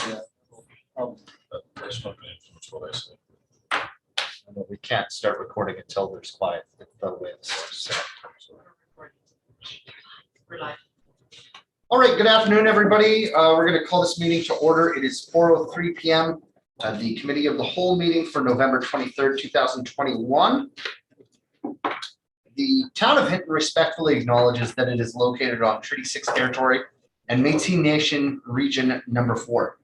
Yeah. That's not going to influence what I say. We can't start recording until there's quiet. The way it's set up. We're live. All right, good afternoon, everybody. We're going to call this meeting to order. It is 4:03 p.m. The Committee of the Whole meeting for November 23rd, 2021. The town of Hinton respectfully acknowledges that it is located on Treaty 6 territory and Métis Nation Region Number 4.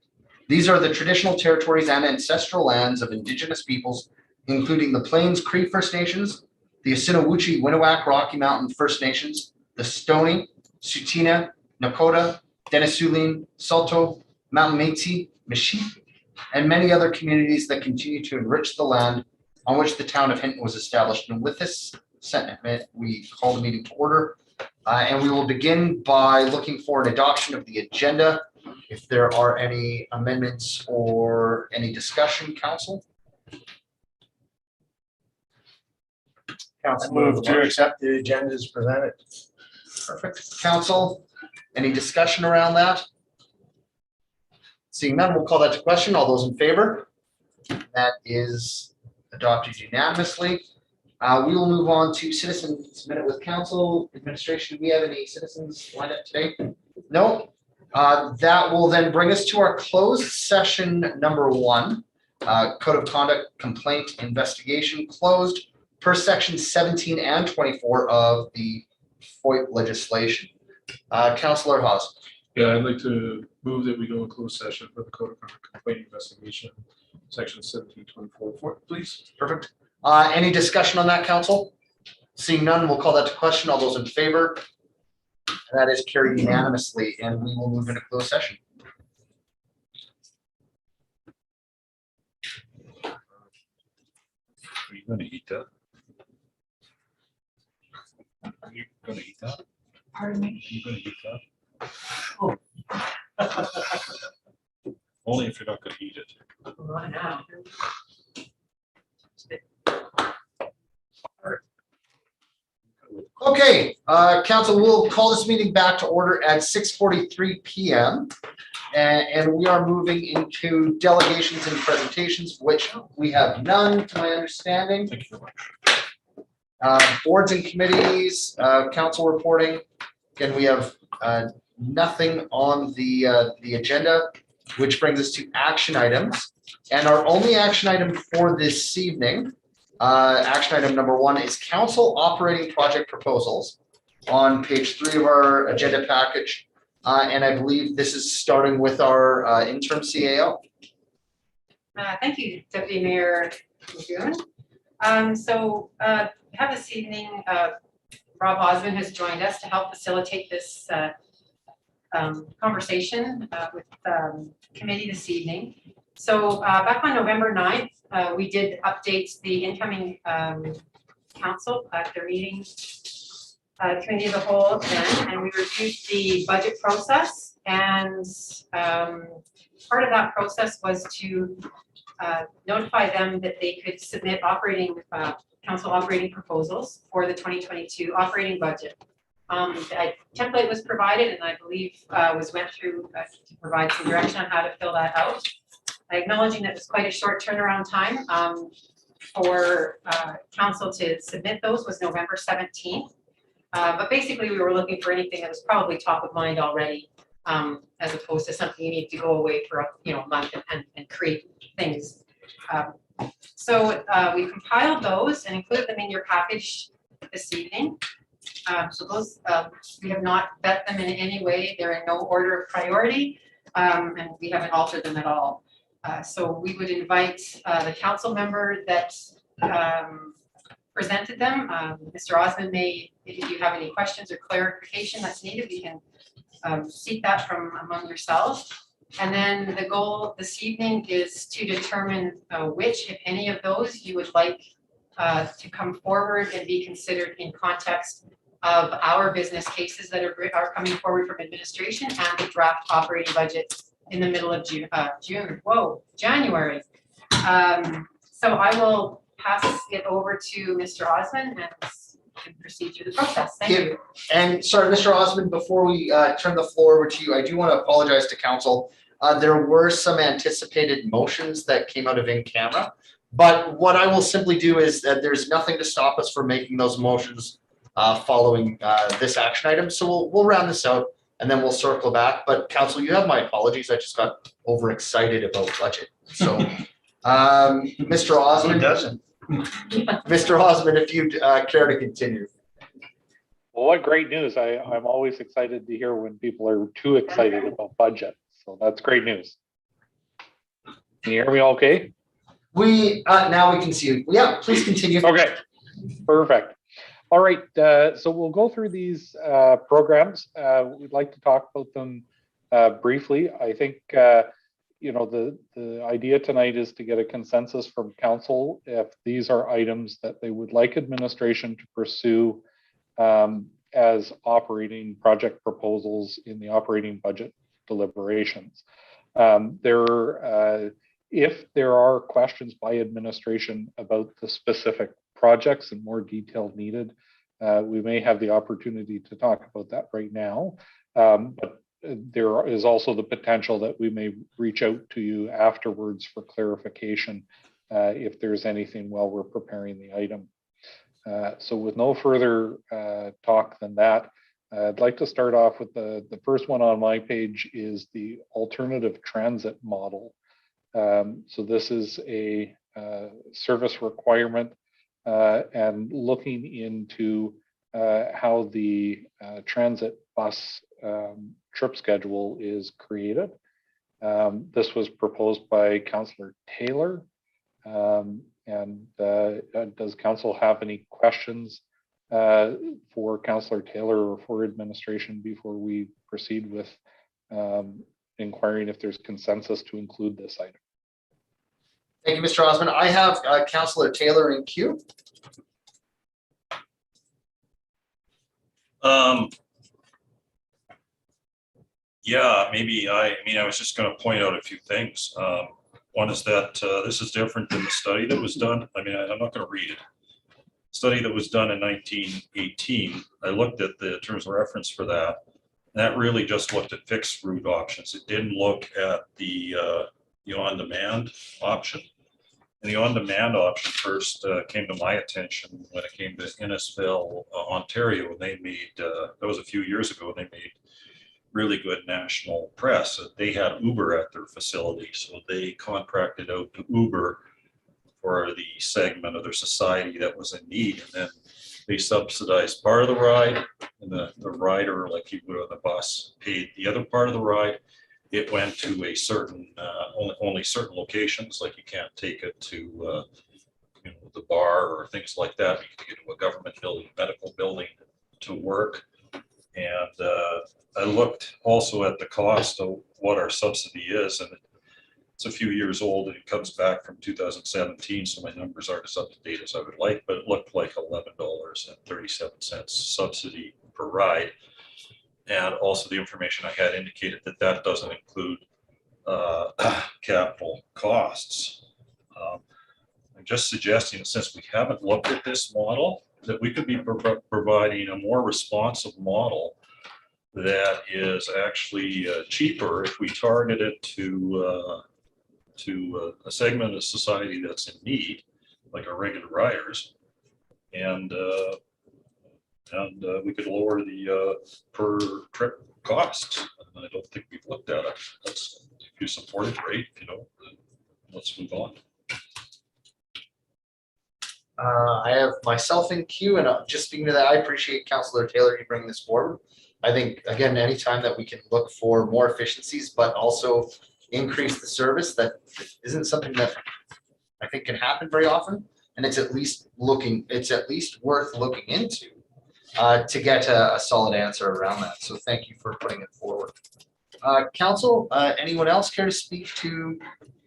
These are the traditional territories and ancestral lands of Indigenous peoples, including the Plains Cree First Nations, the Assiniboine Winnewac Rocky Mountain First Nations, the Stoney, Tsuut'ina, Nakota, Denisovan, Saulteaux, Mountain Métis, Michif, and many other communities that continue to enrich the land on which the town of Hinton was established. And with this sentiment, we call the meeting to order. And we will begin by looking for an adoption of the agenda. If there are any amendments or any discussion, council. Council move to accept the agenda as presented. Perfect. Council, any discussion around that? Seeing none, we'll call that to question. All those in favor? That is adopted unanimously. We will move on to citizens minute with council administration. Do we have any citizens lined up today? No. That will then bring us to our closed session number 1, Code of Conduct Complaint Investigation, closed per section 17 and 24 of the FOIP legislation. Councillor Haas. Yeah, I'd like to move that we go in closed session for the Code of Conduct Complaint Investigation, section 1724, please. Perfect. Any discussion on that, council? Seeing none, we'll call that to question. All those in favor? That is carried unanimously, and we will move into closed session. Are you going to eat that? Are you going to eat that? Pardon me? Are you going to eat that? Oh. Only if you're not going to eat it. Right now. Okay, council, we'll call this meeting back to order at 6:43 p.m. And we are moving into delegations and presentations, which we have none, to my understanding. Thank you very much. Boards and committees, council reporting. Again, we have nothing on the agenda, which brings us to action items. And our only action item for this evening, action item number 1, is council operating project proposals on page 3 of our agenda package. And I believe this is starting with our interim CAO. Thank you, Deputy Mayor Lagoon. So have this evening, Rob Osmond has joined us to help facilitate this conversation with committee this evening. So back on November 9th, we did update the incoming council at their meeting, committee of the whole then, and we reviewed the budget process. And part of that process was to notify them that they could submit council operating proposals for the 2022 operating budget. A template was provided, and I believe went through to provide some direction on how to fill that out. Acknowledging that it was quite a short turnaround time for council to submit those was November 17th. But basically we were looking for anything that was probably top of mind already, as opposed to something you need to go away for a month and create things. So we compiled those and included them in your package this evening. So those, we have not vet them in any way. They're in no order of priority, and we haven't altered them at all. So we would invite the council member that presented them. Mr. Osmond may, if you have any questions or clarification that's needed, we can seek that from among yourselves. And then the goal this evening is to determine which, if any of those, you would like to come forward and be considered in context of our business cases that are coming forward from administration and the draft operating budget in the middle of January. So I will pass it over to Mr. Osmond and proceed through the process. Thank you. And sorry, Mr. Osmond, before we turn the floor over to you, I do want to apologize to council. There were some anticipated motions that came out of in camera. But what I will simply do is that there's nothing to stop us from making those motions following this action item. So we'll round this out and then we'll circle back. But council, you have my apologies. I just got overexcited about budget. So Mr. Who Osmond, doesn't? Mr. Osmond, if you'd care to continue. Well, what great news. I'm always excited to hear when people are too excited about budget. So that's great news. Can you hear me okay? Now we can see you. Yeah, please continue. Okay, perfect. All right, so we'll go through these programs. We'd like to talk about them briefly. I think you know, the idea tonight is to get a consensus from council if these are items that they would like administration to pursue as operating project proposals in the operating budget deliberations. If there are questions by administration about the specific projects and more detail needed, we may have the opportunity to talk about that right now. But there is also the potential that we may reach out to you afterwards for clarification if there's anything while we're preparing the item. So with no further talk than that, I'd like to start off with the first one on my page is the alternative transit model. So this is a service requirement and looking into how the transit bus trip schedule is created. This was proposed by Councillor Taylor. Does council have any questions for Councillor Taylor or for administration before we proceed with inquiring if there's consensus to include this item? Thank you, Mr. Osmond. I have Councillor Taylor in queue. Yeah, maybe I was just going to point out a few things. One is that this is different than the study that was done. I'm not going to read it. Study that was done in 1918. I looked at the terms of reference for that. And that really just looked at fixed route options. It didn't look at the on-demand option. And the on-demand option first came to my attention when it came to Innisfil, Ontario. And they made, that was a few years ago, and they made really good national press. They had Uber at their facility. So they contracted out to Uber for the segment of their society that was in need. And then they subsidized part of the ride, and the rider, like you would on the bus, paid the other part of the ride. It went to a certain, only certain locations, like you can't take it to the bar or things like that. You can get to a government building, medical building to work. And I looked also at the cost of what our subsidy is, and it's a few years old and it comes back from 2017. So my numbers aren't as up to date as I would like, but it looked like $11.37 subsidy per ride. And also the information I had indicated that that doesn't include capital costs. I'm just suggesting that since we haven't looked at this model, that we could be providing a more responsive model that is actually cheaper if we target it to a segment of society that's in need, like our regular riders, and we could lower the per trip costs. And I don't think we've looked at it. That's, if you support it, great. If you don't, let's move on. I have myself in queue, and just speaking to that, I appreciate Councillor Taylor you bring this forward. I think, again, anytime that we can look for more efficiencies, but also increase the service, that isn't something that I think can happen very often. And it's at least worth looking into to get a solid answer around that. So thank you for putting it forward. Council, anyone else care to speak to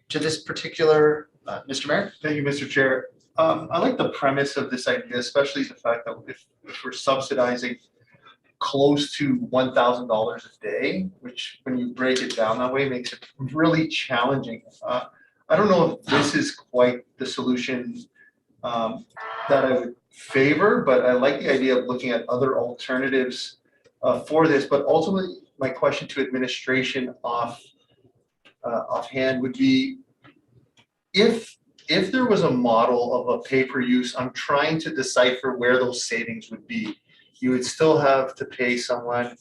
this particular, Mr. Mayor? Thank you, Mr. Chair. I like the premise of this idea, especially the fact that if we're subsidizing close to $1,000 a day, which when you break it down that way makes it really challenging. I don't know if this is quite the solution that I would favor, but I like the idea of looking at other alternatives for this. But ultimately, my question to administration off offhand would be if there was a model of a pay-per-use, I'm trying to decipher where those savings would be. You would still have to pay someone,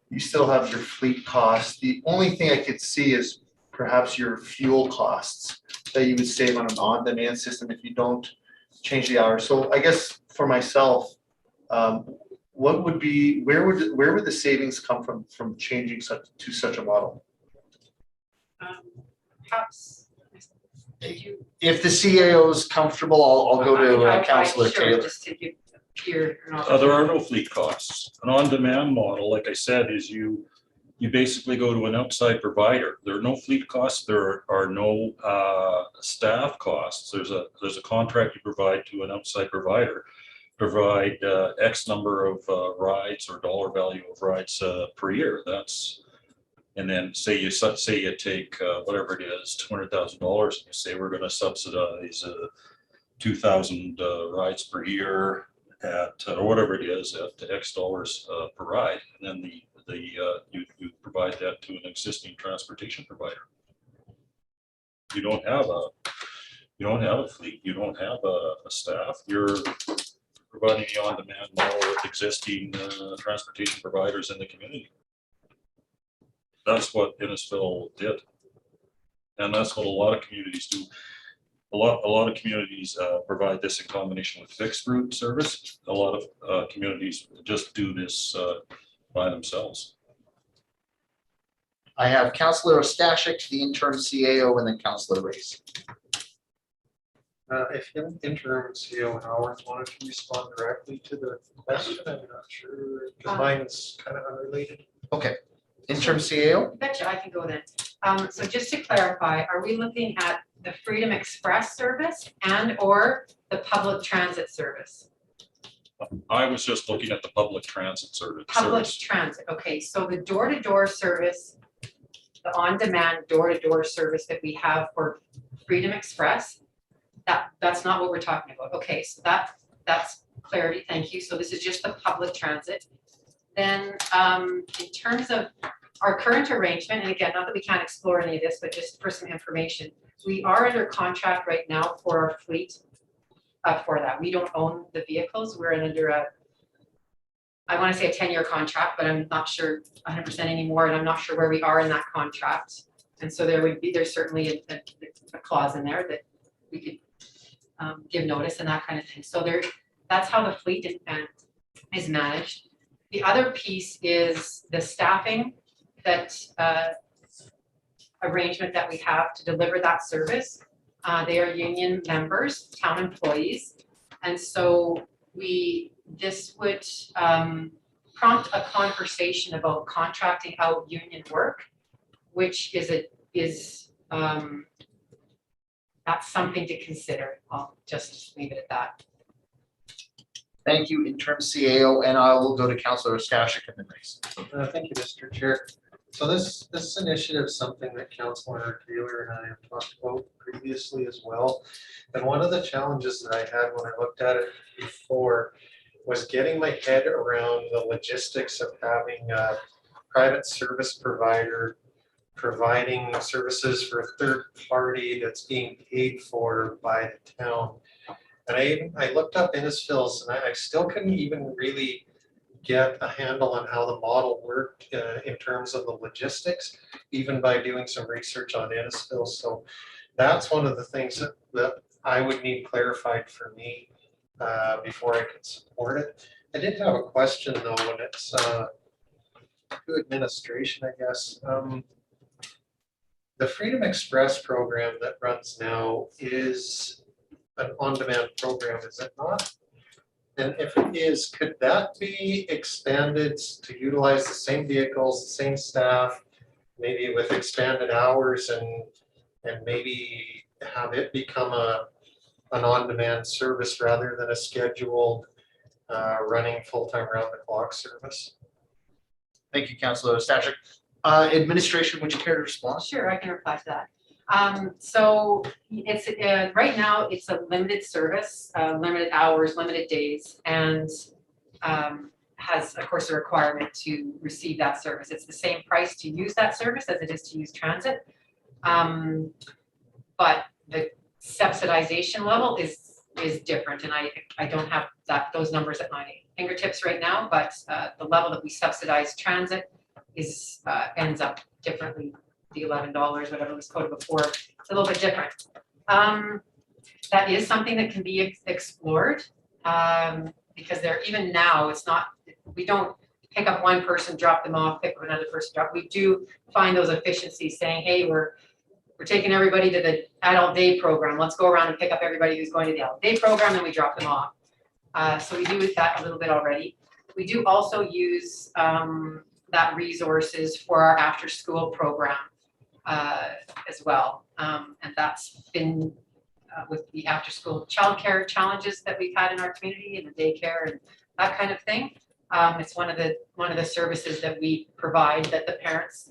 you still have your fleet costs. The only thing I could see is perhaps your fuel costs that you would save on an on-demand system if you don't change the hours. So I guess for myself, what would be, where would the savings come from changing such a model? Perhaps. Did you? If the CAO is comfortable, I'll go to Councillor Sure, Taylor. just to give your. There are no fleet costs. An on-demand model, like I said, is you basically go to an outside provider. There are no fleet costs. There are no staff costs. There's a contract you provide to an outside provider, provide X number of rides or dollar value of rides per year. And then say you take whatever it is, $200,000, and you say we're going to subsidize 2,000 rides per year at or whatever it is at X dollars per ride, and then you provide that to an existing transportation provider. You don't have a fleet. You don't have a staff. You're providing the on-demand model with existing transportation providers in the community. That's what Innisfil did, and that's what a lot of communities do. A lot of communities provide this in combination with fixed route service. A lot of communities just do this by themselves. I have Councillor Ostashik, the interim CAO, and then Councillor Race. If interim CEO Howard wanted to respond directly to the question, I'm not sure, because mine is kind of unrelated. Okay, interim CAO? Betcha, I can go then. So just to clarify, are we looking at the Freedom Express service and or the public transit service? I was just looking at the public transit service. Public transit, okay, so the door-to-door service, the on-demand door-to-door service that we have for Freedom Express, that's not what we're talking about. Okay, so that's clarity, thank you. So this is just the public transit. Then in terms of our current arrangement, and again, not that we can't explore any of this, but just for some information, we are under contract right now for our fleet for that. We don't own the vehicles. We're under I want to say a 10-year contract, but I'm not sure 100% anymore, and I'm not sure where we are in that contract. And so there's certainly a clause in there that we could give notice and that kind of thing. So that's how the fleet is managed. The other piece is the staffing that arrangement that we have to deliver that service. They are union members, town employees, and so this would prompt a conversation about contracting out union work, which that's something to consider. I'll just leave it at that. Thank you, interim CAO, and I will go to Councillor Ostashik and then Race. Thank you, Mr. Chair. So this initiative is something that Councilor Taylor and I have talked about previously as well. And one of the challenges that I had when I looked at it before was getting my head around the logistics of having a private service provider providing services for a third party that's being paid for by the town. And I looked up Innisfil's and I still couldn't even really get a handle on how the model worked in terms of the logistics, even by doing some research on Innisfil. So that's one of the things that I would need clarified for me before I could support it. I did have a question though, when it's to administration, I guess. The Freedom Express program that runs now is an on-demand program, is it not? And if it is, could that be expanded to utilize the same vehicles, the same staff, maybe with expanded hours and maybe have it become an on-demand service rather than a scheduled running full-time round-the-clock service? Thank you, Councillor Ostashik. Administration, would you care to respond? Sure, I can reply to that. So it's right now it's a limited service, limited hours, limited days, and has of course a requirement to receive that service. It's the same price to use that service as it is to use transit. But the subsidization level is different, and I don't have those numbers at my fingertips right now, but the level that we subsidize transit is ends up differently. The $11, whatever was quoted before, it's a little bit different. That is something that can be explored, because even now, it's not, we don't pick up one person, drop them off, pick up another person, drop. We do find those efficiencies saying, hey, we're taking everybody to the adult day program. Let's go around and pick up everybody who's going to the adult day program, and we drop them off. So we do that a little bit already. We do also use that resources for our after school program as well. And that's been with the after school childcare challenges that we've had in our community and the daycare and that kind of thing. It's one of the services that we provide that the parents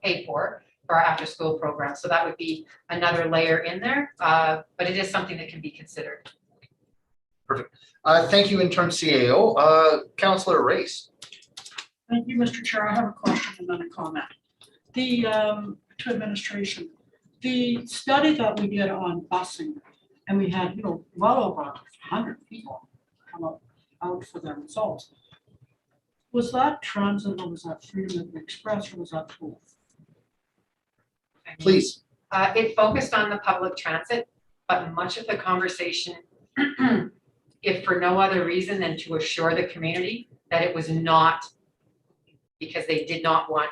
pay for our after school program. So that would be another layer in there, but it is something that can be considered. Perfect. Thank you, Interim CAO. Councillor Race. Thank you, Mr. Chair. I have a question and then a comment. To administration, the study that we did on busing, and we had, well over 100 people come out for their results. Was that transit or was that Freedom Express or was that both? Please. It focused on the public transit, but much of the conversation, if for no other reason than to assure the community that it was not, because they did not want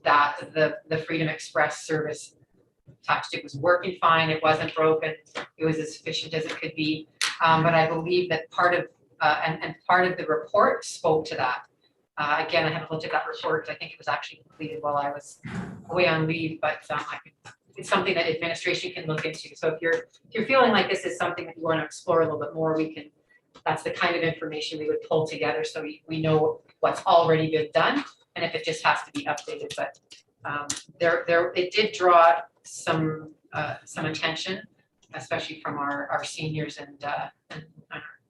that the Freedom Express service touched. It was working fine. It wasn't broken. It was as efficient as it could be. But I believe that part of and part of the report spoke to that. Again, I haven't looked at that report. I think it was actually completed while I was away on leave, but it's something that administration can look into. So if you're feeling like this is something that you want to explore a little bit more, that's the kind of information we would pull together so we know what's already been done and if it just has to be updated. But it did draw some attention, especially from our seniors and our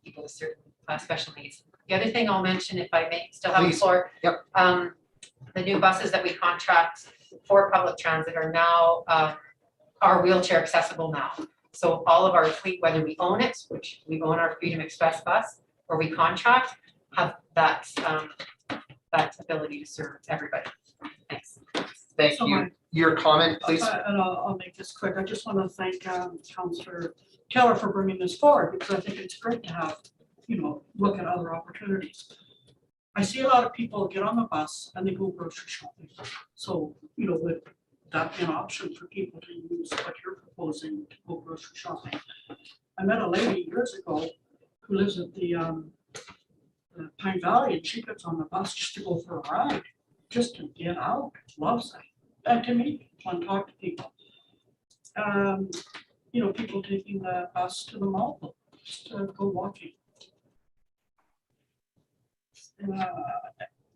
people with certain special needs. The other thing I'll mention, if I may still have the floor, Yep. The new buses that we contract for public transit are now are wheelchair accessible now. So all of our fleet, whether we own it, which we own our Freedom Express bus, or we contract, have that ability to serve everybody. Thanks. Thank you. Your comment, please. And I'll make this quick. I just want to thank Councillor Taylor for bringing this forward because I think it's great to have, look at other opportunities. I see a lot of people get on the bus and they go grocery shopping. So, would that be an option for people to use what you're proposing to go grocery shopping? I met a lady years ago who lives at the Pine Valley, and she gets on the bus just to go for a ride, just to get out. Loves it. And to meet people and talk to people. People taking the bus to the mall, just to go walking.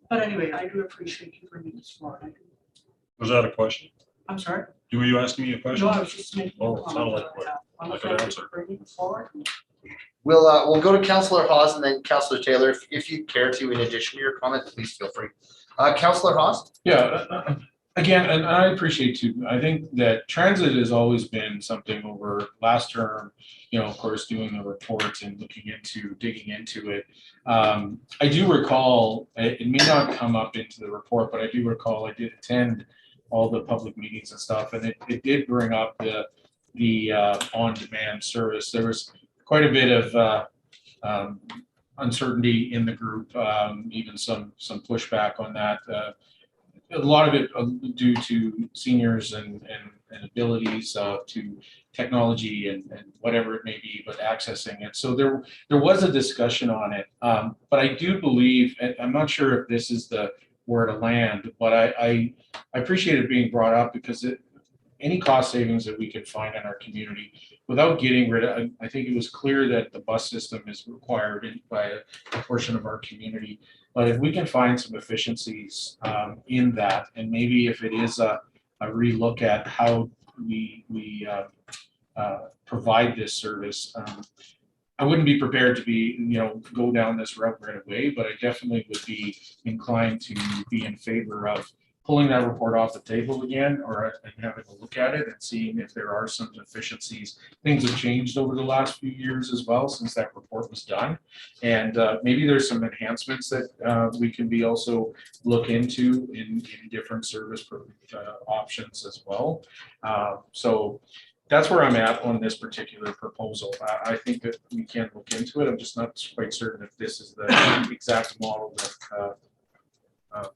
But anyway, I do appreciate you bringing this forward. Was that a question? I'm sorry? Were you asking me a question? No, I was just making. Oh, it sounded like I'm an answer. bringing it forward. We'll go to Councillor Hawes and then Councillor Taylor. If you care to, in addition to your comment, please feel free. Councillor Hawes. Yeah, again, and I appreciate too, I think that transit has always been something over last term, of course, doing the reports and digging into it. I do recall, it may not come up into the report, but I do recall I did attend all the public meetings and stuff, and it did bring up the on-demand service. There was quite a bit of uncertainty in the group, even some pushback on that. A lot of it due to seniors and abilities to technology and whatever it may be, but accessing it. So there was a discussion on it. But I do believe, and I'm not sure if this is where to land, but I appreciate it being brought up because any cost savings that we could find in our community without getting rid of, I think it was clear that the bus system is required by a portion of our community. But if we can find some efficiencies in that, and maybe if it is a relook at how we provide this service, I wouldn't be prepared to go down this route right away, but I definitely would be inclined to be in favor of pulling that report off the table again, or and having a look at it and seeing if there are some deficiencies. Things have changed over the last few years as well since that report was done. And maybe there's some enhancements that we can be also look into in different service options as well. So that's where I'm at on this particular proposal. I think that we can look into it. I'm just not quite certain if this is the exact model that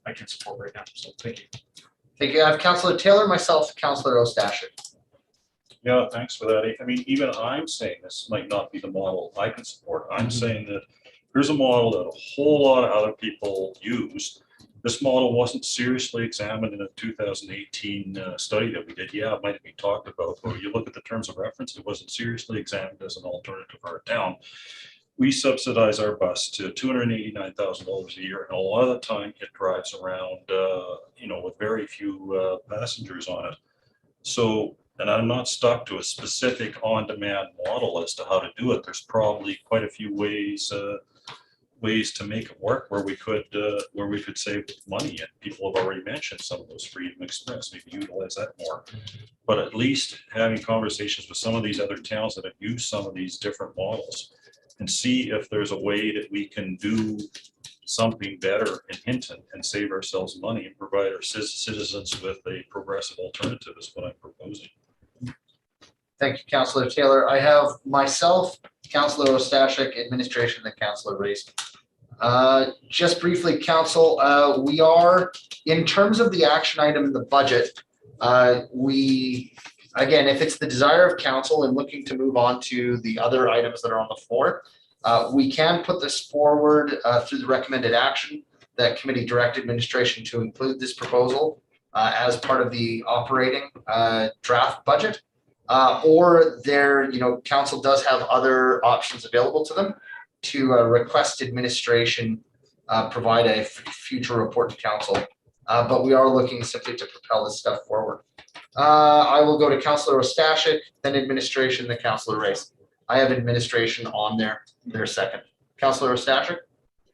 I can support right now. So thank you. Thank you. I have Councillor Taylor, myself, Councillor Ostashik. Yeah, thanks for that. I mean, even I'm saying this might not be the model I can support. I'm saying that here's a model that a whole lot of other people used. This model wasn't seriously examined in a 2018 study that we did. Yeah, it might have been talked about, but you look at the terms of reference, it wasn't seriously examined as an alternative for our town. We subsidize our bus to $289,000 a year, and a lot of the time it drives around, with very few passengers on it. So, and I'm not stuck to a specific on-demand model as to how to do it. There's probably quite a few ways to make it work where we could save money, and people have already mentioned some of those. Freedom Express, maybe utilize that more. But at least having conversations with some of these other towns that have used some of these different models and see if there's a way that we can do something better in Hinton and save ourselves money and provide our citizens with a progressive alternative is what I'm proposing. Thank you, Councillor Taylor. I have myself, Councillor Ostashik, administration, and Councillor Race. Just briefly, Council, we are, in terms of the action item in the budget, again, if it's the desire of Council and looking to move on to the other items that are on the floor, we can put this forward through the recommended action that committee direct administration to include this proposal as part of the operating draft budget. Or Council does have other options available to them to request administration provide a future report to Council. But we are looking simply to propel this stuff forward. I will go to Councillor Ostashik, then administration, then Councillor Race. I have administration on their second. Councillor Ostashik?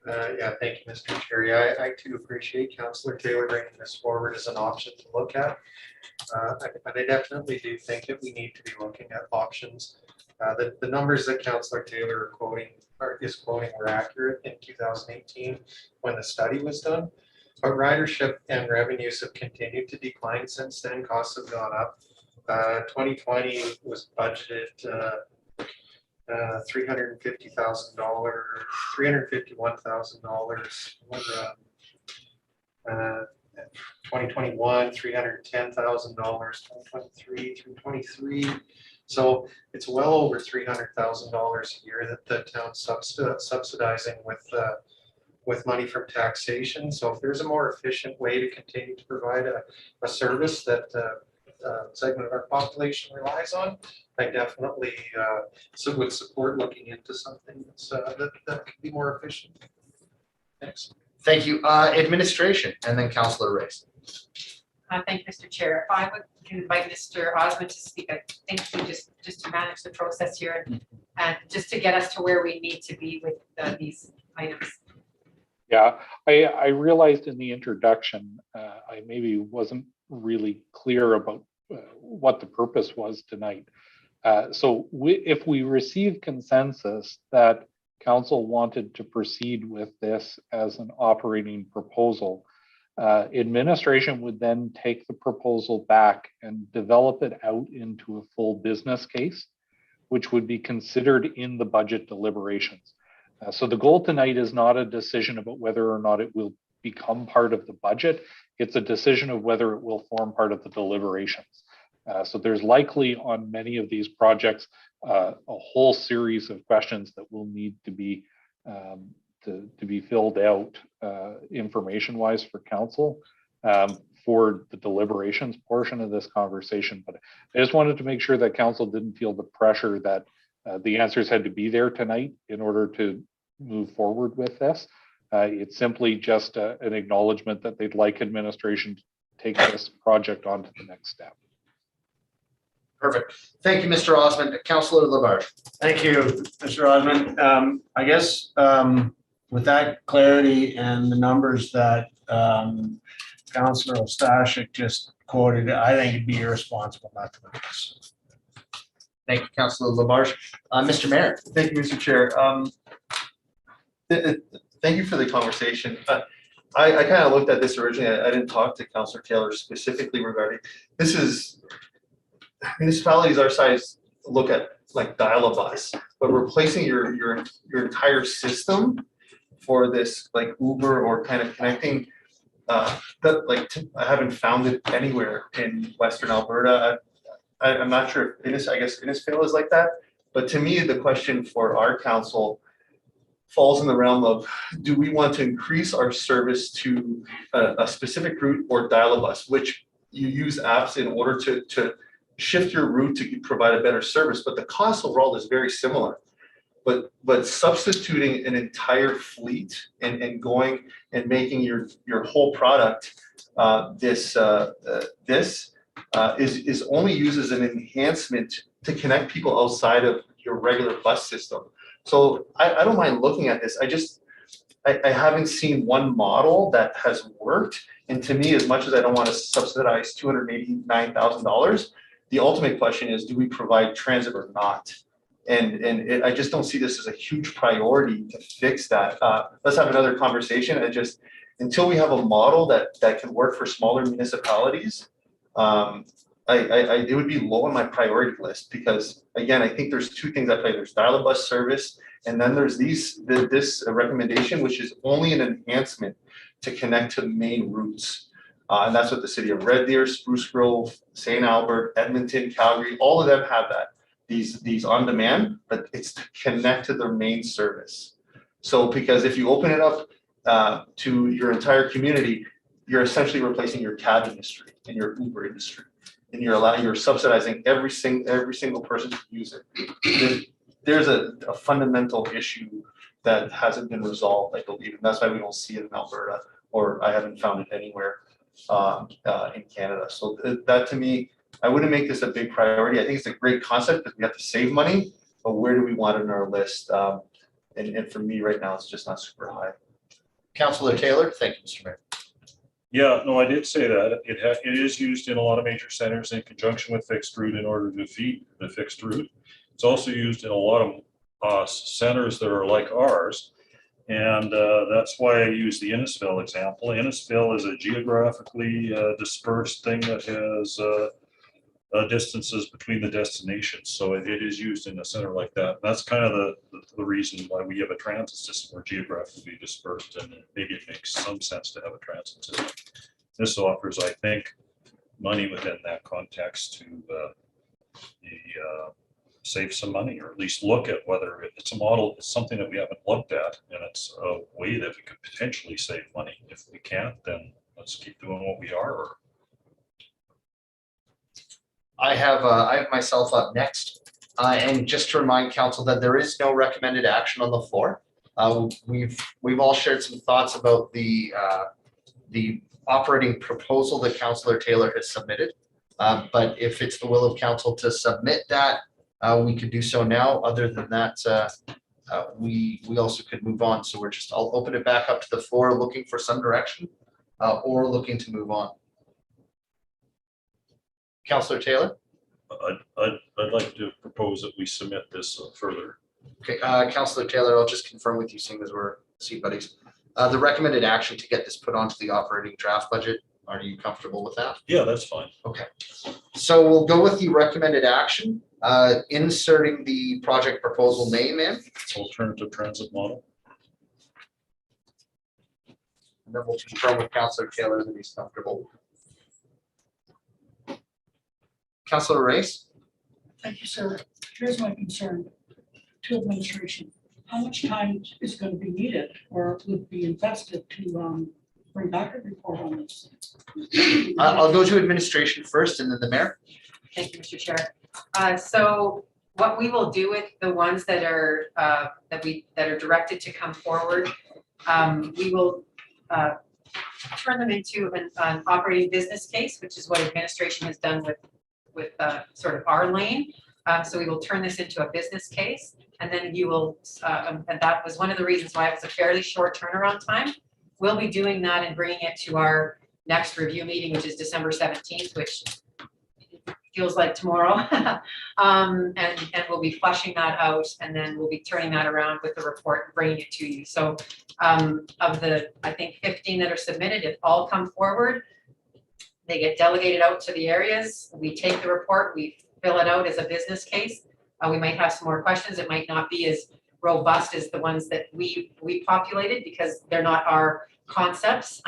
Yeah, thank you, Mr. Chair. Yeah, I too appreciate Councillor Taylor bringing this forward as an option to look at. I definitely do think that we need to be looking at options. The numbers that Councillor Taylor is quoting were accurate in 2018 when the study was done. But ridership and revenues have continued to decline since then. Costs have gone up. 2020 was budgeted $351,000. 2021, $310,000. 2023, $323. So it's well over $300,000 a year that the town's subsidizing with money from taxation. So if there's a more efficient way to continue to provide a service that segment of our population relies on, I definitely would support looking into something that could be more efficient. Thanks. Thank you. Administration, and then Councillor Race. Thank you, Mr. Chair. If I would invite Mr. Osmond to speak, I think just to manage the process here and just to get us to where we need to be with these items. Yeah, I realized in the introduction, I maybe wasn't really clear about what the purpose was tonight. So if we receive consensus that Council wanted to proceed with this as an operating proposal, administration would then take the proposal back and develop it out into a full business case, which would be considered in the budget deliberations. So the goal tonight is not a decision about whether or not it will become part of the budget. It's a decision of whether it will form part of the deliberations. So there's likely on many of these projects a whole series of questions that will need to be filled out information-wise for Council for the deliberations portion of this conversation. But I just wanted to make sure that Council didn't feel the pressure that the answers had to be there tonight in order to move forward with this. It's simply just an acknowledgement that they'd like administration to take this project on to the next step. Perfect. Thank you, Mr. Osmond. Councillor Labarge. Thank you, Mr. Osmond. I guess with that clarity and the numbers that Councillor Ostashik just quoted, I think it'd be irresponsible not to address. Thank you, Councilor Labarge. Mr. Mayor. Thank you, Mr. Chair. Thank you for the conversation. I kind of looked at this originally. I didn't talk to Councillor Taylor specifically regarding, this is, municipalities our size look at like dial-a-bus, but replacing your entire system for this like Uber or kind of connecting, I haven't found it anywhere in Western Alberta. I'm not sure if I guess Innisfail is like that, but to me, the question for our council falls in the realm of, do we want to increase our service to a specific route or dial-a-bus, which you use apps in order to shift your route to provide a better service, but the cost overall is very similar. But substituting an entire fleet and going and making your whole product this is only used as an enhancement to connect people outside of your regular bus system. So I don't mind looking at this. I haven't seen one model that has worked. And to me, as much as I don't want to subsidize $289,000, the ultimate question is, do we provide transit or not? I just don't see this as a huge priority to fix that. Let's have another conversation. Until we have a model that can work for smaller municipalities, it would be low on my priority list, because again, I think there's two things at play. There's dial-a-bus service, and then there's this recommendation, which is only an enhancement to connect to main routes. And that's what the city of Red Deer, Spruce Grove, St. Albert, Edmonton, Calgary, all of them have that. These on demand, but it's to connect to their main service. So because if you open it up to your entire community, you're essentially replacing your cab industry and your Uber industry, and you're subsidizing every single person to use it. There's a fundamental issue that hasn't been resolved, I believe, and that's why we don't see it in Alberta, or I haven't found it anywhere in Canada. So that to me, I wouldn't make this a big priority. I think it's a great concept because we have to save money, but where do we want it in our list? And for me right now, it's just not super high. Councilor Taylor. Thank you, Mr. Mayor. Yeah, no, I did say that. It is used in a lot of major centers in conjunction with fixed route in order to feed the fixed route. It's also used in a lot of centers that are like ours. And that's why I use the Innisfail example. Innisfail is a geographically dispersed thing that has distances between the destinations. So it is used in a center like that. That's kind of the reason why we have a transit system. We're geographically dispersed, and maybe it makes some sense to have a transit system. This offers, I think, money within that context to save some money, or at least look at whether it's a model, it's something that we haven't looked at, and it's a way that we could potentially save money. If we can't, then let's keep doing what we are. Or I have myself up next, and just to remind council that there is no recommended action on the floor. We've all shared some thoughts about the operating proposal that Councilor Taylor has submitted. But if it's the will of council to submit that, we could do so now. Other than that, we also could move on. So I'll open it back up to the floor, looking for some direction, or looking to move on. Councilor Taylor. I'd like to propose that we submit this further. Okay, Councilor Taylor, I'll just confirm with you, seeing as we're seat buddies. The recommended action to get this put onto the operating draft budget, are you comfortable with that? Yeah, that's fine. Okay, so we'll go with the recommended action, inserting the project proposal name in. It's alternative transit model. And then we'll confirm with Councilor Taylor that he's comfortable. Councilor Race. Thank you, sir. Here's my concern to administration. How much time is going to be needed or would be invested to bring back a report on this? I'll go to administration first and then the mayor. Thank you, Mr. Chair. So what we will do with the ones that are directed to come forward, we will turn them into an operating business case, which is what administration has done with sort of our lane. So we will turn this into a business case, and then you will, and that was one of the reasons why it was a fairly short turnaround time. We'll be doing that and bringing it to our next review meeting, which is December 17th, which feels like tomorrow. And we'll be fleshing that out, and then we'll be turning that around with the report and bringing it to you. So of the, I think 15 that are submitted, if all come forward, they get delegated out to the areas. We take the report, we fill it out as a business case. We might have some more questions. It might not be as robust as the ones that we populated because they're not our concepts.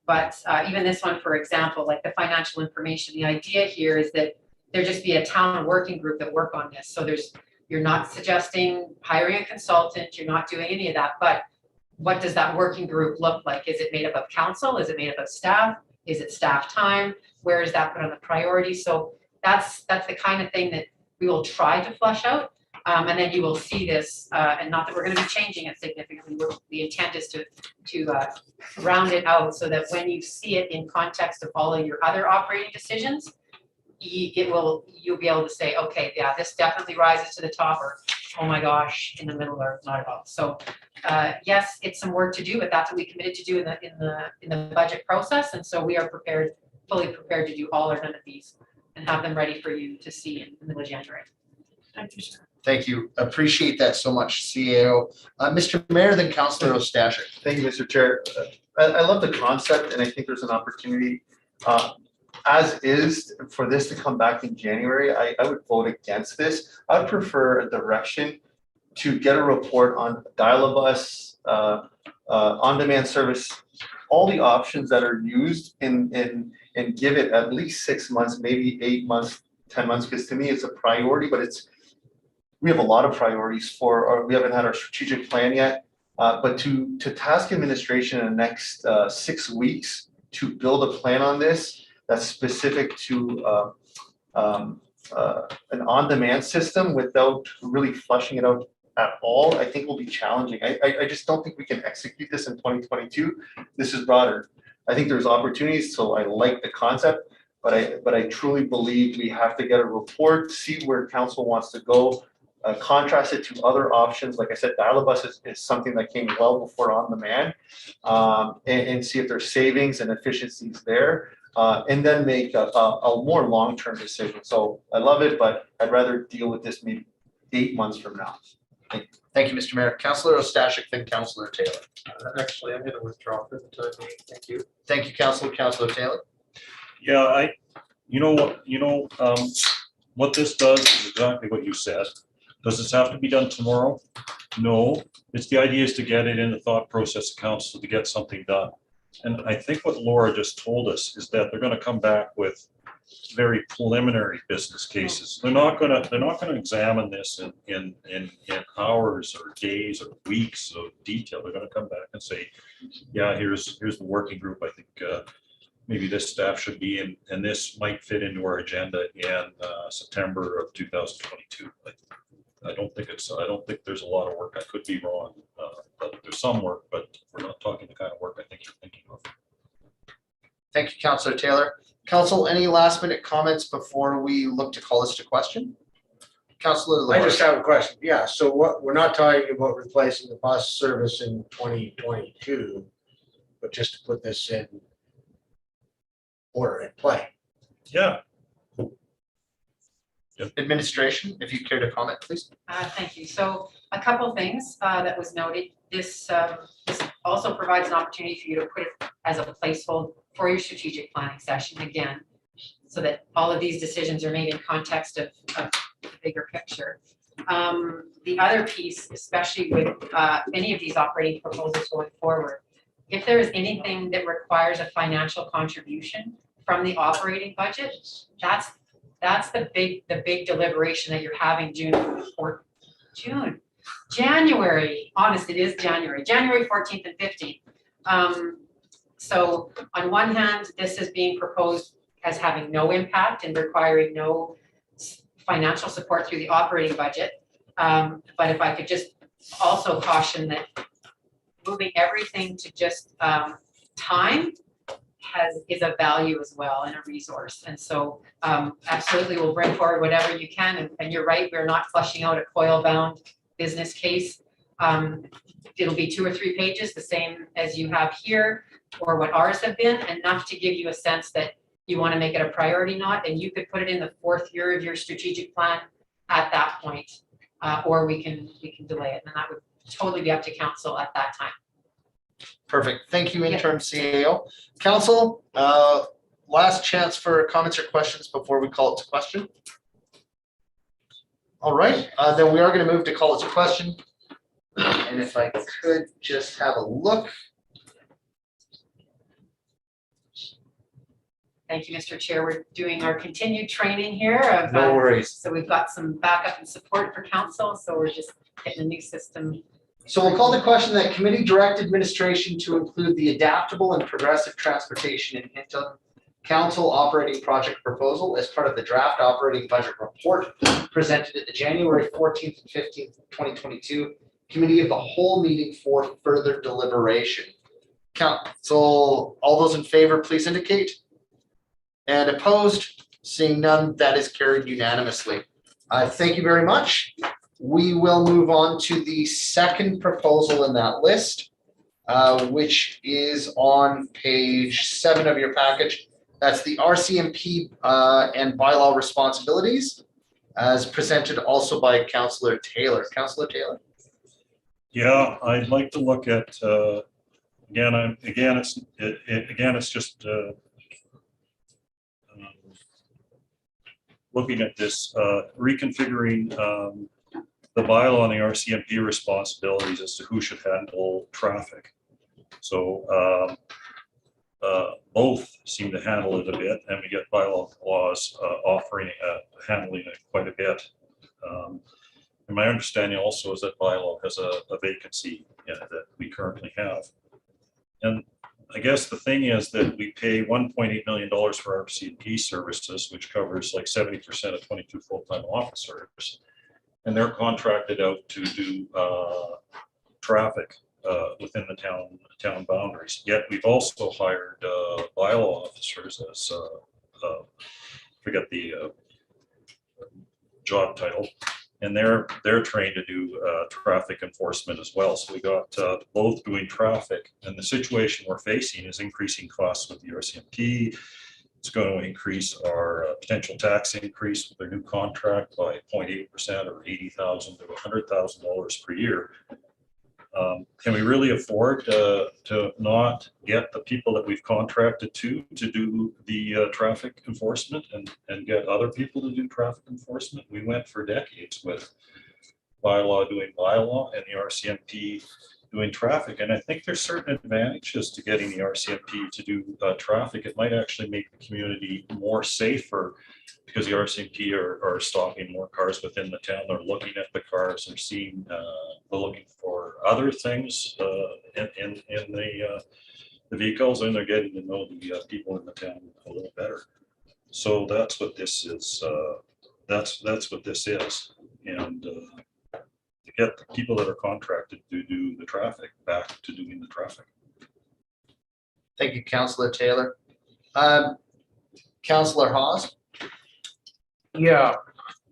But even this one, for example, like the financial information, the idea here is that there just be a town working group that work on this. So you're not suggesting hiring a consultant, you're not doing any of that, but what does that working group look like? Is it made up of council? Is it made up of staff? Is it staff time? Where is that put on the priority? So that's the kind of thing that we will try to flesh out. And then you will see this, and not that we're going to be changing it significantly. The intent is to round it out so that when you see it in context of all of your other operating decisions, you'll be able to say, okay, yeah, this definitely rises to the top, or oh my gosh, in the middle, or not at all. So yes, it's some work to do, but that's what we committed to do in the budget process, and so we are fully prepared to do all or none of these and have them ready for you to see in the middle of January. Thank you, sir. Thank you. Appreciate that so much, CAO. Mr. Mayor, then Councillor Ostashik. Thank you, Mr. Chair. I love the concept, and I think there's an opportunity, as is, for this to come back in January. I would vote against this. I would prefer a direction to get a report on dial-a-bus, on-demand service, all the options that are used, and give it at least 6 months, maybe 8 months, 10 months, because to me it's a priority, but we have a lot of priorities we haven't had our strategic plan yet, but to task administration in the next 6 weeks to build a plan on this that's specific to an on-demand system without really fleshing it out at all, I think will be challenging. I just don't think we can execute this in 2022. This is broader. I think there's opportunities, so I like the concept, but I truly believe we have to get a report, see where council wants to go, contrast it to other options. Like I said, dial-a-bus is something that came well before on-demand, and see if there's savings and efficiencies there, and then make a more long-term decision. So I love it, but I'd rather deal with this maybe 8 months from now. Thank you, Mr. Mayor. Councillor Ostashik, then Councillor Taylor. Actually, I'm going to withdraw for the time being. Thank you. Thank you, Councillor Taylor. Yeah, what this does is exactly what you said. Does this have to be done tomorrow? No, the idea is to get it in the thought process of council to get something done. And I think what Laura just told us is that they're going to come back with very preliminary business cases. They're not going to examine this in hours or days or weeks of detail. They're going to come back and say, yeah, here's the working group. I think maybe this staff should be in, and this might fit into our agenda in September of 2022. I don't think there's a lot of work. I could be wrong, but there's some work, but we're not talking the kind of work I think you're thinking of. Thank you, Councillor Taylor. Council, any last minute comments before we look to call this to question? Councillor Lewis. I just have a question. Yeah, so we're not talking about replacing the bus service in 2022, but just to put this in order and play. Yeah. Administration, if you care to comment, please. Thank you. So a couple things that was noted. This also provides an opportunity for you to put it as a placeholder for your strategic planning session again, so that all of these decisions are made in context of the bigger picture. The other piece, especially with any of these operating proposals going forward, if there is anything that requires a financial contribution from the operating budget, that's the big deliberation that you're having January. Honest, it is January 14th and 15th. So on one hand, this is being proposed as having no impact and requiring no financial support through the operating budget. But if I could just also caution that moving everything to just time is a value as well and a resource. And so absolutely we'll bring forward whatever you can. And you're right, we're not fleshing out a coil-bound business case. It'll be 2 or 3 pages, the same as you have here. or what ours have been, enough to give you a sense that you want to make it a priority not, and you could put it in the 4th year of your strategic plan at that point, or we can delay it, and that would totally be up to council at that time. Perfect. Thank you, Yeah. interim CAO. Council, last chance for comments or questions before we call it to question. All right, then we are going to move to call it to question. And if I could just have a look. Thank you, Mr. Chair. We're doing our continued training here of, No worries. so we've got some backup and support for council, so we're just getting a new system. So we'll call the question that committee direct administration to include the adaptable and progressive transportation in Hinton Council operating project proposal as part of the draft operating budget report presented at the January 14th and 15th, 2022 committee of the whole meeting for further deliberation. Council, all those in favor, please indicate. And opposed, seeing none, that is carried unanimously. Thank you very much. We will move on to the second proposal in that list, which is on page 7 of your package. That's the RCMP and bylaw responsibilities as presented also by Councillor Taylor. Councillor Taylor. Yeah, I'd like to look at, again, it's just looking at this, reconfiguring the bylaw on the RCMP responsibilities as to who should handle traffic. So both seem to handle it a bit, and we get bylaw laws offering handling it quite a bit. And my understanding also is that bylaw has a vacancy that we currently have. And I guess the thing is that we pay $1.8 million for RCMP services, which covers like 70% of 22 full-time officers. And they're contracted out to do traffic within the town boundaries. Yet we've also hired bylaw officers as, forget the job title, and they're trained to do traffic enforcement as well. So we got both doing traffic, and the situation we're facing is increasing costs with the RCMP. It's going to increase our potential tax increase with their new contract by 0.8% or $80,000 to $100,000 per year. Can we really afford to not get the people that we've contracted to do the traffic enforcement and get other people to do traffic enforcement? We went for decades with bylaw doing bylaw and the RCMP doing traffic. And I think there's certain advantages to getting the RCMP to do traffic. It might actually make the community more safer because the RCMP are stopping more cars within the town. They're looking at the cars and seeing, they're looking for other things in the vehicles, and they're getting to know the people in the town a little better. So that's what this is. That's what this is. And to get the people that are contracted to do the traffic back to doing the traffic. Thank you, Councillor Taylor. Councillor Hawes. Yeah,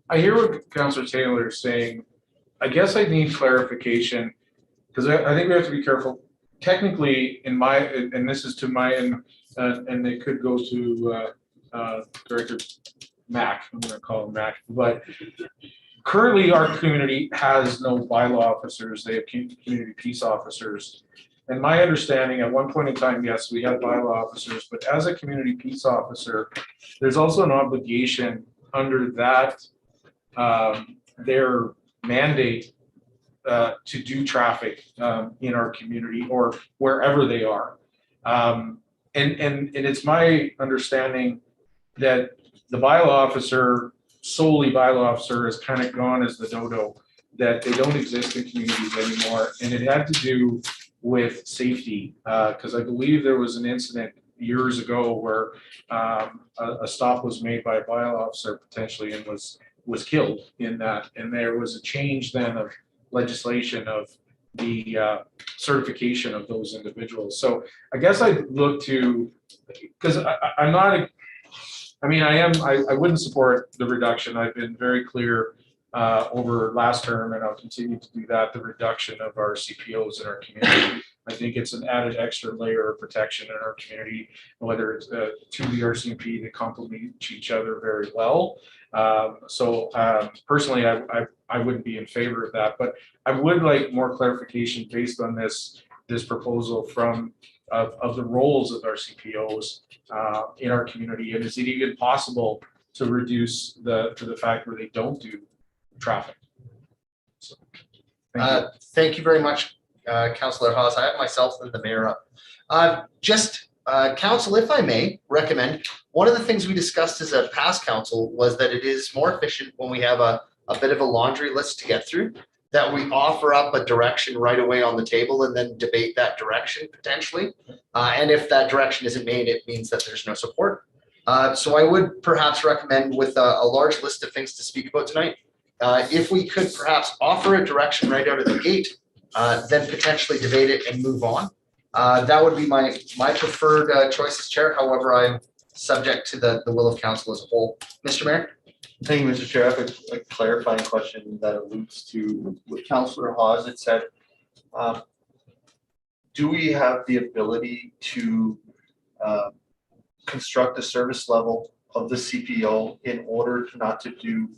I hear what Councillor Taylor is saying. I guess I need clarification because I think we have to be careful. Technically, in my, and this is to my, and it could go to Director Mack, I'm going to call him Mack, but currently our community has no bylaw officers. They have community peace officers. And my understanding at one point in time, yes, we had bylaw officers, but as a community peace officer, there's also an obligation under that, their mandate to do traffic in our community or wherever they are. And it's my understanding that the bylaw officer, solely bylaw officer, is kind of gone as the dodo, that they don't exist in communities anymore. And it had to do with safety, because I believe there was an incident years ago where a stop was made by a bylaw officer potentially and was killed in that. And there was a change then of legislation of the certification of those individuals. So I guess I'd look to, because I'm not, I mean, I wouldn't support the reduction. I've been very clear over last term, and I'll continue to do that, the reduction of our CPOs in our community. I think it's an added extra layer of protection in our community, whether it's to the RCMP, they complement each other very well. Personally, I wouldn't be in favor of that, but I would like more clarification based on this proposal of the roles of our CPOs in our community, and is it even possible to reduce to the fact where they don't do traffic? So, Thank you very much, Councillor Haas. I have myself and the mayor up. Council, if I may recommend, one of the things we discussed as a past council was that it is more efficient when we have a bit of a laundry list to get through, that we offer up a direction right away on the table and then debate that direction potentially. And if that direction isn't made, it means that there's no support. So I would perhaps recommend, with a large list of things to speak about tonight, if we could perhaps offer a direction right out of the gate, then potentially debate it and move on. That would be my preferred choice as chair. However, I'm subject to the will of council as a whole. Mr. Mayor? Thank you, Mr. Chair. I have a clarifying question that alludes to what Councillor Hawes had said. Do we have the ability to construct a service level of the CPO in order not to do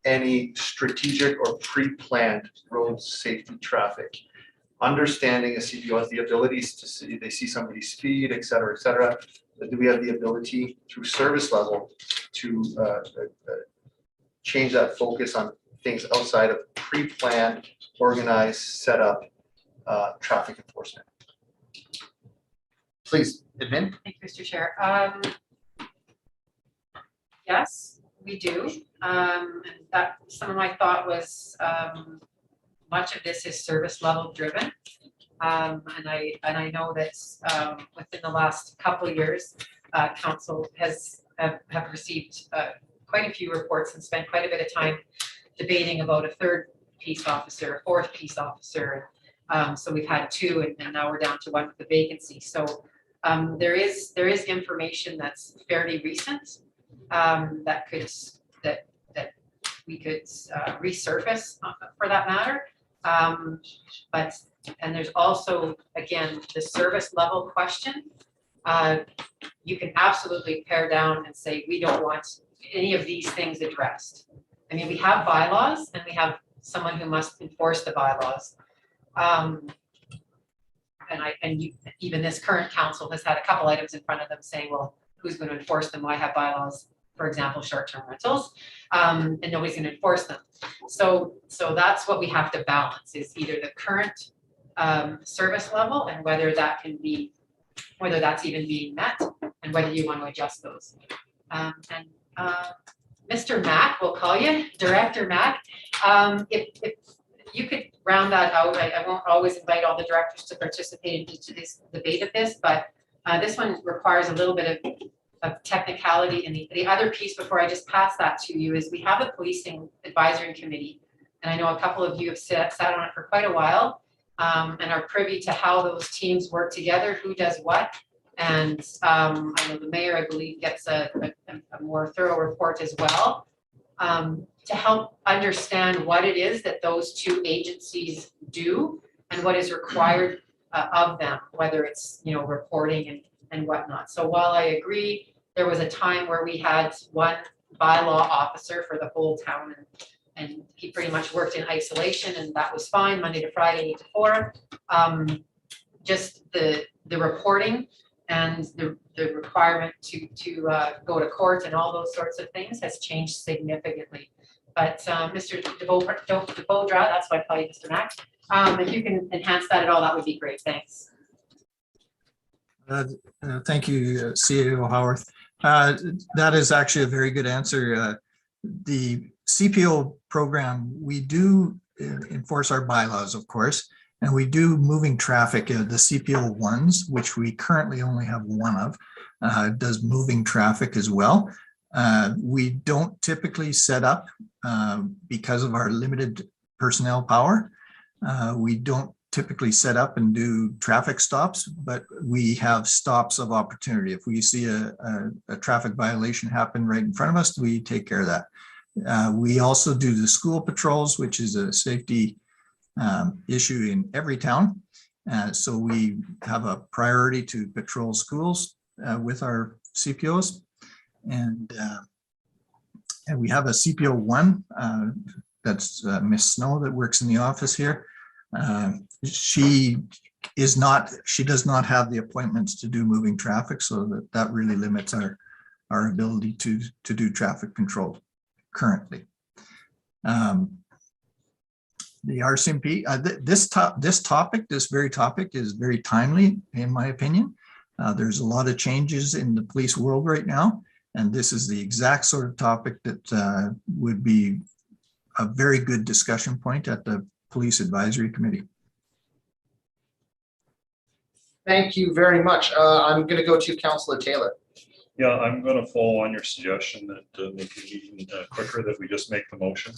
any strategic or pre-planned road safety traffic? Understanding a CPO has the abilities to see, they see somebody speed, et cetera, but do we have the ability through service level to change that focus on things outside of pre-planned, organized, set up traffic enforcement? Please, admin. Thank you, Mr. Chair. Yes, we do. And that some of my thought was much of this is service level driven. And I know that within the last couple of years, council have received quite a few reports and spent quite a bit of time debating about a third peace officer, a fourth peace officer. So we've had two, and now we're down to one with the vacancy. So there is information that's fairly recent that we could resurface for that matter. And there's also, again, the service level question. You can absolutely pare down and say, we don't want any of these things addressed. I mean, we have bylaws and we have someone who must enforce the bylaws. Even this current council has had a couple items in front of them saying, well, who's going to enforce them? I have bylaws, for example, short-term rentals, and nobody's going to enforce them. So that's what we have to balance, is either the current service level and whether that's even being met, and whether you want to adjust those. Mr. Mack, we'll call you Director Mack. If you could round that out, I won't always invite all the directors to participate in this debate of this, but this one requires a little bit of technicality. And the other piece, before I just pass that to you, is we have a policing advisory committee, and I know a couple of you have sat on it for quite a while, and are privy to how those teams work together, who does what. And I know the mayor, I believe, gets a more thorough report as well, to help understand what it is that those two agencies do and what is required of them, whether it's, reporting and whatnot. So while I agree, there was a time where we had one bylaw officer for the whole town, and he pretty much worked in isolation, and that was fine, Monday to Friday, 8 to 4. Just the reporting and the requirement to go to court and all those sorts of things has changed significantly. But Mr. DeBodra, that's why I call you Mr. Mack. If you can enhance that at all, that would be great. Thanks. Thank you, CAO Howarth. That is actually a very good answer. The CPO program, we do enforce our bylaws, of course, and we do moving traffic. The CPO ones, which we currently only have one of, does moving traffic as well. We don't typically set up, because of our limited personnel power, we don't typically set up and do traffic stops, but we have stops of opportunity. If we see a traffic violation happen right in front of us, we take care of that. We also do the school patrols, which is a safety issue in every town. So we have a priority to patrol schools with our CPOs. And we have a CPO 1, that's Miss Snow that works in the office here. She does not have the appointments to do moving traffic, so that really limits our ability to do traffic control currently. The RCMP, this very topic is very timely, in my opinion. There's a lot of changes in the police world right now, and this is the exact sort of topic that would be a very good discussion point at the Police Advisory Committee. Thank you very much. I'm going to go to Councillor Taylor. Yeah, I'm going to follow on your suggestion that make the meeting quicker, that we just make the motion.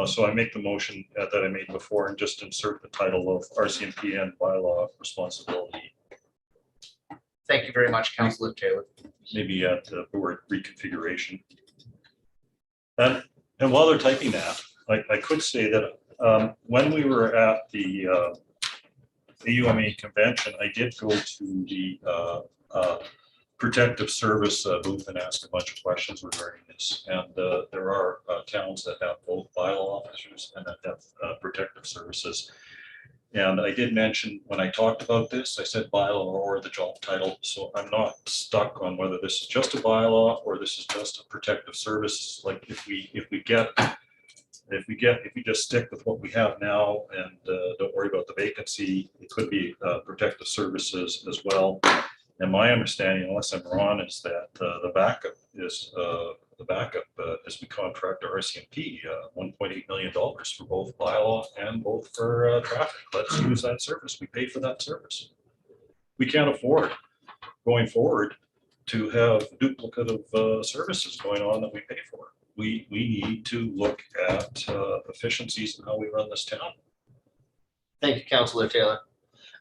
So I make the motion that I made before and just insert the title of RCMP and bylaw responsibility. Thank you very much, Councillor Taylor. Maybe at the word reconfiguration. And while they're typing that, I could say that when we were at the UMA convention, I did go to the protective service booth and ask a bunch of questions regarding this. And there are towns that have both bylaw officers and that have protective services. And I did mention when I talked about this, I said bylaw or the job title. So I'm not stuck on whether this is just a bylaw or this is just a protective service. Like if we just stick with what we have now and don't worry about the vacancy, it could be protective services as well. And my understanding, unless I'm wrong, is that the backup is as we contract our RCMP, $1.8 million for both bylaw and both for traffic. Let's use that service. We pay for that service. We can't afford going forward to have duplicative services going on that we pay for. We need to look at efficiencies in how we run this town. Thank you, Councillor Taylor.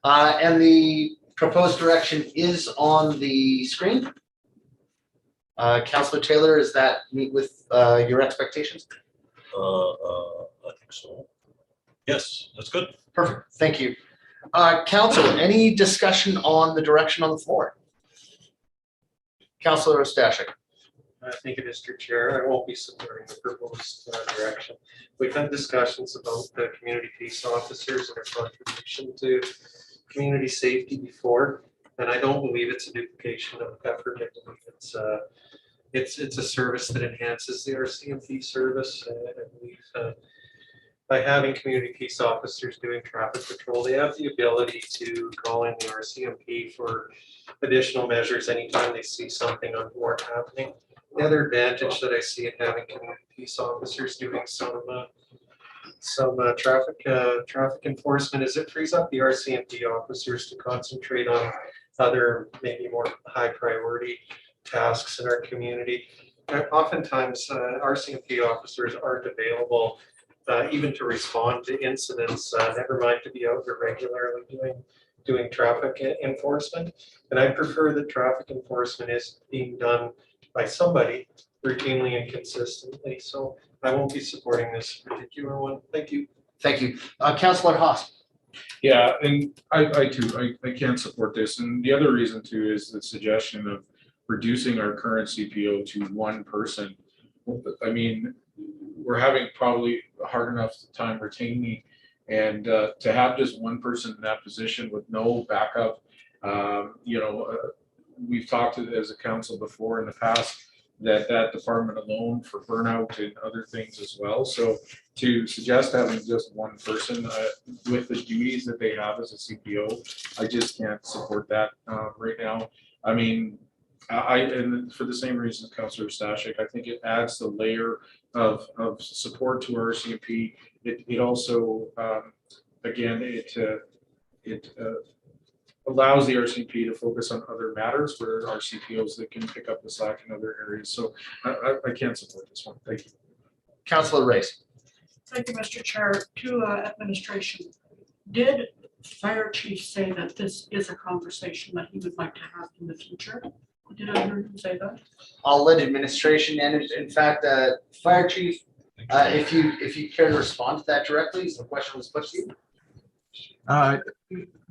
And the proposed direction is on the screen. Councillor Taylor, does that meet with your expectations? I think so. Yes, that's good. Perfect, thank you. Council, any discussion on the direction on the floor? Councillor Ostashik. Thank you, Mr. Chair. I won't be supporting the proposed direction. We've had discussions about the community peace officers and their contribution to community safety before, and I don't believe it's a duplication of effort. I believe it's a service that enhances the RCMP service. I believe by having community peace officers doing traffic patrol, they have the ability to call in the RCMP for additional measures anytime they see something untoward happening. The other advantage that I see in having community peace officers doing some traffic enforcement is it frees up the RCMP officers to concentrate on other maybe more high priority tasks in our community. Oftentimes, RCMP officers aren't available even to respond to incidents, never mind to be out there regularly doing traffic enforcement. And I prefer that traffic enforcement is being done by somebody routinely and consistently. So I won't be supporting this particular one. Thank you. Thank you. Councillor Haas. Yeah, and I too, I can't support this. And the other reason too is the suggestion of reducing our current CPO to one person. I mean, we're having probably a hard enough time retaining, and to have just one person in that position with no backup, we've talked to as a council before in the past that department alone for burnout and other things as well. So to suggest having just one person with the duties that they have as a CPO, I just can't support that right now. I mean, and for the same reason, Councillor Stashik, I think it adds the layer of support to our RCMP. It also, again, it allows the RCMP to focus on other matters where our CPOs that can pick up the slack in other areas. So I can't support this one. Thank you. Councillor Race. Thank you, Mr. Chair. To administration, did Fire Chief say that this is a conversation that he would like to have in the future? Did I hear you say that? I'll let administration and in fact, Fire Chief, if you care to respond to that directly, so the question was put to you.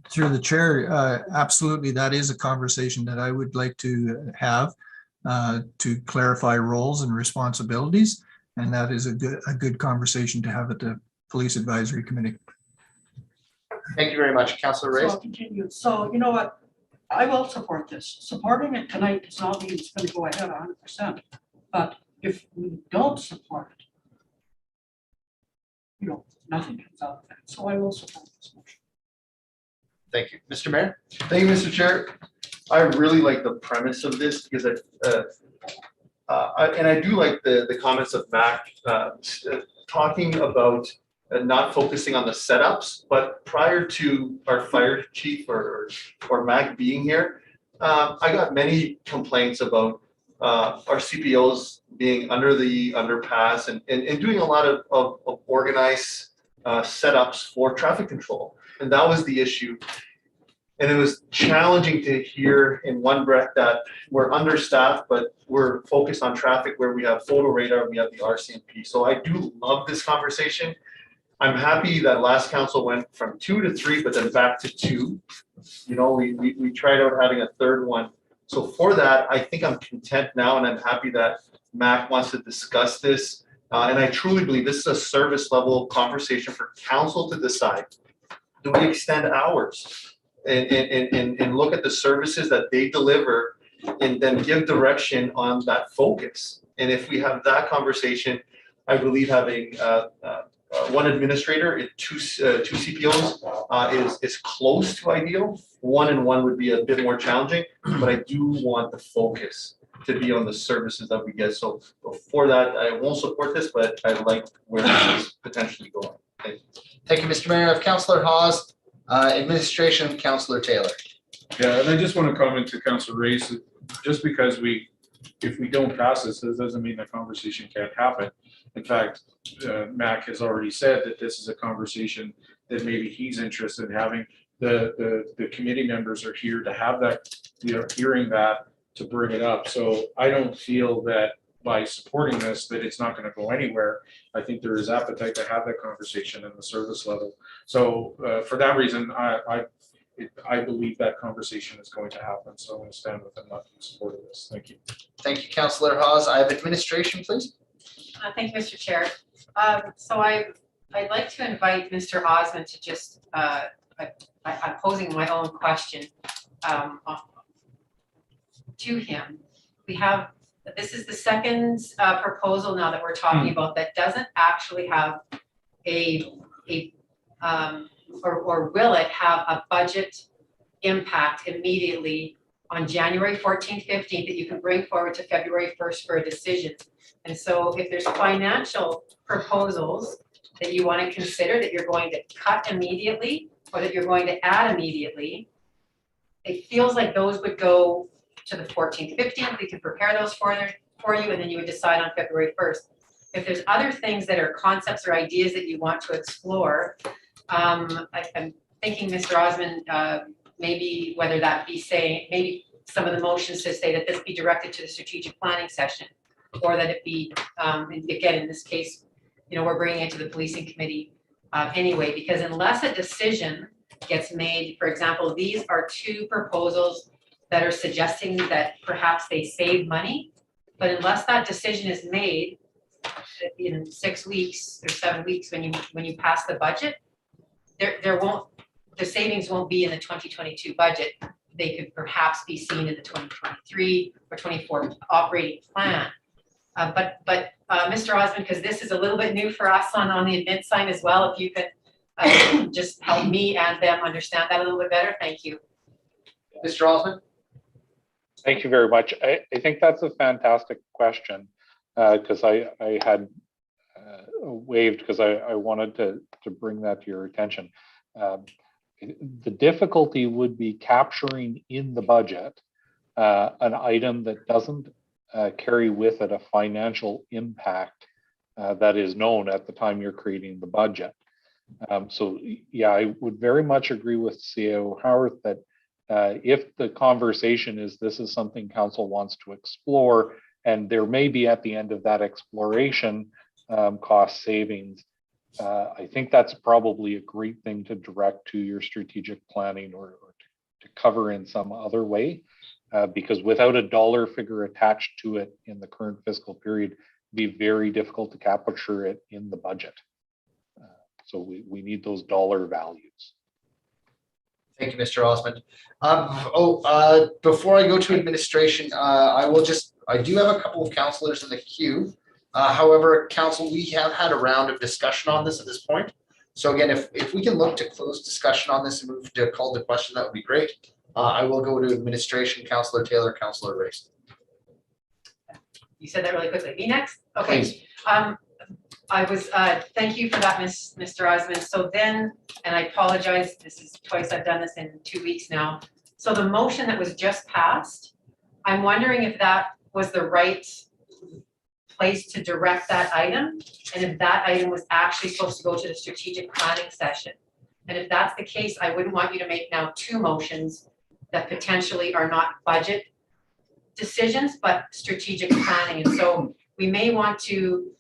Through the chair, absolutely, that is a conversation that I would like to have to clarify roles and responsibilities. And that is a good conversation to have at the Police Advisory Committee. Thank you very much, Councillor So Reyes. I'll continue. So you know what? I will support this. Supporting it tonight does not mean it's going to go ahead 100%. But if we don't support it, nothing comes out of that. So I will support this motion. Thank you. Mr. Mayor? Thank you, Mr. Chair. I really like the premise of this because I do like the comments of Mac talking about not focusing on the setups, but prior to our fire chief or Mac being here, I got many complaints about our CPOs being under the underpass and doing a lot of organized setups for traffic control. And that was the issue. And it was challenging to hear in one breath that we're understaffed, but we're focused on traffic where we have photo radar, we have the RCMP. So I do love this conversation. I'm happy that last council went from 2 to 3, but then back to 2. We tried out having a third one. So for that, I think I'm content now, and I'm happy that Mac wants to discuss this. And I truly believe this is a service level conversation for council to decide. Do we extend hours? And look at the services that they deliver and then give direction on that focus. And if we have that conversation, I believe having one administrator and two CPOs is close to ideal. 1 and 1 would be a bit more challenging, but I do want the focus to be on the services that we get. So for that, I won't support this, but I like where this is potentially going. Thank you. Thank you, Mr. Mayor. I have Councillor Hawes, administration, Councillor Taylor. Yeah, and I just want to comment to Councillor Reyes, just because if we don't pass this, this doesn't mean the conversation can't happen. In fact, Mac has already said that this is a conversation that maybe he's interested in having. The committee members are here to have that, hearing that, to bring it up. So I don't feel that by supporting this, that it's not going to go anywhere. I think there is appetite to have that conversation in the service level. So for that reason, I believe that conversation is going to happen. So I'm going to stand with them, not in support of this. Thank you. Thank you, Councillor Hawes. I have administration, please. Thank you, Mr. Chair. So I'd like to invite Mr. Osmond to just, I'm posing my own question to him. This is the second proposal now that we're talking about that doesn't actually have or will it have a budget impact immediately on January 14th, 15th that you can bring forward to February 1st for a decision. And so if there's financial proposals that you want to consider that you're going to cut immediately or that you're going to add immediately, it feels like those would go to the 14th, 15th. We can prepare those for you, and then you would decide on February 1st. If there's other things that are concepts or ideas that you want to explore, I'm thinking, Mr. Osmond, maybe whether that be saying, maybe some of the motions to say that this be directed to the strategic planning session, or that it be, again, in this case, we're bringing it to the policing committee anyway, because unless a decision gets made, for example, these are 2 proposals that are suggesting that perhaps they save money, but unless that decision is made in 6 weeks or 7 weeks when you pass the budget, the savings won't be in the 2022 budget. They could perhaps be seen in the 2023 or 24 operating plan. But Mr. Osmond, because this is a little bit new for us on the event sign as well, if you could just help me and them understand that a little bit better, thank you. Mr. Osmond? Thank you very much. I think that's a fantastic question because I had waived because I wanted to bring that to your attention. The difficulty would be capturing in the budget an item that doesn't carry with it a financial impact that is known at the time you're creating the budget. So yeah, I would very much agree with CAO Howard that If the conversation is this is something council wants to explore, and there may be at the end of that exploration cost savings, I think that's probably a great thing to direct to your strategic planning or to cover in some other way, because without a dollar figure attached to it in the current fiscal period, it'd be very difficult to capture it in the budget. So we need those dollar values. Thank you, Mr. Osmond. Before I go to administration, I do have a couple of councilors in the queue. However, council, we have had a round of discussion on this at this point. So again, if we can look to close discussion on this and move to call the question, that would be great. I will go to administration, Councilor Taylor, Councilor Race. You said that really quickly. Me next? Okay. Please. Thank you for that, Mr. Osmond. So then, and I apologize, this is twice I've done this in 2 weeks now. So the motion that was just passed, I'm wondering if that was the right place to direct that item, and if that item was actually supposed to go to the strategic planning session. And if that's the case, I wouldn't want you to make now 2 motions that potentially are not budget decisions, but strategic planning. And so we may want to,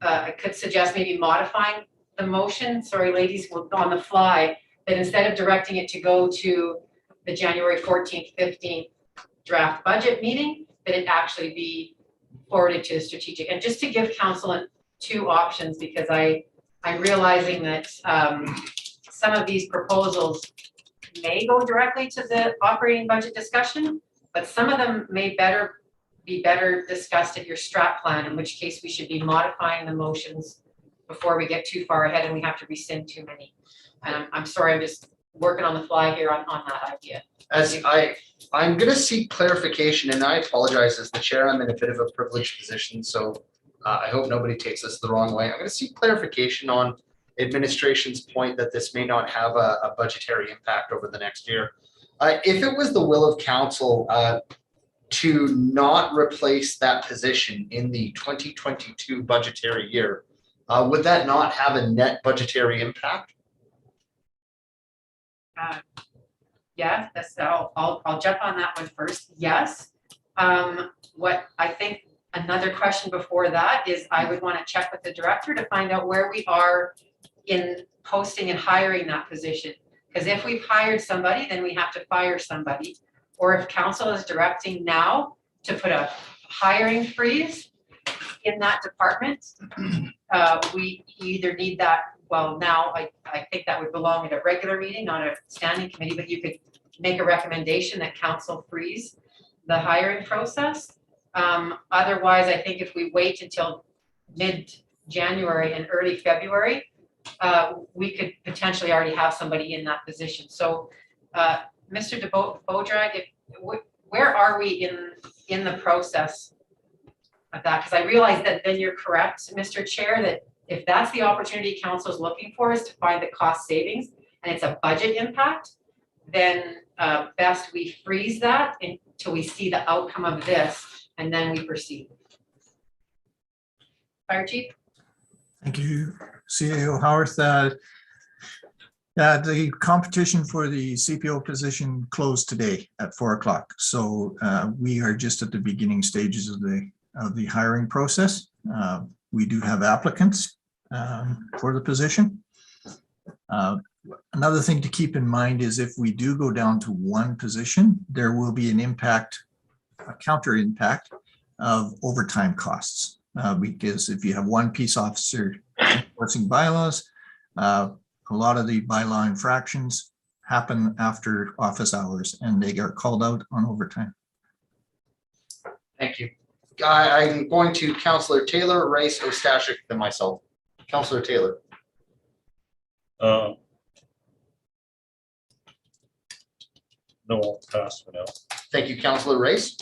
I could suggest maybe modifying the motion, sorry ladies, on the fly, that instead of directing it to go to the January 14th, 15th draft budget meeting, that it actually be forwarded to the strategic. And just to give council 2 options, because I'm realizing that some of these proposals may go directly to the operating budget discussion, but some of them may be better discussed at your strat plan, in which case we should be modifying the motions before we get too far ahead and we have to rescind too many. And I'm sorry, I'm just working on the fly here on that idea. I'm going to seek clarification, and I apologize as the chair. I'm in a bit of a privileged position, so I hope nobody takes this the wrong way. I'm going to seek clarification on administration's point that this may not have a budgetary impact over the next year. If it was the will of council to not replace that position in the 2022 budgetary year, would that not have a net budgetary impact? Yeah, I'll jump on that one first. Yes. What I think another question before that is I would want to check with the director to find out where we are in posting and hiring that position. Because if we've hired somebody, then we have to fire somebody. Or if council is directing now to put a hiring freeze in that department, we either need that, well, now I think that would belong at a regular meeting, not a standing committee, but you could make a recommendation that council freeze the hiring process. Otherwise, I think if we wait until mid-January and early February, we could potentially already have somebody in that position. So, Mr. Beaudrag, where are we in the process of that? Because I realize that then you're correct, Mr. Chair, that if that's the opportunity council is looking for, is to find the cost savings and it's a budget impact, then best we freeze that until we see the outcome of this, and then we proceed. Fire Chief? Thank you, CAO Howarth. The competition for the CPO position closed today at 4 o'clock. So we are just at the beginning stages of the hiring process. We do have applicants for the position. Another thing to keep in mind is if we do go down to 1 position, there will be an impact, a counter impact of overtime costs. Because if you have 1 peace officer enforcing bylaws, a lot of the bylaw infractions happen after office hours and they get called out on overtime. Thank you. I'm going to Councillor Taylor, Rice, Ostashik, then myself. Councillor Taylor. No, I'll pass for now. Thank you, Councillor Rice.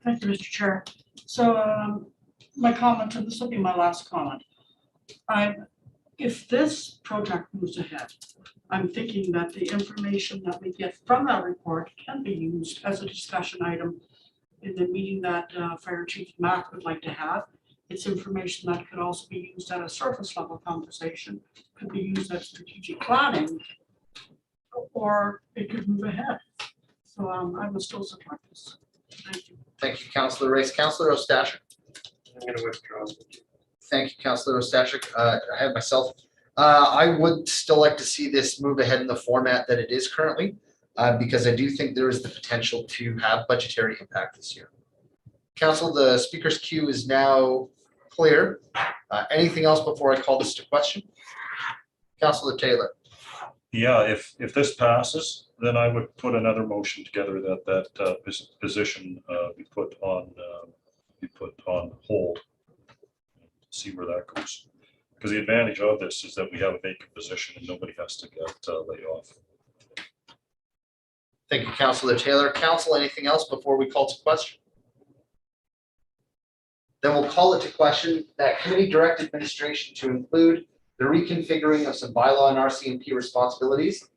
Thank you, Mr. Chair. So my comment, and this will be my last comment. If this project moves ahead, I'm thinking that the information that we get from that report can be used as a discussion item in the meeting that Fire Chief Mack would like to have. It's information that could also be used at a surface level conversation, could be used at strategic planning, or it could move ahead. So I would still support this. Thank you. Thank you, Councillor Race. Councillor Ostashik. I'm gonna withdraw. Thank you, Councillor Ostashik. I have myself. I would still like to see this move ahead in the format that it is currently, because I do think there is the potential to have budgetary impact this year. Council, the speaker's queue is now clear. Anything else before I call this to question? Councillor Taylor. Yeah, if this passes, then I would put another motion together that position be put on hold. See where that goes. Because the advantage of this is that we have a vacant position and nobody has to get laid off. Thank you, Councillor Taylor. Council, anything else before we call to question? Then we'll call it to question that committee direct administration to include the reconfiguring of some bylaw and RCMP responsibilities,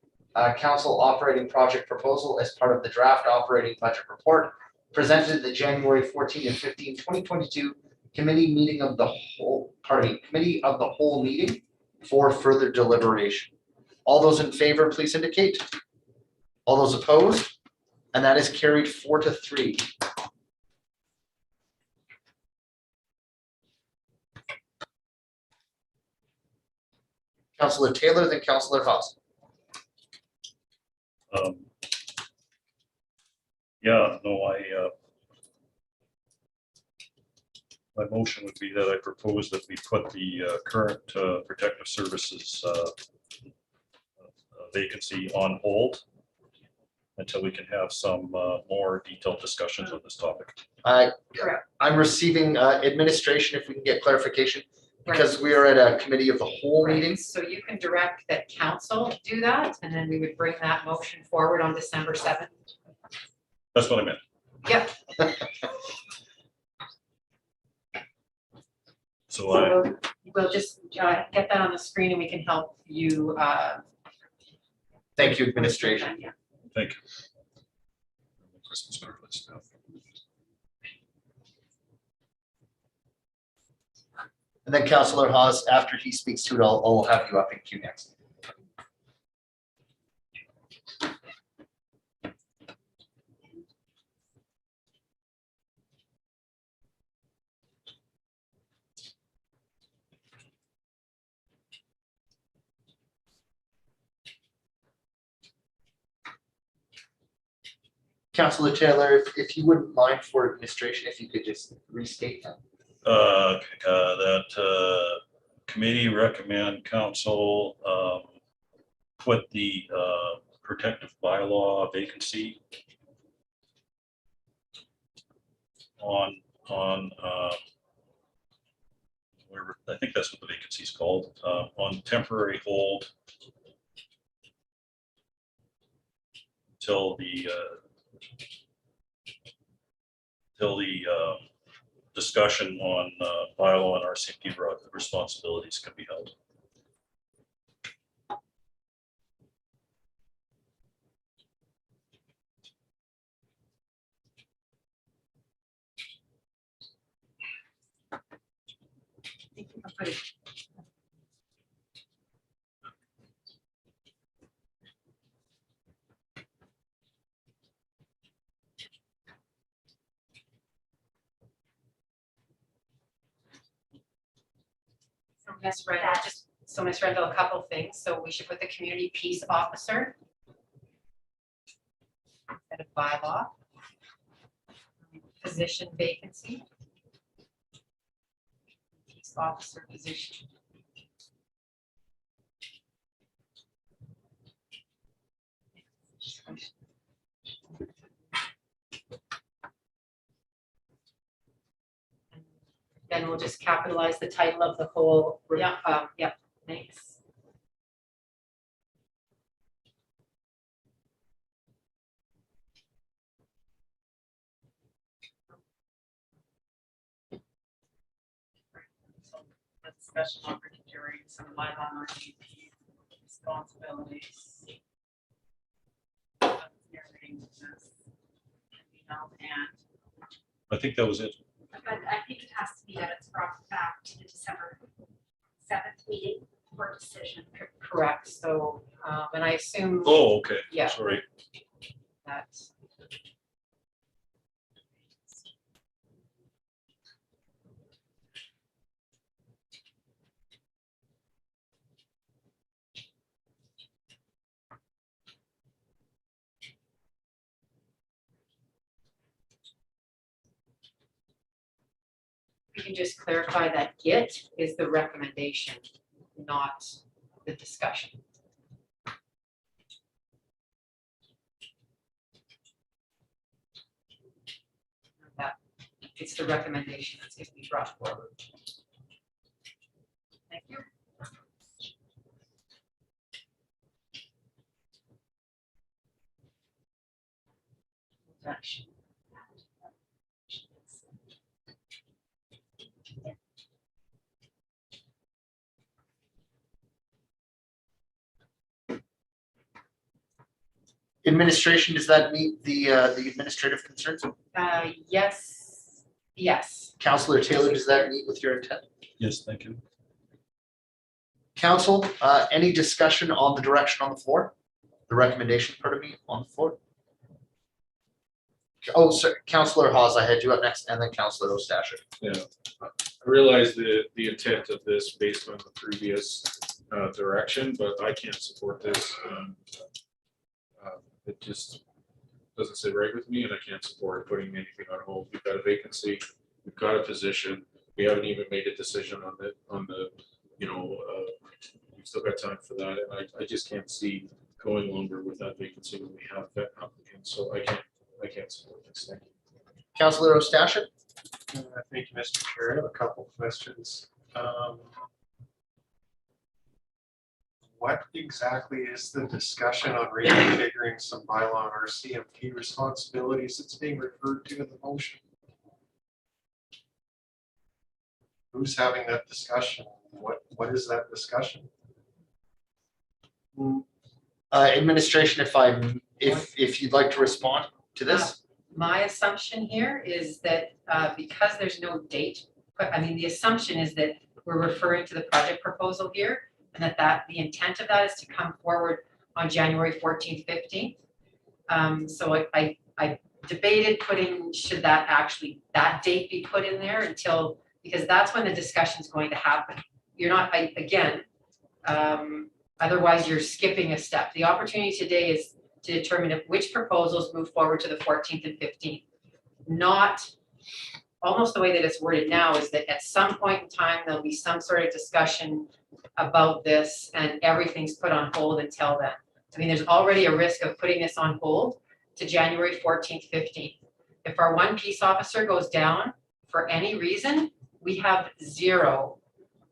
council operating project proposal as part of the draft operating budget report presented at the January 14 and 15, 2022 committee of the whole meeting for further deliberation. All those in favor, please indicate. All those opposed? And that is carried 4-3. Councillor Taylor, then Councillor Haas. Yeah, no, my motion would be that I propose that we put the current protective services vacancy on hold until we can have some more detailed discussions on this topic. Correct. I'm receiving administration, if we can get clarification, because we are at a committee of the whole Right. meeting. So you can direct that council do that, and then we would bring that motion forward on December 7th. That's what I meant. Yep. So I, We'll just get that on the screen and we can help you. Thank you, administration. Yeah. thank you. Christmas card list now. And then Councillor Haas, after he speaks to it, I'll have you up in queue next. Councillor Taylor, if you wouldn't mind for administration, if you could just restate that. That committee recommend council put the protective bylaw vacancy on where I think that's what the vacancy is called, on temporary hold till the discussion on bylaw and RCMP responsibilities can be held. Ms. Rendell, Ms. Rendell, a couple of things. So we should put the community peace officer instead of bylaw. Position vacancy. Peace officer position. Then we'll just capitalize the title of the whole. Yeah. Yep. Thanks. So that's special operating during some live on RCP responsibilities. Narrating this, and I think that was it. But I think it has to be that it's brought back to the December 7th meeting. for decision. Correct, so, and I assume Oh, okay. Yeah. Sorry. that. We can just clarify that get is the recommendation, not the discussion. That, it's the recommendation that's going to be brought forward. Thank you. Action. Administration, does that meet the administrative concerns? Yes, yes. Councillor Taylor, does that meet with your intent? Yes, thank you. Council, any discussion on the direction on the floor? The recommendation, pardon me, on the floor? Oh, sir, Councillor Hawes, I had you up next, and then Councillor Ostasher. Yeah, I realize the intent of this based on the previous direction, but I can't support this. It just doesn't sit right with me, and I can't support putting anything on hold. We've got a vacancy, we've got a position, we haven't even made a decision on the we've still got time for that, and I just can't see going longer with that vacancy when we have that applicant, so I can't support this. Thank you. Councillor Ostasher? Thank you, Mr. Chair. I have a couple of questions. What exactly is the discussion on reconfiguring some bylaw on our CMP responsibilities that's being referred to in the motion? Who's having that discussion? What is that discussion? Administration, if you'd like to respond to this? My assumption here is that because there's no date, but I mean, the assumption is that we're referring to the project proposal here, and that the intent of that is to come forward on January 14th, 15th. So I debated should that date be put in there until, because that's when the discussion is going to happen. You're not, otherwise you're skipping a step. The opportunity today is to determine which proposals move forward to the 14th and 15th. Not, almost the way that it's worded now is that at some point in time, there'll be some sort of discussion about this and everything's put on hold until then. I mean, there's already a risk of putting this on hold to January 14th, 15th. If our one peace officer goes down for any reason, we have zero.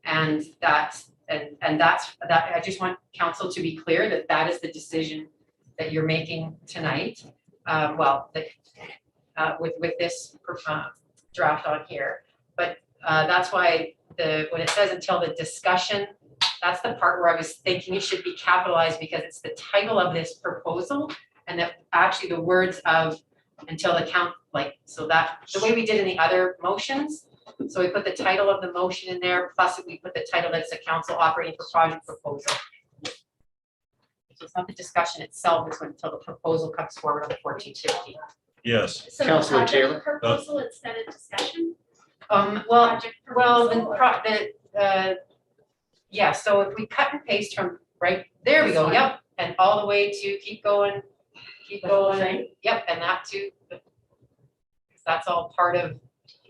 And that's, I just want council to be clear that that is the decision that you're making tonight. With this draft on here, but that's why when it says until the discussion, that's the part where I was thinking it should be capitalized because it's the title of this proposal, and that actually the words of until the count, so that the way we did in the other motions. So we put the title of the motion in there, plus we put the title that it's a council operating for project proposal. So it's not the discussion itself, it's until the proposal comes forward on the 14th, 15th. Yes. So the Councillor project Taylor? proposal instead of discussion? Well, yeah, so if we cut and paste from right, there we go, yep, and all the way to keep going, yep, and that too. That's all part of,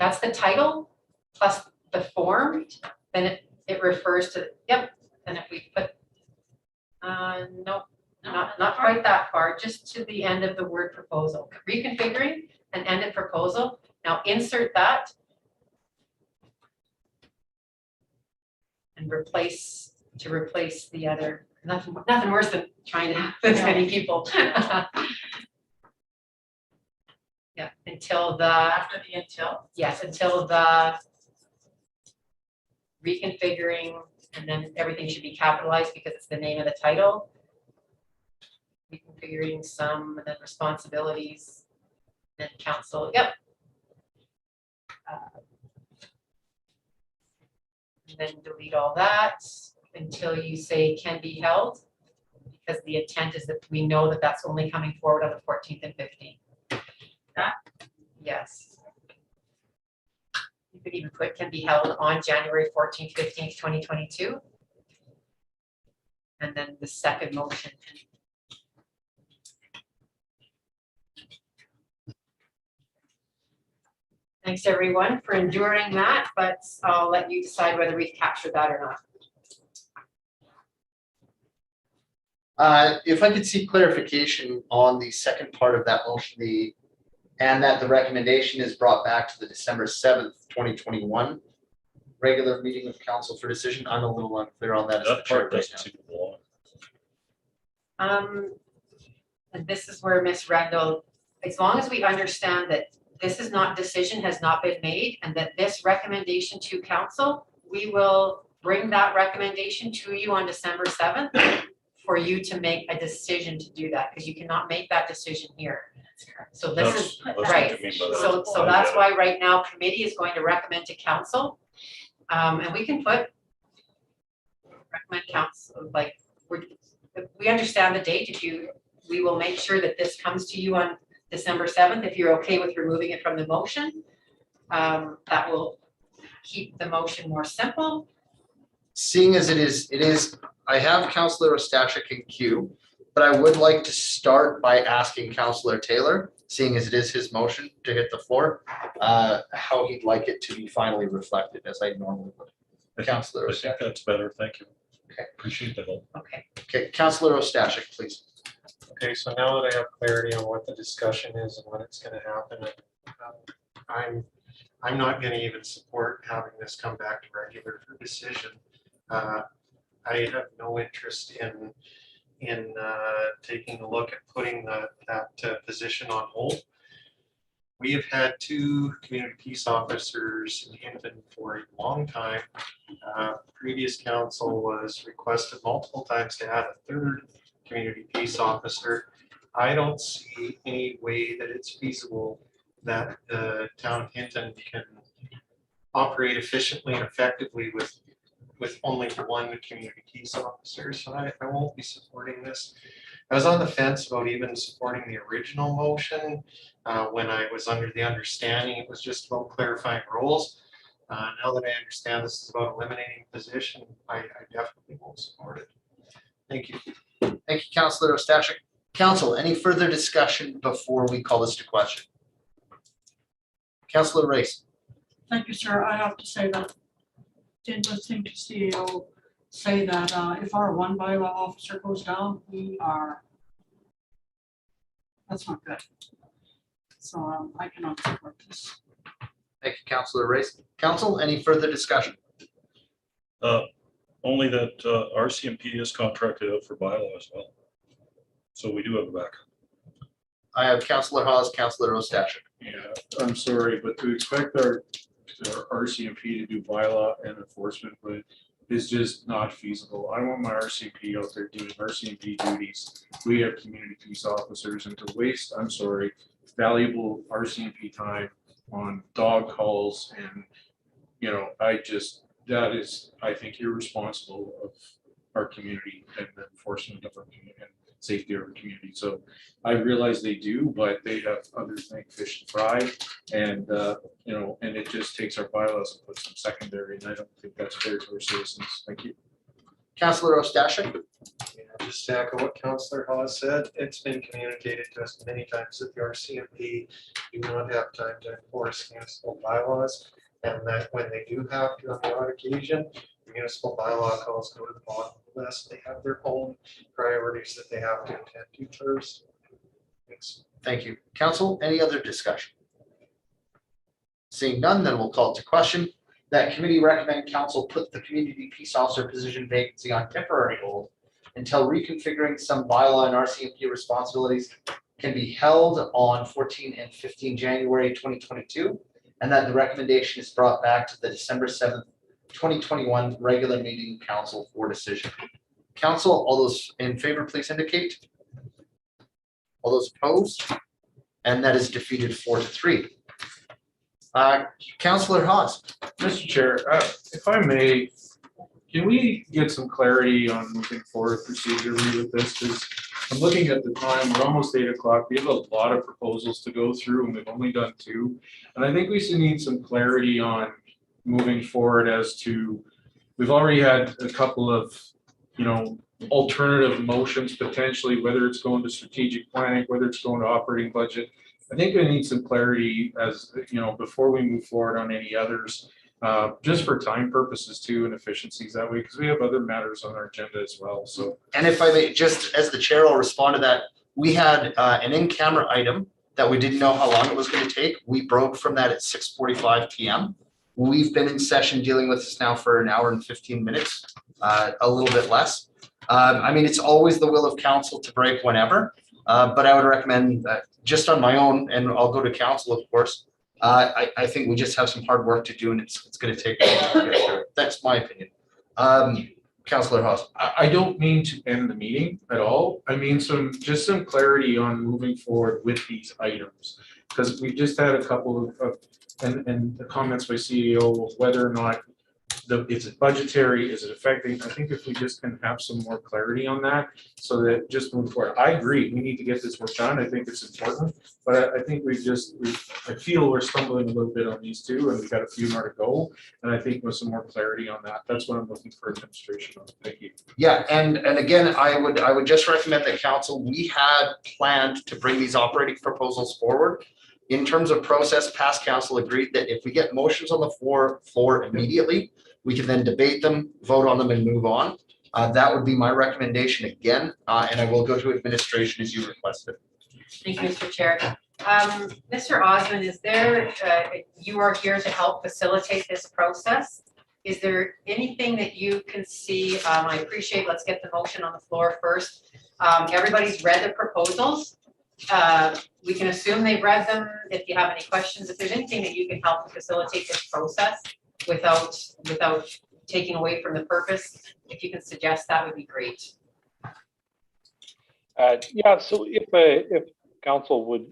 that's the title plus the form, then it refers to, yep, and if we put, nope, not quite that far, just to the end of the word proposal. Reconfiguring and end of proposal. Now insert that and replace the other. Nothing worse than trying to have this many people. Yeah, until the. After the until? Yes, until the reconfiguring, and then everything should be capitalized because it's the name of the title. Reconfiguring some, and then responsibilities, and council, yep. And then delete all that, until you say can be held. Because the intent is that we know that that's only coming forward on the 14th and 15th. That? Yes. You could even put can be held on January 14th, 15th, 2022. And then the second motion. Thanks, everyone, for enduring that, but I'll let you decide whether we've captured that or not. If I could seek clarification on the second part of that motion, and that the recommendation is brought back to the December 7th, 2021 regular meeting of council for decision. I'm a little unclear on that as the That chair part right doesn't now. seem to belong. And this is where Ms. Randall, as long as we understand that this is not, decision has not been made, and that this recommendation to council, we will bring that recommendation to you on December 7th for you to make a decision to do that, because you cannot make that decision here. So this is, That's what right. you mean by that. So I that's get it. why right now committee is going to recommend to council. And we can put recommend council, like, we understand the date. If you, we will make sure that this comes to you on December 7th. If you're okay with removing it from the motion, that will keep the motion more simple. Seeing as it is, I have Councillor Ostashik in queue, but I would like to start by asking Councillor Taylor, seeing as it is his motion to hit the floor, how he'd like it to be finally reflected as I normally would. Councillor I think Ostashik. that's better. Thank you. Okay. Appreciate the help. Okay. Okay, Councillor Ostashik, please. Okay, so now that I have clarity on what the discussion is and when it's gonna happen, I'm not gonna even support having this come back to regular for decision. I have no interest in taking a look at putting that position on hold. We have had 2 community peace officers in Hinton for a long time. Previous council was requested multiple times to add a 3rd community peace officer. I don't see any way that it's feasible that the town of Hinton can operate efficiently and effectively with only 1 community peace officer. So I won't be supporting this. I was on the fence about even supporting the original motion when I was under the understanding it was just about clarifying roles. Now that I understand this is about eliminating position, I definitely won't support it. Thank you. Thank you, Councillor Ostashik. Council, any further discussion before we call this to question? Councillor Race. Thank you, sir. I have to say that did listening to CEO say that if our 1 bylaw officer goes down, that's not good. So I cannot support this. Thank you, Councillor Race. Council, any further discussion? Only that RCMP is contracted out for bylaw as well. So we do have a backup. I have Councillor Hawes, Councillor Ostashik. Yeah, I'm sorry, but to expect our RCMP to do bylaw and enforcement, but is just not feasible. I want my RCMP out there doing RCMP duties. We have community peace officers, and to waste, I'm sorry, valuable RCMP time on dog calls and, that is, I think, irresponsible of our community and the enforcement of our community and safety of our community. So I realize they do, but they have others like fish and fry, and and it just takes our bylaws and puts them secondary, and I don't think that's fair to our citizens. Thank you. Councillor Ostashik. Yeah, just to echo what Councillor Hawes said, it's been communicated to us many times that the RCMP do not have time to enforce municipal bylaws, and that when they do have to on the odd occasion, municipal bylaw calls go to the bottom of the list. They have their own priorities that they have to attend to first. Thanks. Thank you. Council, any other discussion? Seeing none, then we'll call it to question. That committee recommend council put the community peace officer position vacancy on temporary hold until reconfiguring some bylaw and RCMP responsibilities can be held on 14 and 15 January 2022, and that the recommendation is brought back to the December 7th, 2021 regular meeting council for decision. Council, all those in favor, please indicate. All those opposed? And that is defeated 4-3. Councillor Hawes. Mr. Chair, if I may, can we get some clarity on moving forward procedurally with this? Because I'm looking at the time, we're almost 8 o'clock. We have a lot of proposals to go through and we've only done 2. And I think we should need some clarity on moving forward as to, we've already had a couple of, alternative motions potentially, whether it's going to strategic planning, whether it's going to operating budget. I think we need some clarity as, before we move forward on any others. Just for time purposes too and efficiencies that way, because we have other matters on our agenda as well, so. And if I may, just as the chair, I'll respond to that. We had an in-camera item that we didn't know how long it was going to take. We broke from that at 6:45 p.m. We've been in session dealing with this now for 1 hour and 15 minutes, a little bit less. It's always the will of council to break whenever, but I would recommend that just on my own, and I'll go to council, of course. I think we just have some hard work to do, and it's going to take a while to get through it. That's my opinion. Councillor Haas. I don't mean to end the meeting at all. I mean some clarity on moving forward with these items. Because we just had a couple of and the comments by CEO of whether or not is it budgetary, is it affecting? I think if we just can have some more clarity on that, so that just move forward. I agree, we need to get this work done. I think it's important, but I think I feel we're stumbling a little bit on these 2, and we've got a few more to go. And I think with some more clarity on that, that's what I'm looking for administration on. Thank you. Yeah, and again, I would just recommend that council, we had planned to bring these operating proposals forward. In terms of process, past council agreed that if we get motions on the floor immediately, we can then debate them, vote on them, and move on. That would be my recommendation again, and I will go to administration as you requested. Thank you, Mr. Chair. Mr. Osmond, you are here to help facilitate this process. Is there anything that you can see? I appreciate, let's get the motion on the floor first. Everybody's read the proposals. We can assume they've read them. If you have any questions, if there's anything that you can help to facilitate this process without taking away from the purpose, if you can suggest, that would be great. So if council would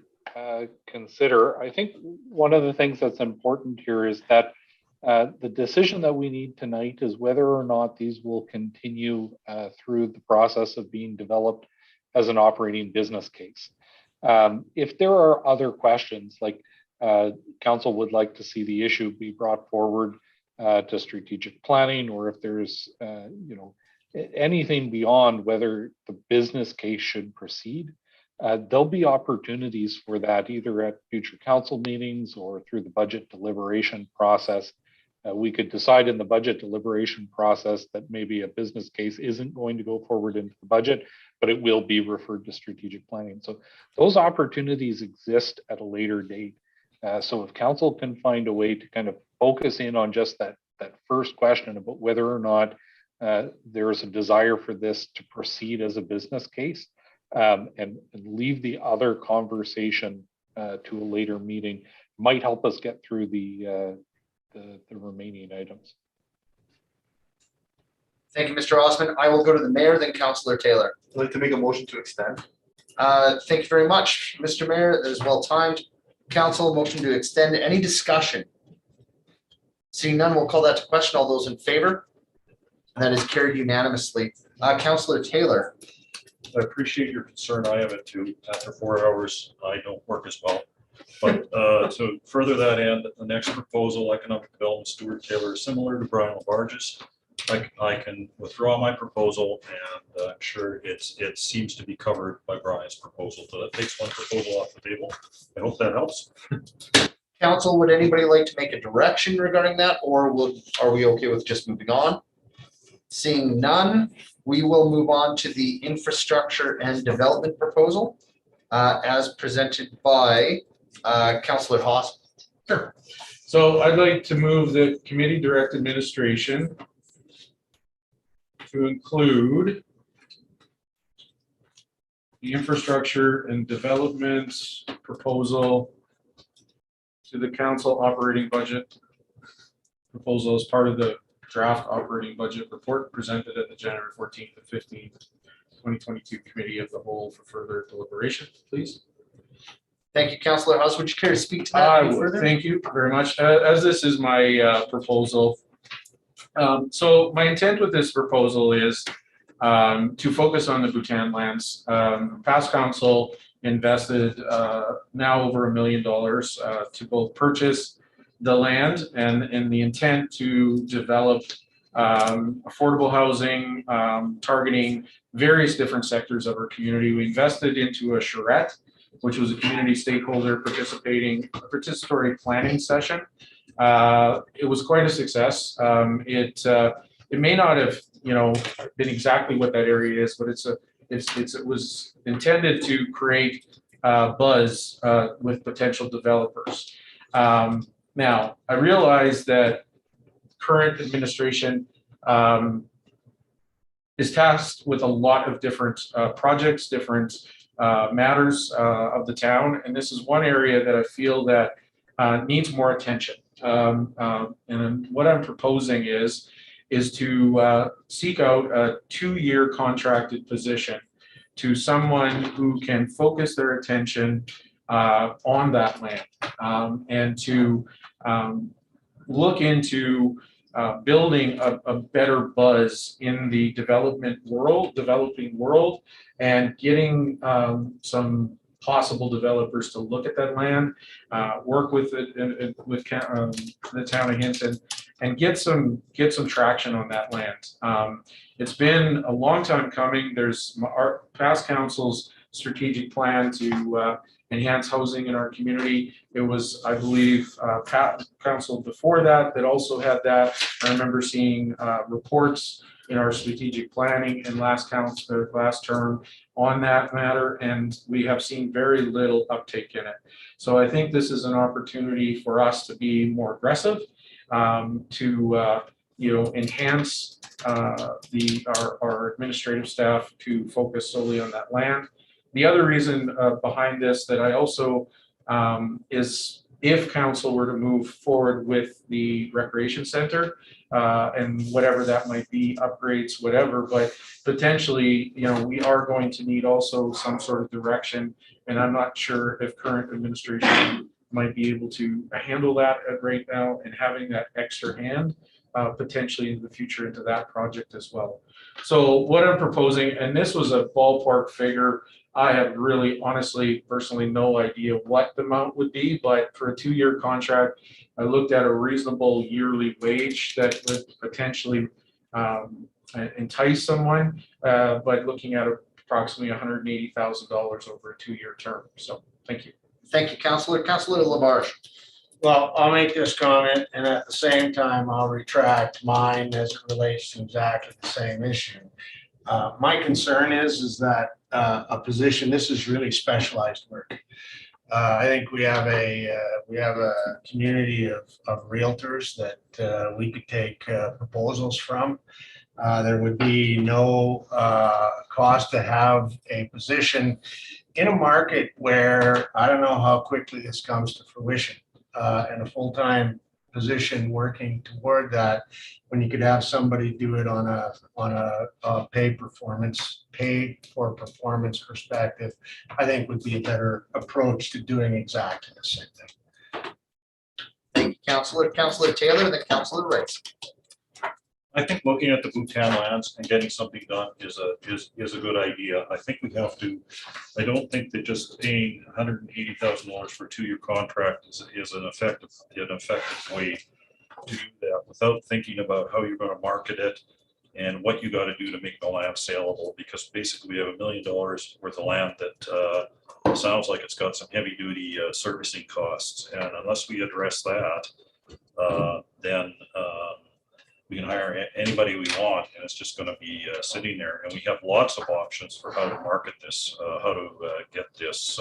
consider, I think one of the things that's important here is that the decision that we need tonight is whether or not these will continue through the process of being developed as an operating business case. If there are other questions, like council would like to see the issue be brought forward to strategic planning, or if there's anything beyond whether the business case should proceed, there'll be opportunities for that either at future council meetings or through the budget deliberation process. We could decide in the budget deliberation process that maybe a business case isn't going to go forward into the budget, but it will be referred to strategic planning. So those opportunities exist at a later date. So if council can find a way to kind of focus in on just that first question about whether or not there is a desire for this to proceed as a business case, and leave the other conversation to a later meeting, might help us get through the remaining items. Thank you, Mr. Osmond. I will go to the mayor, then Councillor Taylor. I'd like to make a motion to extend. Thank you very much, Mr. Mayor. That is well timed. Council, motion to extend. Any discussion? Seeing none, we'll call that to question. All those in favor? And that is carried unanimously. Councillor Taylor. I appreciate your concern. I have it too. After 4 hours, I don't work as well. But to further that end, the next proposal, economic development, Stuart Taylor, similar to Brian LaBarge's. I can withdraw my proposal, and I'm sure it seems to be covered by Brian's proposal. So that takes one proposal off the table. I hope that helps. Council, would anybody like to make a direction regarding that, or are we okay with just moving on? Seeing none, we will move on to the infrastructure and development proposal as presented by Councillor Haas. Sure. So I'd like to move the committee direct administration to include the infrastructure and development proposal to the council operating budget proposal as part of the draft operating budget report presented at the January 14th and 15th, 2022 Committee of the Whole for further deliberation, please. Thank you, Councillor Haas. Would you care to speak to that any further? Thank you very much. As this is my proposal, So my intent with this proposal is to focus on the Bhutan lands. Past council invested now over $1 million to both purchase the land and the intent to develop affordable housing, targeting various different sectors of our community. We invested into a charrette, which was a community stakeholder participatory planning session. It was quite a success. It may not have, been exactly what that area is, but it was intended to create buzz with potential developers. Now, I realize that current administration is tasked with a lot of different projects, different matters of the town, and this is one area that I feel that needs more attention. And what I'm proposing is to seek out a 2-year contracted position to someone who can focus their attention on that land and to look into building a better buzz in the developing world, and getting some possible developers to look at that land, work with it with the town of Hinton, and get some traction on that land. It's been a long time coming. There's our past council's strategic plan to enhance housing in our community. It was, I believe, council before that also had that. I remember seeing reports in our strategic planning and last term on that matter, and we have seen very little uptake in it. So I think this is an opportunity for us to be more aggressive, to enhance our administrative staff to focus solely on that land. The other reason behind this that I also is if council were to move forward with the recreation center and whatever that might be, upgrades, whatever, but potentially, we are going to need also some sort of direction, and I'm not sure if current administration might be able to handle that right now, and having that extra hand potentially in the future into that project as well. So what I'm proposing, and this was a ballpark figure, I have really honestly personally no idea what the amount would be, but for a 2-year contract, I looked at a reasonable yearly wage that would potentially entice someone, but looking at approximately $180,000 over a 2-year term. So thank you. Thank you, Councillor. Councillor Labarge. Well, I'll make this comment, and at the same time, I'll retract mine as it relates to exactly the same issue. My concern is that a position, this is really specialized work. I think we have a community of realtors that we could take proposals from. There would be no cost to have a position in a market where I don't know how quickly this comes to fruition, and a full-time position working toward that, when you could have somebody do it on a pay for performance perspective, I think would be a better approach to doing exactly the same thing. Thank you, Councillor. Councillor Taylor, then Councillor Rice. I think looking at the Bhutan lands and getting something done is a good idea. I think we have to, I don't think that just paying $180,000 for a 2-year contract is an effective way to do that without thinking about how you're going to market it and what you got to do to make the land saleable, because basically we have $1 million worth of land that sounds like it's got some heavy duty servicing costs, and unless we address that, then we can hire anybody we want, and it's just going to be sitting there. And we have lots of options for how to market this, how to get this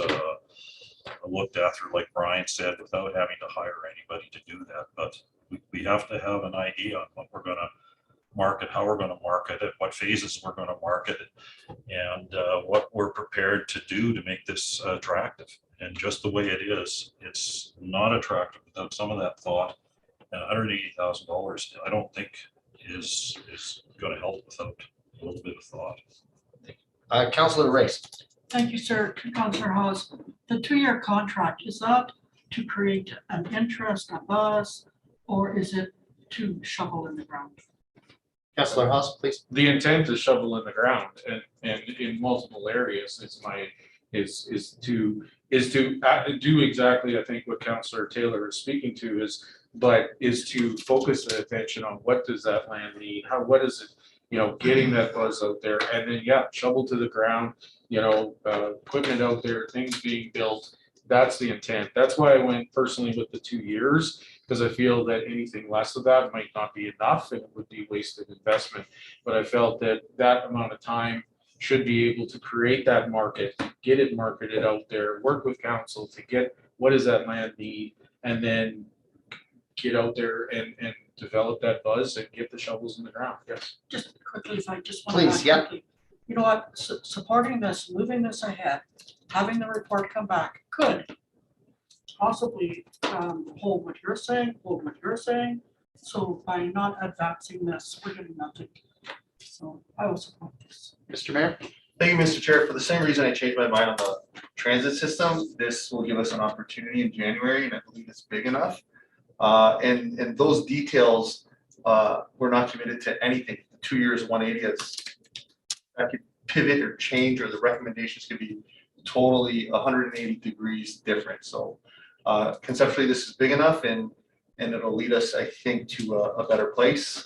looked after, like Brian said, without having to hire anybody to do that. But we have to have an idea on what we're going to market, how we're going to market it, what phases we're going to market it, and what we're prepared to do to make this attractive. And just the way it is, it's not attractive without some of that thought. And $180,000, I don't think is going to help without a little bit of thought. Councillor Rice. Thank you, sir. Councillor Hawes, the 2-year contract, is that to create an interest, a buzz, or is it to shovel in the ground? Councillor Haas, please. The intent is shovel in the ground and in multiple areas is to do exactly, I think, what Councillor Taylor is speaking to is to focus the attention on what does that land need? What is it, getting that buzz out there, and then, shovel to the ground, equipment out there, things being built. That's the intent. That's why I went personally with the 2 years, because I feel that anything less of that might not be enough and it would be wasted investment. But I felt that that amount of time should be able to create that market, get it marketed out there, work with council to get what does that land need, and then get out there and develop that buzz and get the shovels in the ground. Yes. Just quickly, if I just want to. Please, yeah. You know what, supporting this, moving this ahead, having the report come back could possibly hold what you're saying, So by not advancing this, we're getting nothing. So I will support this. Mr. Mayor? Thank you, Mr. Chair. For the same reason I changed my mind on the transit system, this will give us an opportunity in January, and I believe it's big enough. And those details, we're not committed to anything. 2 years, 180, that could pivot or change, or the recommendations could be totally 180 degrees different. So conceptually, this is big enough, and it'll lead us, I think, to a better place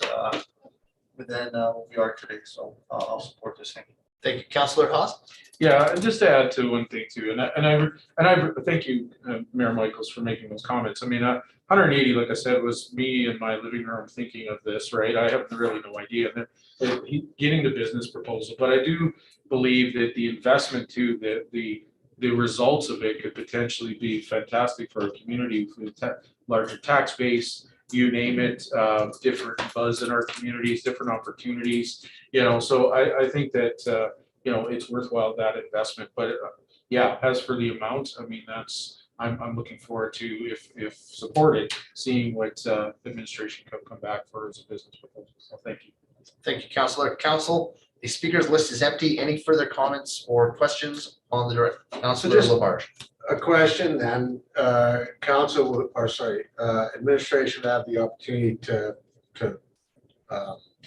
than what we are today. So I'll support this thing. Thank you. Councillor Haas? Yeah, and just to add to one thing too, and I thank you, Mayor Michaels, for making those comments. I mean, 180, like I said, was me in my living room thinking of this, right? I have really no idea. Getting the business proposal, but I do believe that the investment too, the results of it could potentially be fantastic for our community, with larger tax base, you name it, different buzz in our communities, different opportunities, so I think that, it's worthwhile, that investment. But as for the amount, I mean, I'm looking forward to, if supported, seeing what administration can come back for as a business proposal. So thank you. Thank you, Councillor. Council, the speakers list is empty. Any further comments or questions on the direct? Councillor Labarge. A question then, administration would have the opportunity to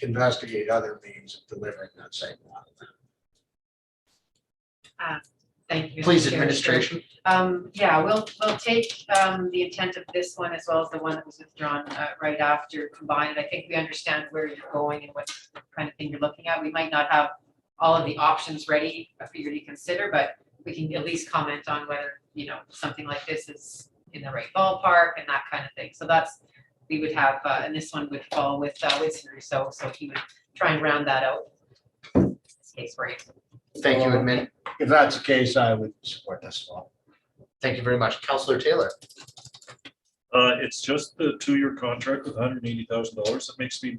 investigate other means of delivering that same one. Thank you. Please, Mr. Chair. administration. We'll take the intent of this one as well as the one that was withdrawn right after, combine it. I think we understand where you're going and what kind of thing you're looking at. We might not have all of the options ready for you to consider, but we can at least comment on whether, something like this is in the right ballpark and that kind of thing. So we would have, and this one would fall with so he would try and round that out. In this case for you. Thank you, admin. If that's the case, I would support this as well. Thank you very much. Councillor Taylor. It's just the 2-year contract with $180,000 that makes me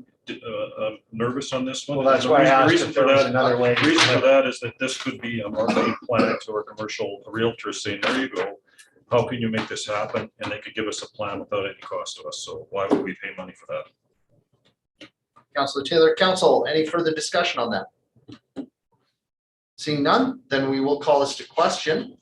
nervous on this one. Well, that's why I asked reason if for there was that. another way. The reason for that is that this could be a marketing plan to a commercial realtor saying, there you go. How can you make this happen? And they could give us a plan without any cost to us. So why would we pay money for that? Councillor Taylor. Council, any further discussion on that? Seeing none, then we will call this to question.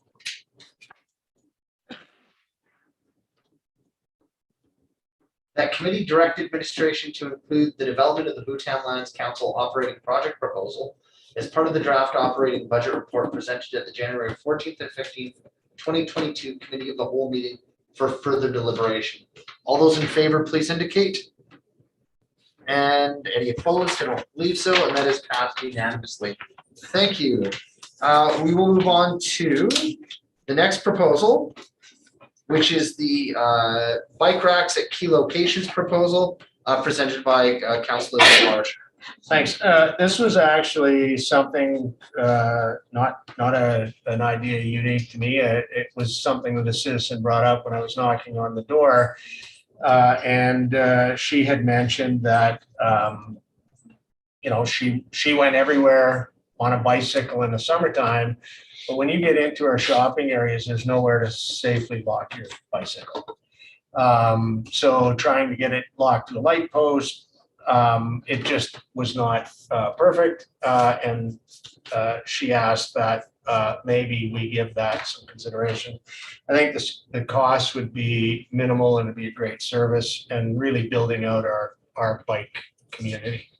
That committee direct administration to include the development of the Bhutan Lands Council operating project proposal as part of the draft operating budget report presented at the January 14th and 15th, 2022 Committee of the Whole meeting for further deliberation. All those in favor, please indicate. And any opposed? I don't believe so, and that is passed unanimously. Thank you. We will move on to the next proposal, which is the bike racks at key locations proposal presented by Councillor Labarge. Thanks. This was actually something, not an idea unique to me. It was something that a citizen brought up when I was knocking on the door. And she had mentioned that, she went everywhere on a bicycle in the summertime, but when you get into our shopping areas, there's nowhere to safely lock your bicycle. So trying to get it locked to the light post, it just was not perfect. And she asked that maybe we give that some consideration. I think the cost would be minimal and it'd be a great service and really building out our bike community.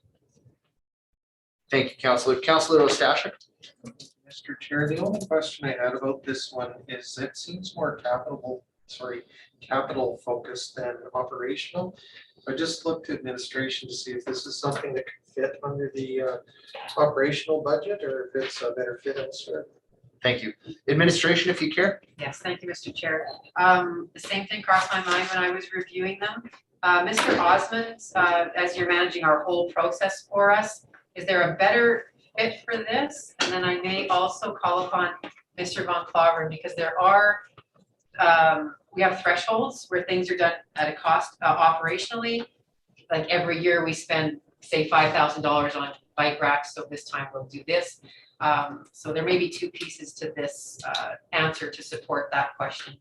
Thank you, Councillor. Councillor Ostashik? Mr. Chair, the only question I had about this one is it seems more capital focused than operational. I just looked at administration to see if this is something that could fit under the operational budget or if it's a better fit elsewhere. Thank you. Administration, if you care. Yes, thank you, Mr. Chair. The same thing crossed my mind when I was reviewing them. Mr. Osmond, as you're managing our whole process for us, is there a better fit for this? And then I may also call upon Mr. Von Claveren, because there are, we have thresholds where things are done at a cost operationally. Like every year we spend, say, $5,000 on bike racks, so this time we'll do this. So there may be two pieces to this answer to support that question.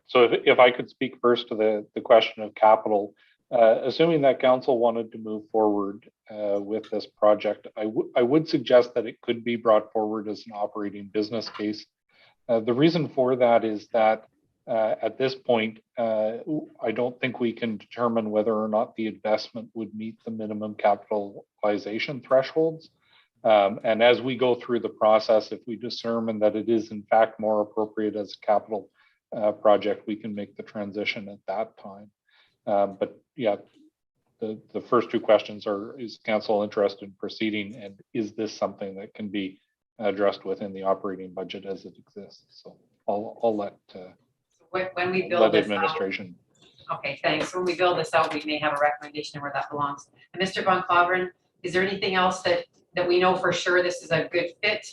So if I could speak first to the question of capital, assuming that council wanted to move forward with this project, I would suggest that it could be brought forward as an operating business case. The reason for that is that at this point, I don't think we can determine whether or not the investment would meet the minimum capitalization thresholds. And as we go through the process, if we determine that it is in fact more appropriate as a capital project, we can make the transition at that time. But yeah, the first two questions are, is council interested in proceeding, and is this something that can be addressed within the operating budget as it exists? So I'll let When we build this administration. out, okay, thanks. When we build this out, we may have a recommendation of where that belongs. And Mr. Von Claveren, is there anything else that we know for sure this is a good fit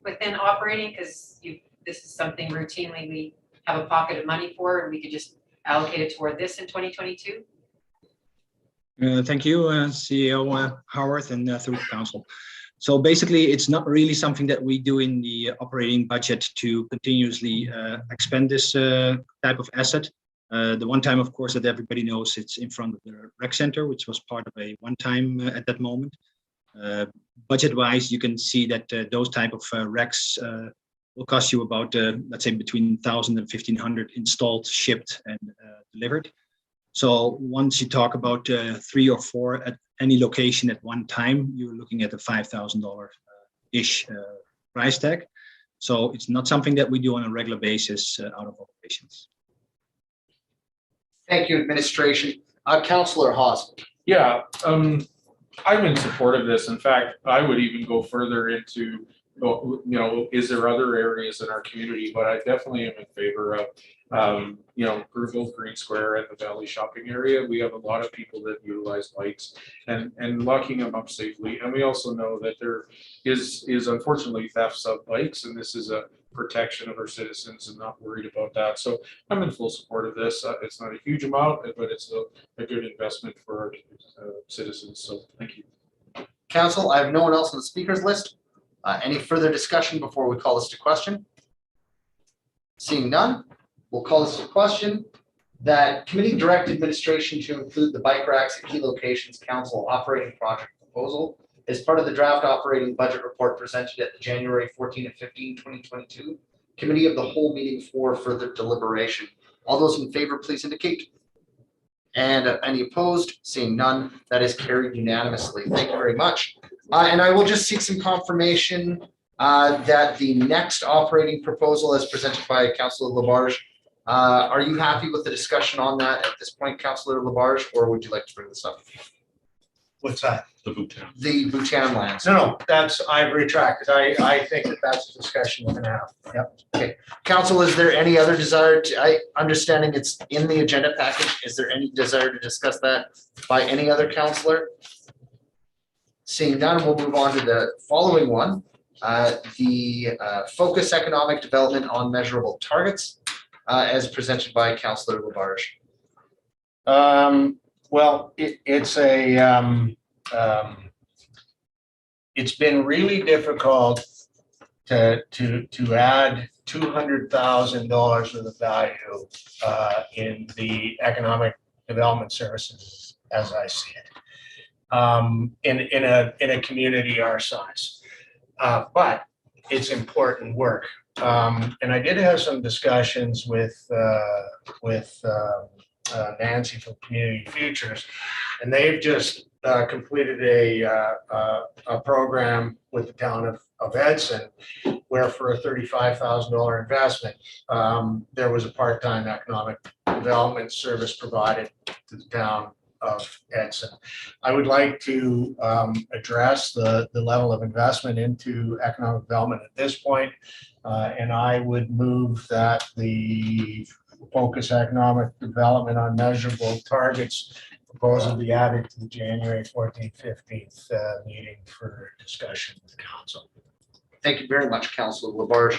within operating? Because this is something routinely we have a pocket of money for, and we could just allocate it toward this in 2022? Thank you, CEO Howarth and through council. So basically, it's not really something that we do in the operating budget to continuously expend this type of asset. The one time, of course, that everybody knows, it's in front of the rec center, which was part of a one-time at that moment. Budget-wise, you can see that those type of recs will cost you about, let's say, between 1,000 and 1,500 installed, shipped, and delivered. So once you talk about 3 or 4 at any location at one time, you're looking at a $5,000-ish price tag. So it's not something that we do on a regular basis out of operations. Thank you, administration. Councillor Haas. Yeah, I'm in support of this. In fact, I would even go further into, is there other areas in our community? But I definitely am in favor of, Greenville, Green Square, and the Valley shopping area. We have a lot of people that utilize bikes and locking them up safely. And we also know that there is unfortunately thefts of bikes, and this is a protection of our citizens and not worried about that. So I'm in full support of this. It's not a huge amount, but it's a good investment for our citizens. So thank you. Council, I have no one else on the speakers list. Any further discussion before we call this to question? Seeing none, we'll call this to question. That committee direct administration to include the bike racks at key locations council operating project proposal as part of the draft operating budget report presented at the January 14 and 15, 2022 committee of the whole meeting for further deliberation. All those in favor, please indicate. And any opposed? Seeing none, that is carried unanimously. Thank you very much. And I will just seek some confirmation that the next operating proposal as presented by Councillor Labarge, are you happy with the discussion on that at this point, Councillor Labarge, or would you like to bring this up? What's that? The Bhutan. The Bhutan lands. No, I retract it. I think that's a discussion we're gonna have. Yep. Okay. Council, is there any other desire to, understanding it's in the agenda package, is there any desire to discuss that by any other councillor? Seeing none, we'll move on to the following one. The focus economic development on measurable targets as presented by Councillor Labarge. Well, it's been really difficult to add $200,000 of the value in the economic development services as I see it. In a community our size, but it's important work. And I did have some discussions with Nancy from Community Futures, and they've just completed a program with the town of Edson, where for a $35,000 investment, there was a part-time economic development service provided to the town of Edson. I would like to address the level of investment into economic development at this point, and I would move that the focus economic development on measurable targets proposal be added to the January 14th, 15th meeting for discussion with council. Thank you very much, Councilor Labarge.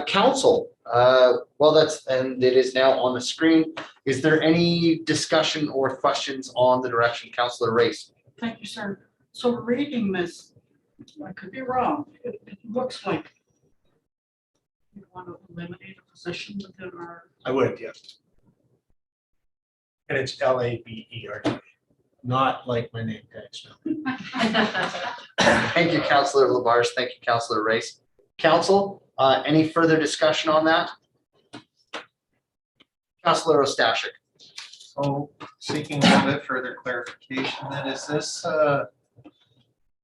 Council, well, and it is now on the screen. Is there any discussion or questions on the direction, Councilor Race? Thank you, sir. So reading this, I could be wrong. It looks like you want to eliminate a position within our, I would, yes. And it's LABERT, not like my name tag spell. Thank you, Councilor Labarge. Thank you, Councilor Race. Council, any further discussion on that? Councilor Ostashik. So seeking a little bit further clarification, then is this, are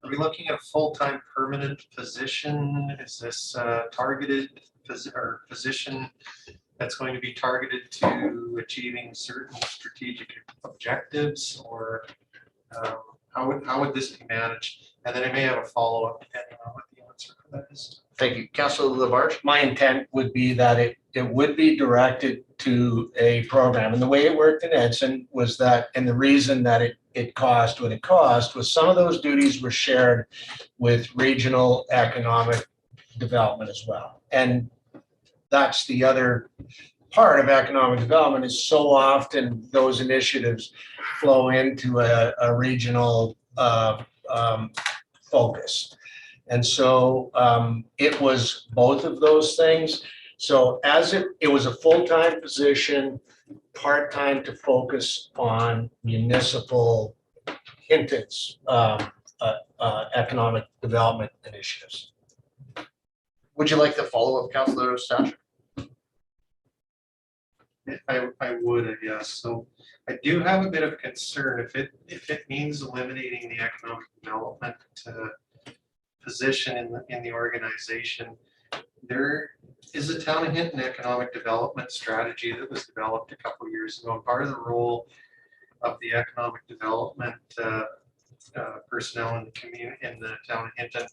we looking at a full-time permanent position? Is this targeted position that's going to be targeted to achieving certain strategic objectives, or how would this be managed? And then I may have a follow-up depending on what the answer for that is. Thank you, Councilor Labarge. My intent would be that it would be directed to a program. And the way it worked in Edson was that, and the reason that it cost what it cost was some of those duties were shared with regional economic development as well. And that's the other part of economic development, is so often those initiatives flow into a regional focus. And so it was both of those things. So as it was a full-time position, part-time to focus on municipal Hinton's economic development initiatives. Would you like the follow-up, Councilor Ostashik? I would, I guess. So I do have a bit of concern if it means eliminating the economic development position in the organization. There is a town of Hinton economic development strategy that was developed a couple of years ago. And part of the role of the economic development personnel in the community in the town of Hinton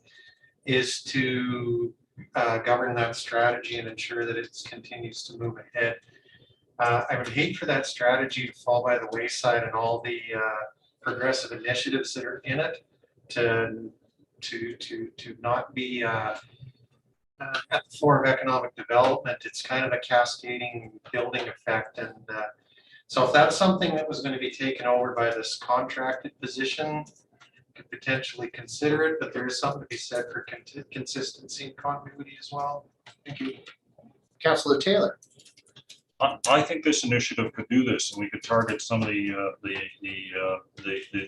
is to govern that strategy and ensure that it continues to move ahead. I would hate for that strategy to fall by the wayside and all the progressive initiatives that are in it to not be at the fore of economic development. It's kind of a cascading building effect. And so if that's something that was going to be taken over by this contracted position, could potentially consider it, but there is something to be said for consistency and continuity as well. Thank you. Councilor Taylor. I think this initiative could do this, and we could target some of the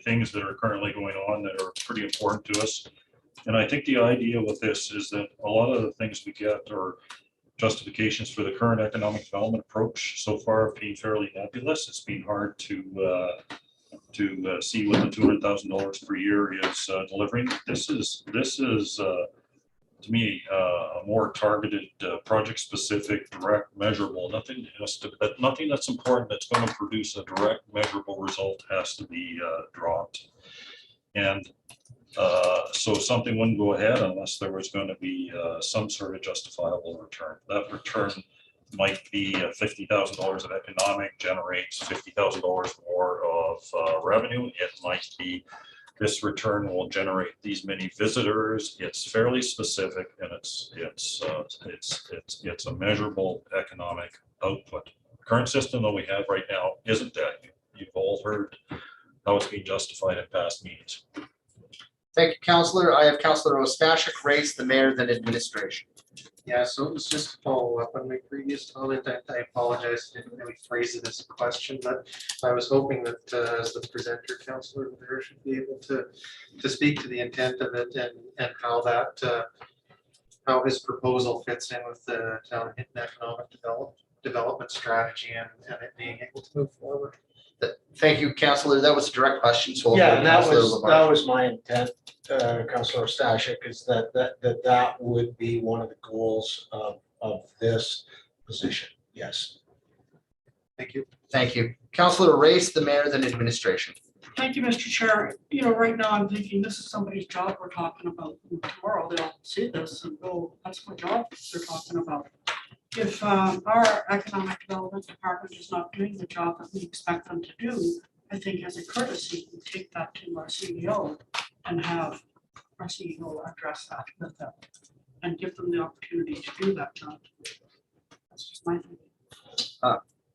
things that are currently going on that are pretty important to us. And I think the idea with this is that a lot of the things we get are justifications for the current economic development approach so far have been fairly nebulous. It's been hard to see what the $200,000 per year is delivering. This is to me a more targeted, project-specific, direct, measurable. Nothing that's important that's going to produce a direct, measurable result has to be dropped. And so something wouldn't go ahead unless there was going to be some sort of justifiable return. That return might be $50,000 of economic generates $50,000 more of revenue. It might be this return will generate these many visitors. It's fairly specific, and it's a measurable economic output. The current system that we have right now isn't that. You've all heard how it's being justified in past meetings. Thank you, Councilor. I have Councilor Ostashik, Race, the mayor, then administration. Yeah, so it was just to follow up on my previous comment. I apologize, I didn't really phrase it as a question, but I was hoping that as the presenter, Councilor Rivera, should be able to speak to the intent of it and how that how his proposal fits in with the town economic development strategy and it being able to move forward. Thank you, Councillor. That was a direct question, so. we'll Yeah, go to and that Councillor was, Labarge. that was my intent, Councillor Stashik, is that would be one of the goals of this position, yes. Thank you. Thank you. Councillor Race, the mayor, then administration. Thank you, Mr. Chair. You know, right now I'm thinking this is somebody's job we're talking about. Tomorrow they'll see this and go, that's my job they're talking about. If our economic development department is not doing the job that we expect them to do, I think as a courtesy, we take that to our CEO and have our CEO address that with them and give them the opportunity to do that job. That's just my thinking.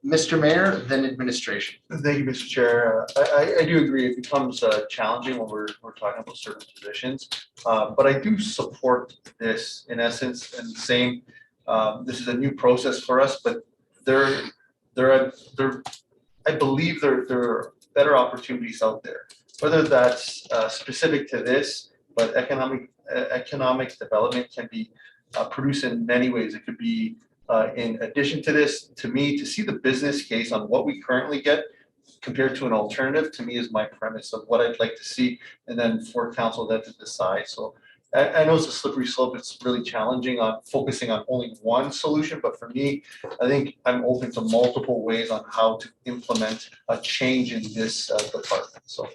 Mr. Mayor, then administration. Thank you, Mr. Chair. I do agree it becomes challenging when we're talking about certain positions. But I do support this in essence and saying this is a new process for us, but I believe there are better opportunities out there, whether that's specific to this, but economic development can be produced in many ways. It could be in addition to this, to me, to see the business case on what we currently get compared to an alternative, to me is my premise of what I'd like to see, and then for council then to decide. So I know it's a slippery slope. It's really challenging on focusing on only one solution, but for me, I think I'm open to multiple ways on how to implement a change in this department. So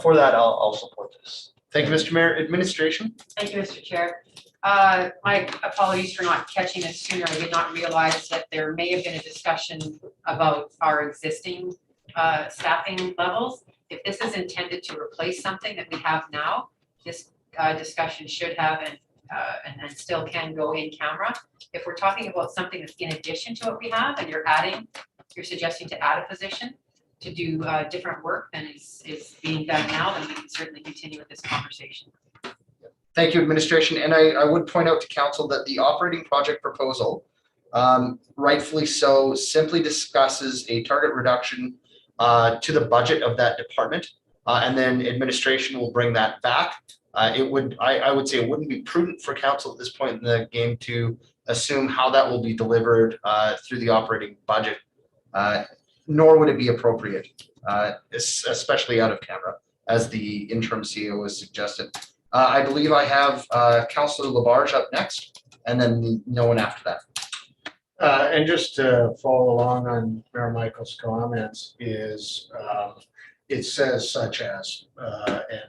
for that, I'll support this. Thank you, Mr. Mayor. Administration. Thank you, Mr. Chair. My apologies for not catching it sooner. I did not realize that there may have been a discussion about our existing staffing levels. If this is intended to replace something that we have now, this discussion should have and still can go in camera. If we're talking about something that's in addition to what we have and you're suggesting to add a position to do different work than is being done now, then we can certainly continue with this conversation. Thank you, administration. And I would point out to council that the operating project proposal, rightfully so, simply discusses a target reduction to the budget of that department. And then administration will bring that back. I would say it wouldn't be prudent for council at this point in the game to assume how that will be delivered through the operating budget, nor would it be appropriate, especially out of camera, as the interim CEO has suggested. I believe I have Councillor Labarge up next, and then no one after that. And just to follow along on Mayor Michael's comments is it says such as, and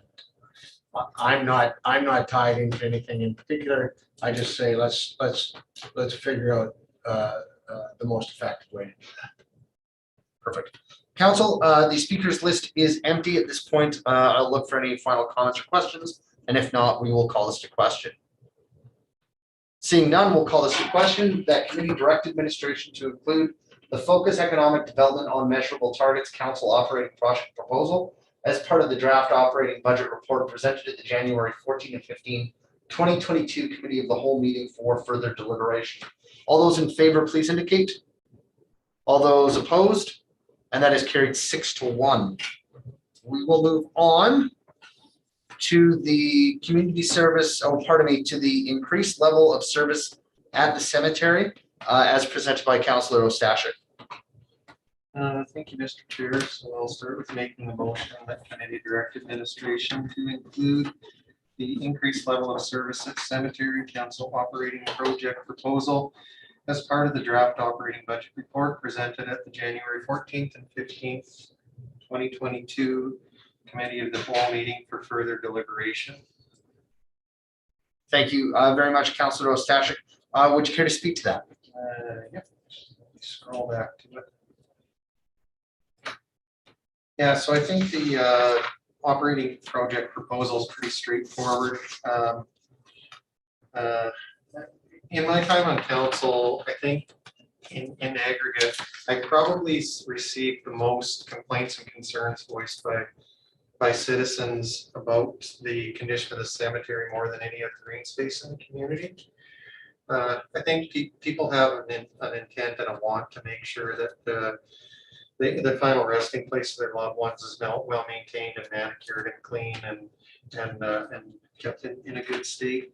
I'm not tied into anything in particular. I just say let's figure out the most effective way to do that. Perfect. Council, the speakers list is empty at this point. I'll look for any final comments or questions, and if not, we will call this to question. Seeing none, we'll call this to question. That committee direct administration to include the Focus Economic Development on Measurable Targets Council Operating Project Proposal as part of the draft operating budget report presented at the January 14 and 15, 2022 Committee of the Whole meeting for further deliberation. All those in favor, please indicate. All those opposed, and that is carried 6-1. We will move on to the community service, to the increased level of service at the cemetery as presented by Councillor Ostashik. Thank you, Mr. Chair. So I'll start with making a motion that committee direct administration to include the increased level of service at cemetery council operating project proposal as part of the draft operating budget report presented at the January 14th and 15th, 2022 Committee of the Whole meeting for further deliberation. Thank you very much, Councillor Ostashik. Would you care to speak to that? Yeah. Scroll back to it. Yeah, so I think the operating project proposal is pretty straightforward. In my time on council, I think in aggregate, I probably received the most complaints and concerns voiced by citizens about the condition of the cemetery more than any other green space in the community. I think people have an intent and a want to make sure that the final resting place of their loved ones is well maintained and manicured and clean and kept in a good state.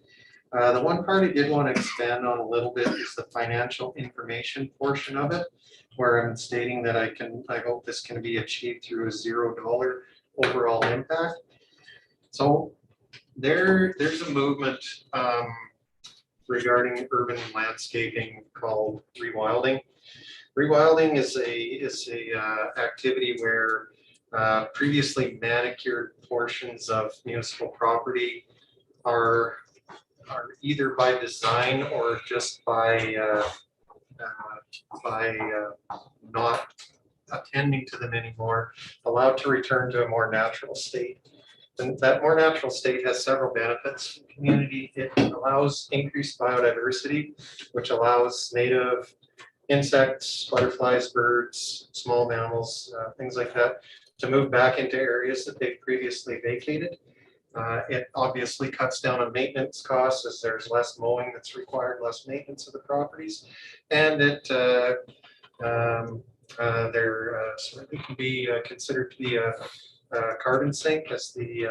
The one part I did want to expand on a little bit is the financial information portion of it, where I'm stating that I hope this can be achieved through a $0 overall impact. So there's a movement regarding urban landscaping called rewilding. Rewilding is a activity where previously manicured portions of municipal property are either by design or just by not attending to them anymore, allowed to return to a more natural state. And that more natural state has several benefits for the community. It allows increased biodiversity, which allows native insects, butterflies, birds, small mammals, things like that, to move back into areas that they've previously vacated. It obviously cuts down on maintenance costs as there's less mowing that's required, less maintenance of the properties. And it certainly can be considered to be a carbon sink, as the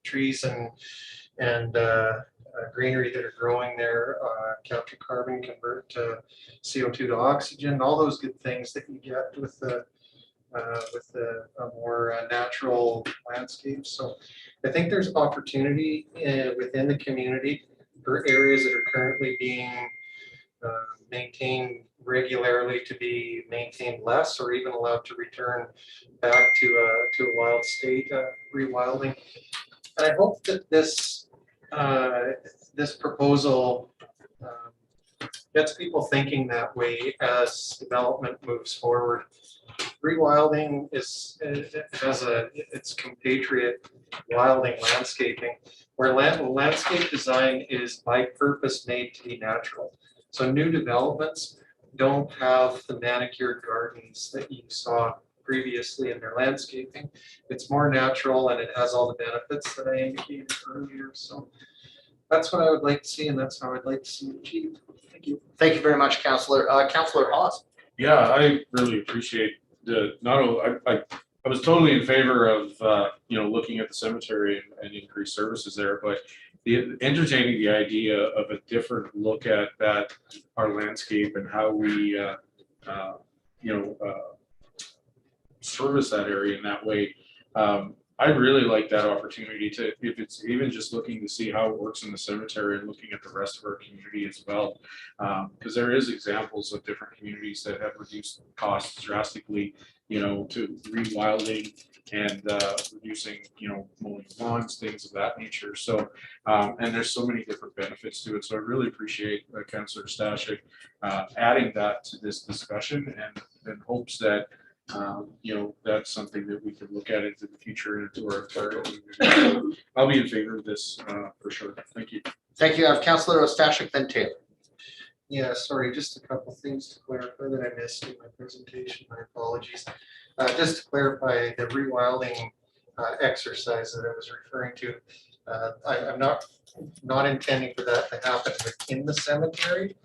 trees and greenery that are growing there capture carbon, convert CO2 to oxygen, all those good things that you get with a more natural landscape. So I think there's opportunity within the community for areas that are currently being maintained regularly to be maintained less, or even allowed to return back to a wild state, rewilding. And I hope that this proposal gets people thinking that way as development moves forward. Rewilding has its compatriot wilding landscaping, where landscape design is by purpose made to be natural. So new developments don't have the manicured gardens that you saw previously in their landscaping. It's more natural and it has all the benefits that I indicated earlier. So that's what I would like to see, and that's how I'd like to see it achieved. Thank you. Thank you very much, Councillor. Councillor Hawes. Yeah, I really appreciate I was totally in favor of, looking at the cemetery and increased services there, but entertaining the idea of a different look at our landscape and how we, service that area in that way. I really like that opportunity to, if it's even just looking to see how it works in the cemetery and looking at the rest of our community as well. Because there is examples of different communities that have reduced costs drastically, to rewilding and reducing, mowing lawns, things of that nature. So, and there's so many different benefits to it. So I really appreciate Councillor Stashik adding that to this discussion, and hopes that that's something that we could look at into the future and into our I'll be in favor of this for sure. Thank you. Thank you. I have Councillor Ostashik, then Taylor. Yeah, sorry, just a couple things to clarify that I missed in my presentation. My apologies. Just to clarify the rewilding exercise that I was referring to, I'm not intending for that to happen within the cemetery.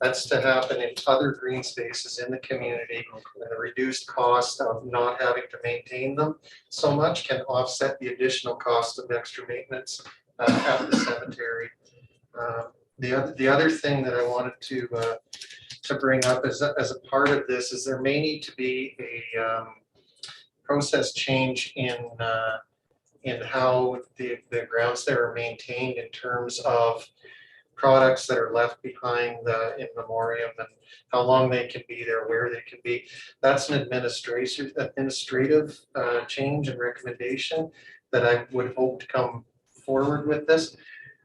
That's to happen in other green spaces in the community, and the reduced cost of not having to maintain them so much can offset the additional cost of extra maintenance at the cemetery. The other thing that I wanted to bring up as a part of this is there may need to be a process change in how the grounds there are maintained in terms of products that are left behind in memoriam and how long they can be there, where they can be. That's an administrative change and recommendation that I would hope to come forward with this.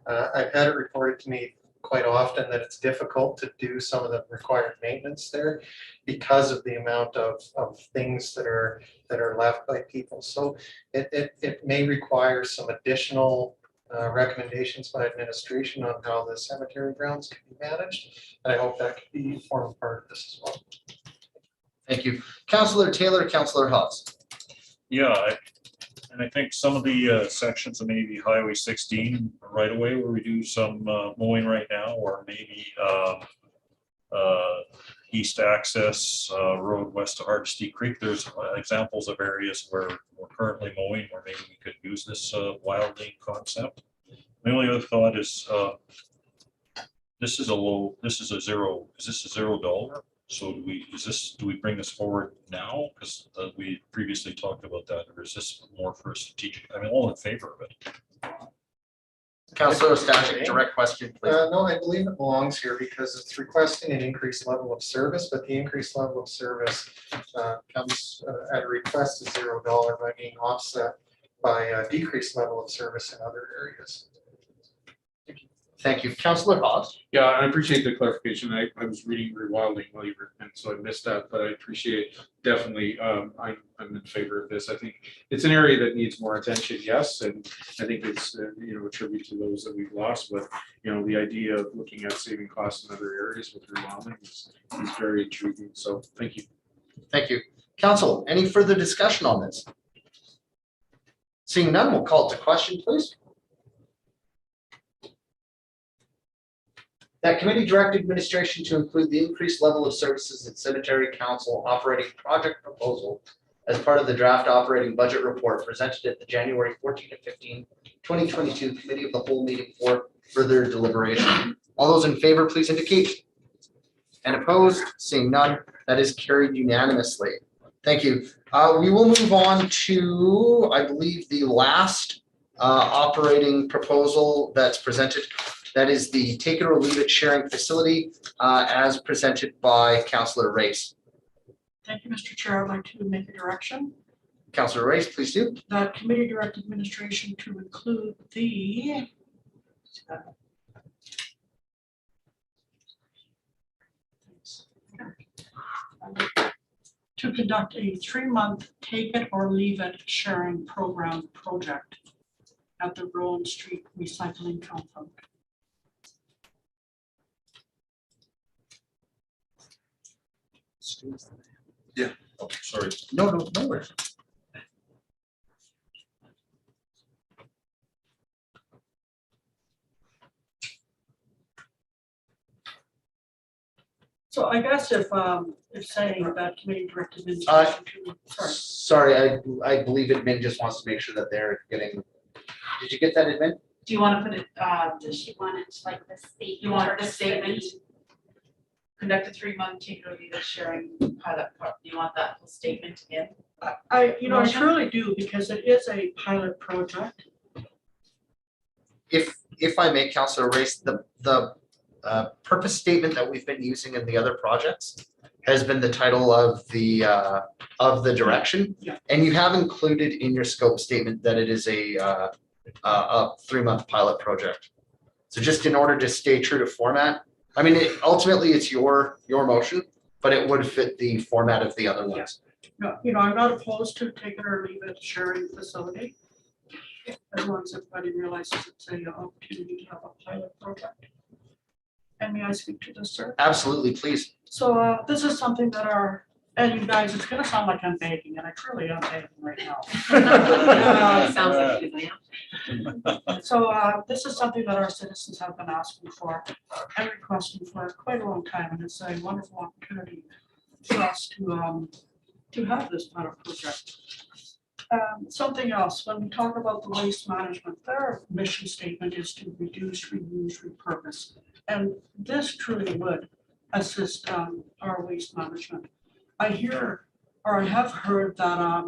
I've had it reported to me quite often that it's difficult to do some of the required maintenance there because of the amount of things that are left by people. So it may require some additional recommendations by administration on how the cemetery grounds can be managed. And I hope that could be form part of this as well. Thank you. Councillor Taylor, Councillor Hawes. Yeah, and I think some of the sections of maybe Highway 16 right away where we do some mowing right now, or maybe east access road west of Hardesty Creek. There's examples of areas where we're currently mowing where maybe we could use this wilding concept My only other thought is, this is a zero, is this a $0? So do we bring this forward now? Because we previously talked about that, or is this more for a strategic, I mean, all in favor of it. Councillor Stashik, direct question, please. No, I believe it belongs here because it's requesting an increased level of service, but the increased level of service comes at a request of $0 by being offset by a decreased level of service in other areas. Thank you. Councillor Hobbs. Yeah, I appreciate the clarification. I was reading rewilding while you were, and so I missed that, but I appreciate definitely, I'm in favor of this. I think it's an area that needs more attention, yes, and I think it's, a tribute to those that we've lost, but, the idea of looking at saving costs in other areas with rewilding is very intriguing, so thank you. Thank you. Council, any further discussion on this? Seeing none, we'll call it to question, please. That committee direct administration to include the increased level of services at Cemetery Council operating project proposal as part of the draft operating budget report presented at the January 14 to 15, 2022 Committee of the Whole meeting for further deliberation. All those in favor, please indicate. And opposed, seeing none, that is carried unanimously. Thank you. We will move on to, I believe, the last operating proposal that's presented. That is the take it or leave it sharing facility as presented by Councillor Race. Thank you, Mr. Chair. I'd like to make a direction. Councillor Race, please do. That committee direct administration to include the to conduct a 3-month take it or leave it sharing program project at the Rowan Street Recycling Compound. Yeah. Oh, sorry. No worries. So I guess if saying that committee directed administration to, Sorry, I believe admin just wants to make sure that they're getting. Did you get that, admin? Do you want to put it, Does she want it like the statement? you want or the statement? Conduct a 3-month take or leave it sharing pilot, you want that whole statement in? I truly do, because it is a pilot project. If I may, Councillor Race, the purpose statement that we've been using in the other projects has been the title of the direction. Yeah. And you have included in your scope statement that it is a 3-month pilot project. So just in order to stay true to format, I mean, ultimately it's your motion, but it would fit the format of the other ones. No, I'm not opposed to take it or leave it sharing facility. As long as everybody realizes it's an opportunity to have a pilot project. And may I speak to this, sir? Absolutely, please. So this is something that and you guys, it's gonna sound like I'm begging, and I truly am begging right now. Sounds like it. So this is something that our citizens have been asking for and requesting for quite a long time, and it's a wonderful opportunity for us to have this kind of project. Something else, when we talk about the waste management, their mission statement is to reduce, reuse, repurpose. And this truly would assist our waste management. I have heard that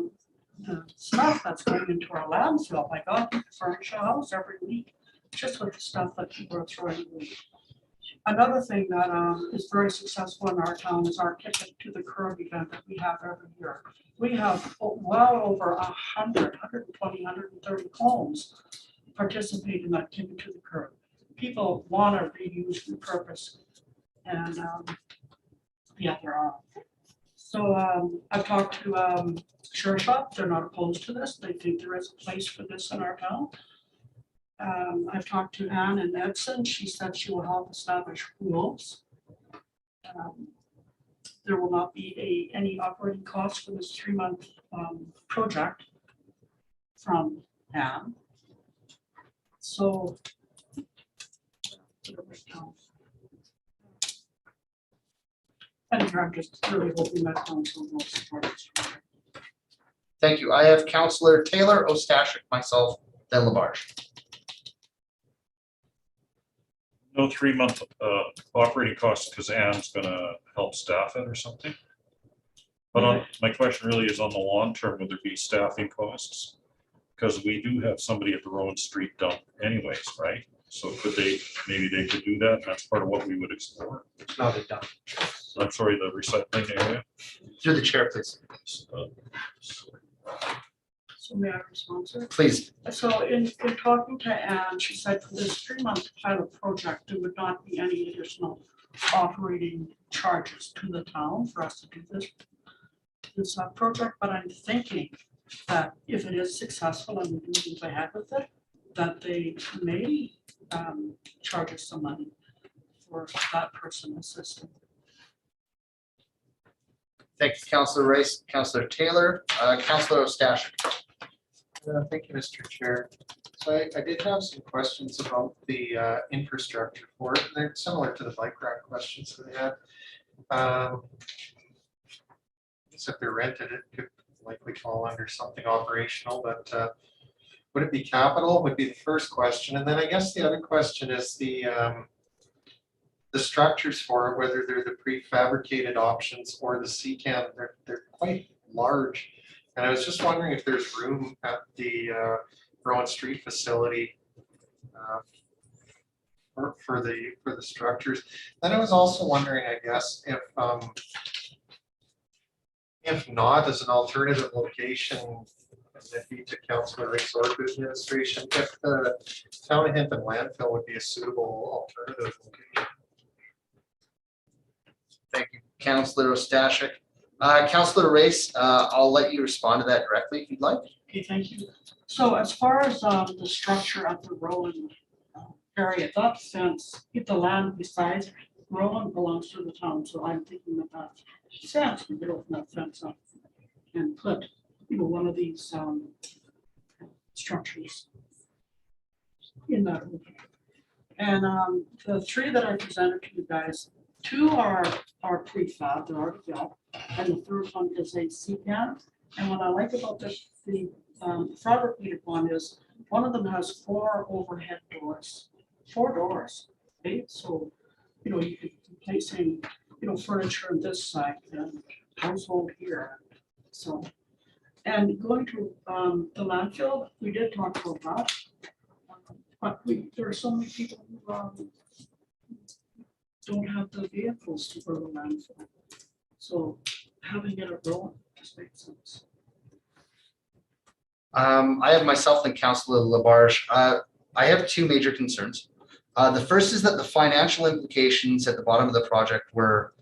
the stuff that's going into our landfill, my God, we furnish a house every week, just with the stuff that people are throwing away. Another thing that is very successful in our town is our Kick It to the Curb event that we have every year. We have well over 100, 120, 130 homes participate in that Kick It to the Curb. People want to reuse, repurpose, and yeah, there are. So I've talked to Sure Shop. They're not opposed to this. They think there is a place for this in our town. I've talked to Anne and Edson. She said she will help establish rules. There will not be any operating costs for this 3-month project from Anne. So and here I'm just really hoping that council will support this project. Thank you. I have Councillor Taylor, Ostashik, myself, then Labarge. No 3-month operating costs because Ann's gonna help staff it or something? But my question really is on the long term, would there be staffing costs? Because we do have somebody at the Rowan Street dump anyways, right? So could they, maybe they could do that, and that's part of what we would explore. It's not a dump. I'm sorry, the recycling area. Through the chair, please. So may I respond, sir? Please. So in talking to Anne, she said for this 3-month pilot project, there would not be any additional operating charges to the town for us to do this project, but I'm thinking that if it is successful and we do move ahead with it, that they may charge us some money for that person assisting. Thank you, Councillor Race, Councillor Taylor, Councillor Ostash. Thank you, Mr. Chair. So I did have some questions about the infrastructure for it. They're similar to the bike rack questions that we had. If they're rented, it could likely fall under something operational, but would it be capital would be the first question. And then I guess the other question is the structures for it, whether they're the prefabricated options or the CCAN, they're quite large. And I was just wondering if there's room at the Rowan Street facility for the structures. Then I was also wondering, I guess, if not, as an alternative location, maybe to Councillor Rick's or to administration, if the Town of Hinton landfill would be a suitable alternative location. Thank you, Councillor Ostashik. Councillor Race, I'll let you respond to that directly if you'd like. Okay, thank you. So as far as the structure at the Rowan area, that fence, if the land besides Rowan belongs to the town, so I'm thinking that that fence, we could open that fence up and put, one of these structures in that opening. And the 3 that I presented to you guys, 2 are prefab, they're already built, and the 3rd one is a CPAN. And what I like about the fabricated one is one of them has 4 overhead doors, 4 doors. Okay, so you could place in furniture on this side and household here. So, and going to the landfill, we did talk about that, but there are so many people who don't have the vehicles to go to the landfill. So having it at Rowan just makes sense. I have myself and Councillor Labarge. I have 2 major concerns. The first is that the financial implications at the bottom of the project were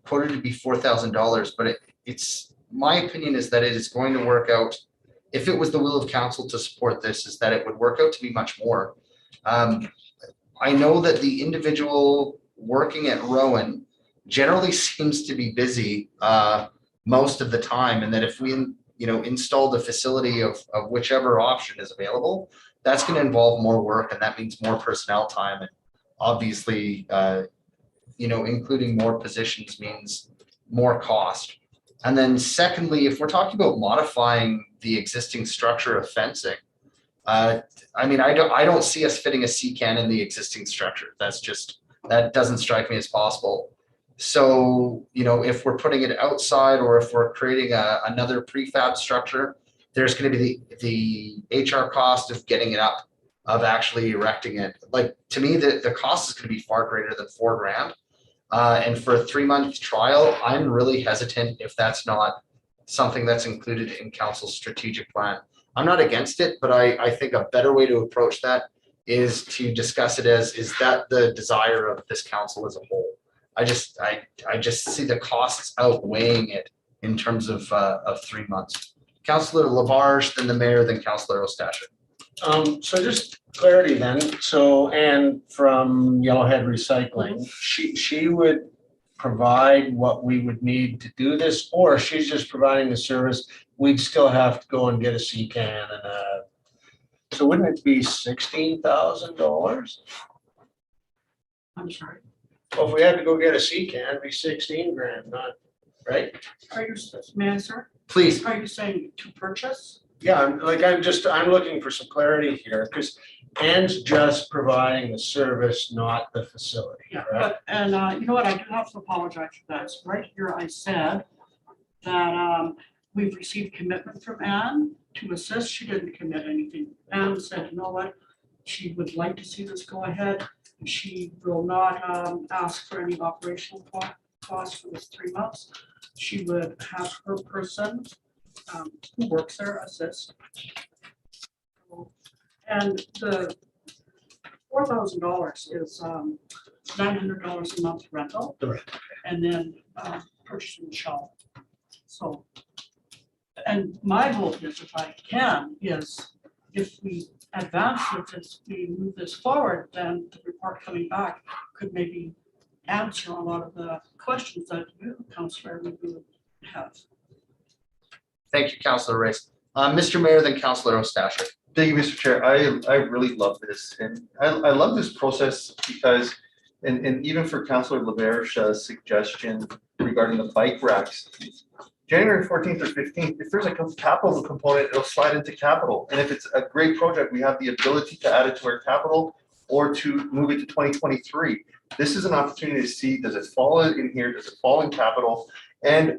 quoted to be $4,000, but it's my opinion is that it is going to work out. If it was the will of council to support this, is that it would work out to be much more. I know that the individual working at Rowan generally seems to be busy most of the time, and that if we install the facility of whichever option is available, that's going to involve more work, and that means more personnel time, and obviously including more positions means more cost. And then secondly, if we're talking about modifying the existing structure of fencing, I don't see us fitting a CCAN in the existing structure. That doesn't strike me as possible. So, if we're putting it outside or if we're creating another prefab structure, there's going to be the HR cost of getting it up, of actually erecting it. Like, to me, the cost is going to be far greater than $4,000. And for a 3-month trial, I'm really hesitant if that's not something that's included in council's strategic plan. I'm not against it, but I think a better way to approach that is to discuss it as, is that the desire of this council as a whole? I just see the costs outweighing it in terms of 3 months. Councillor Labarge, then the mayor, then Councillor Ostashik. So just clarity then, so Anne from Yellowhead Recycling, she would provide what we would need to do this, or she's just providing the service, we'd still have to go and get a CCAN and so wouldn't it be $16,000? I'm sorry. Well, if we had to go get a CCAN, it'd be 16 grand, not, right? Are you, may I, sir? Please. Are you saying to purchase? Yeah, I'm looking for some clarity here, because Ann's just providing the service, not the facility, Yeah, correct? but, and you know what, I do have to apologize for that. So right here, I said that we've received commitment from Anne to assist. She didn't commit anything. Anne said, you know what, she would like to see this go ahead. She will not ask for any operational costs for this 3 months. She would have her person who works there assist. And the $4,000 is $900 a month rental. Correct. And then purchasing the shell. So, and my hope is, if I can, is if we advance with this, we move this forward, then the report coming back could maybe answer a lot of the questions that you, Councillor, would have. Thank you, Councillor Race. Mr. Mayor, then Councillor Ostashik. Thank you, Mr. Chair. I really love this, and I love this process because, and even for Councillor LaBerge's suggestion regarding the bike racks, January 14th or 15th, if there's a capital component, it'll slide into capital. And if it's a great project, we have the ability to add it to our capital or to move it to 2023. This is an opportunity to see, does it fall in here? Does it fall in capital? And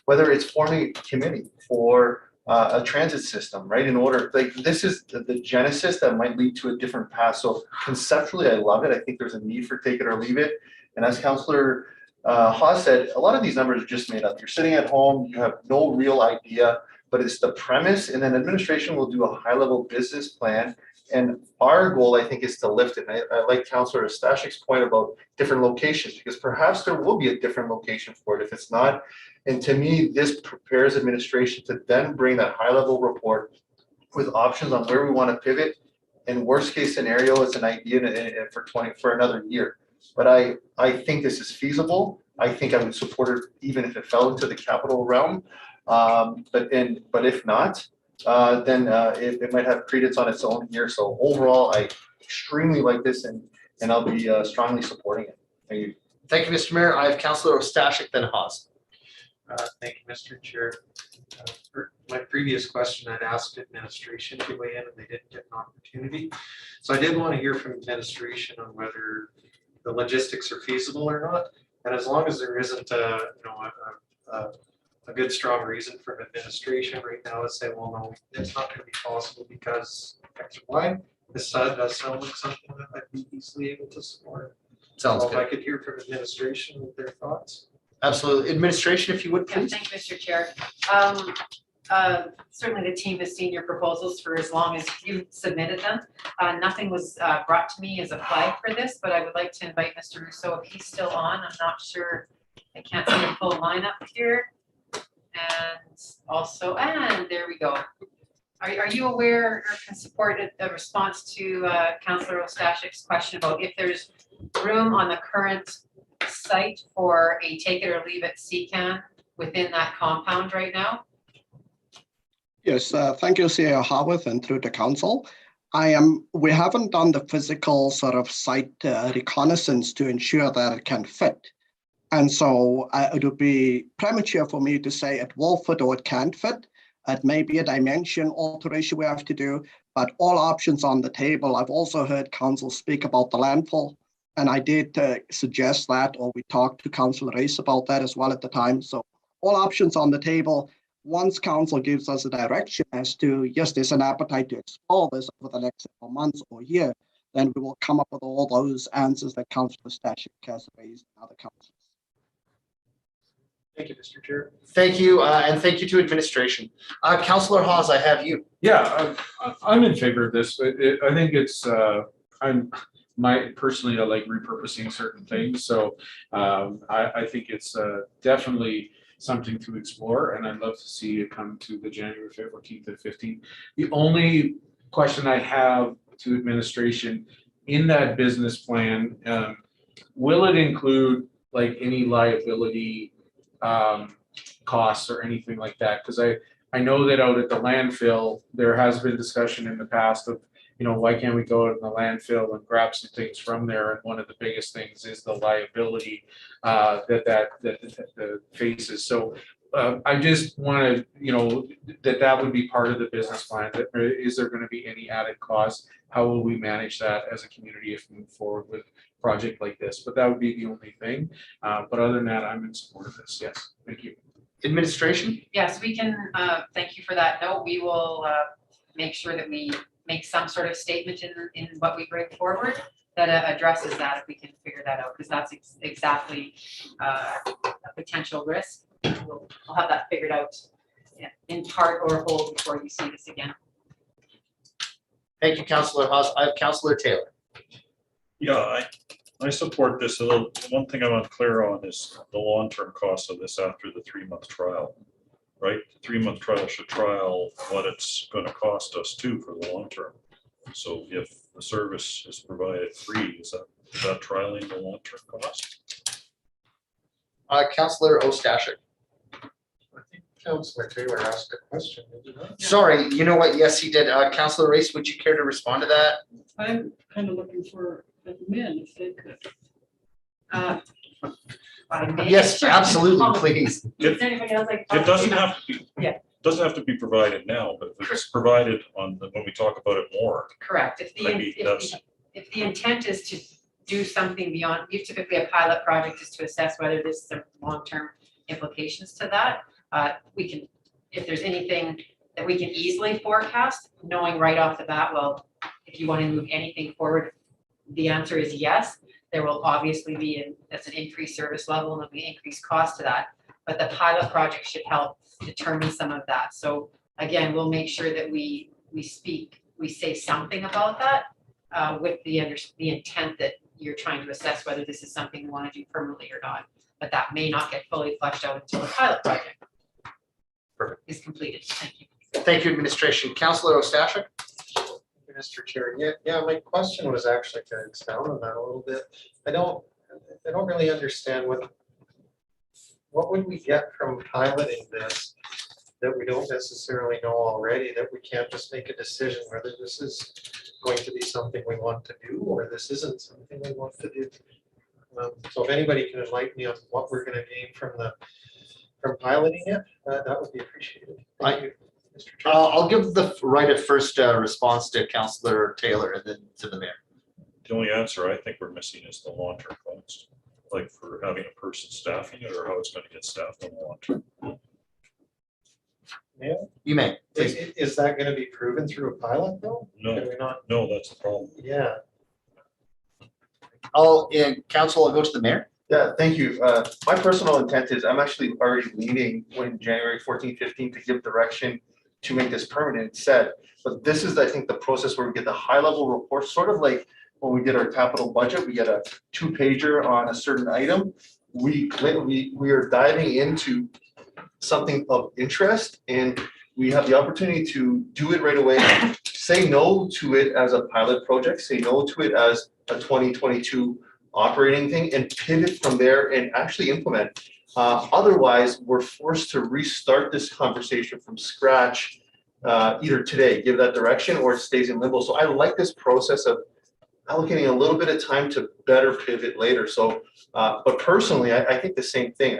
whether it's forming a committee for a transit system, right? In order, like, this is the genesis that might lead to a different path. So conceptually, I love it. I think there's a need for take it or leave it. And as Councillor Haas said, a lot of these numbers are just made up. You're sitting at home, you have no real idea, but it's the premise, and then administration will do a high-level business plan. And our goal, I think, is to lift it. And I like Councillor Stashik's point about different locations, because perhaps there will be a different location for it if it's not. And to me, this prepares administration to then bring that high-level report with options on where we want to pivot. And worst case scenario is an idea for another year. But I think this is feasible. I think I would support it even if it fell into the capital realm. But if not, then it might have credence on its own here. So overall, I extremely like this, and I'll be strongly supporting it. Thank you. Thank you, Mr. Mayor. I have Councillor Ostashik, then Haas. Thank you, Mr. Chair. For my previous question, I'd asked administration to weigh in and they didn't get an opportunity. So I did want to hear from administration on whether the logistics are feasible or not. And as long as there isn't a good strong reason from administration right now to say, well, no, it's not going to be possible because X or Y, this does sound like something that I'd be easily able to support. Sounds So if I good. could hear from administration with their thoughts. Absolutely. Administration, if you would, Yeah, please. thank you, Mr. Chair. Certainly the team has seen your proposals for as long as you submitted them. Nothing was brought to me as a flag for this, but I would like to invite Mr. Rousseau if he's still on. I'm not sure. I can't see the full lineup here. And also, and there we go. Are you aware or can support a response to Councillor Ostashik's question about if there's room on the current site for a take it or leave it CCAN within that compound right now? Yes, thank you, CEO Howarth, and through the council. We haven't done the physical sort of site reconnaissance to ensure that it can fit. And so it would be premature for me to say it will fit or it can't fit. It may be a dimension alteration we have to do, but all options on the table. I've also heard council speak about the landfill, and I did suggest that, or we talked to Councillor Race about that as well at the time. So all options on the table. Once council gives us a direction as to, yes, there's an appetite to explore this over the next several months or year, then we will come up with all those answers that Councillor Stashik has raised and other councillors. Thank you, Mr. Chair. Thank you, and thank you to administration. Councillor Haas, I have you. Yeah, I'm in favor of this. I think it's, personally, I like repurposing certain things. So I think it's definitely something to explore, and I'd love to see it come to the January 14th and 15th. The only question I have to administration, in that business plan, will it include like any liability costs or anything like that? Because I know that out at the landfill, there has been discussion in the past of, why can't we go out in the landfill and grab some things from there? And one of the biggest things is the liability that faces. So I just want to, that would be part of the business plan. That is there going to be any added costs? How will we manage that as a community if we move forward with a project like this? But that would be the only thing. But other than that, I'm in support of this. Yes, thank you. Administration? Yes, we can, thank you for that note. We will make sure that we make some sort of statement in what we bring forward that addresses that, if we can figure that out, because that's exactly a potential risk. We'll have that figured out in part or whole before you see this again. Thank you, Councillor Haas. I have Councillor Taylor. Yeah, I support this. One thing I'm unclear on is the long-term cost of this after the 3-month trial, right? The 3-month trial should trial what it's going to cost us too for the long term. So if the service is provided free, is that trialing the long-term cost? Councillor Ostashik. I think Councillor Taylor asked a question, did you not? Sorry, you know what? Yes, he did. Councillor Race, would you care to respond to that? I'm kind of looking for admin if they could. Yes, absolutely, please. Is anybody else like? It doesn't have to be. Yeah. Doesn't have to be provided now, but if it's provided when we talk about it more. Correct. Maybe that's- If the intent is to do something beyond, typically a pilot project is to assess whether there's some long-term implications to that. We can, if there's anything that we can easily forecast, knowing right off the bat, well, if you want to move anything forward, the answer is yes. There will obviously be that's an increased service level and there'll be increased cost to that. But the pilot project should help determine some of that. So again, we'll make sure that we say something about that with the intent that you're trying to assess whether this is something we want to do permanently or not. But that may not get fully fleshed out until the pilot project is completed. Thank you. Thank you, administration. Councillor Ostashik? Mr. Chair, yeah, my question was actually to expound on that a little bit. I don't really understand what would we get from piloting this that we don't necessarily know already, that we can't just make a decision whether this is going to be something we want to do or this isn't something we want to do. So if anybody can enlighten me on what we're going to gain from piloting it, that would be appreciated. Thank you. I'll give the right of first response to Councillor Taylor and then to the mayor. The only answer I think we're missing is the long-term cost, like for having a person staffing it or how it's going to get staffed in the long term. Yeah, you may. Is that going to be proven through a pilot though? No, Can we not? No, that's the problem. Yeah. Council, I'll go to the mayor. Yeah, thank you. My personal intent is I'm actually already leaning when January 14, 15 to give direction to make this permanent set. But this is, I think, the process where we get the high level report, sort of like when we did our capital budget, we get a 2-pager on a certain item. We are diving into something of interest and we have the opportunity to do it right away. Say no to it as a pilot project, say no to it as a 2022 operating thing and pivot from there and actually implement. Otherwise, we're forced to restart this conversation from scratch either today, give that direction, or it stays in limbo. So I like this process of allocating a little bit of time to better pivot later. So, but personally, I think the same thing.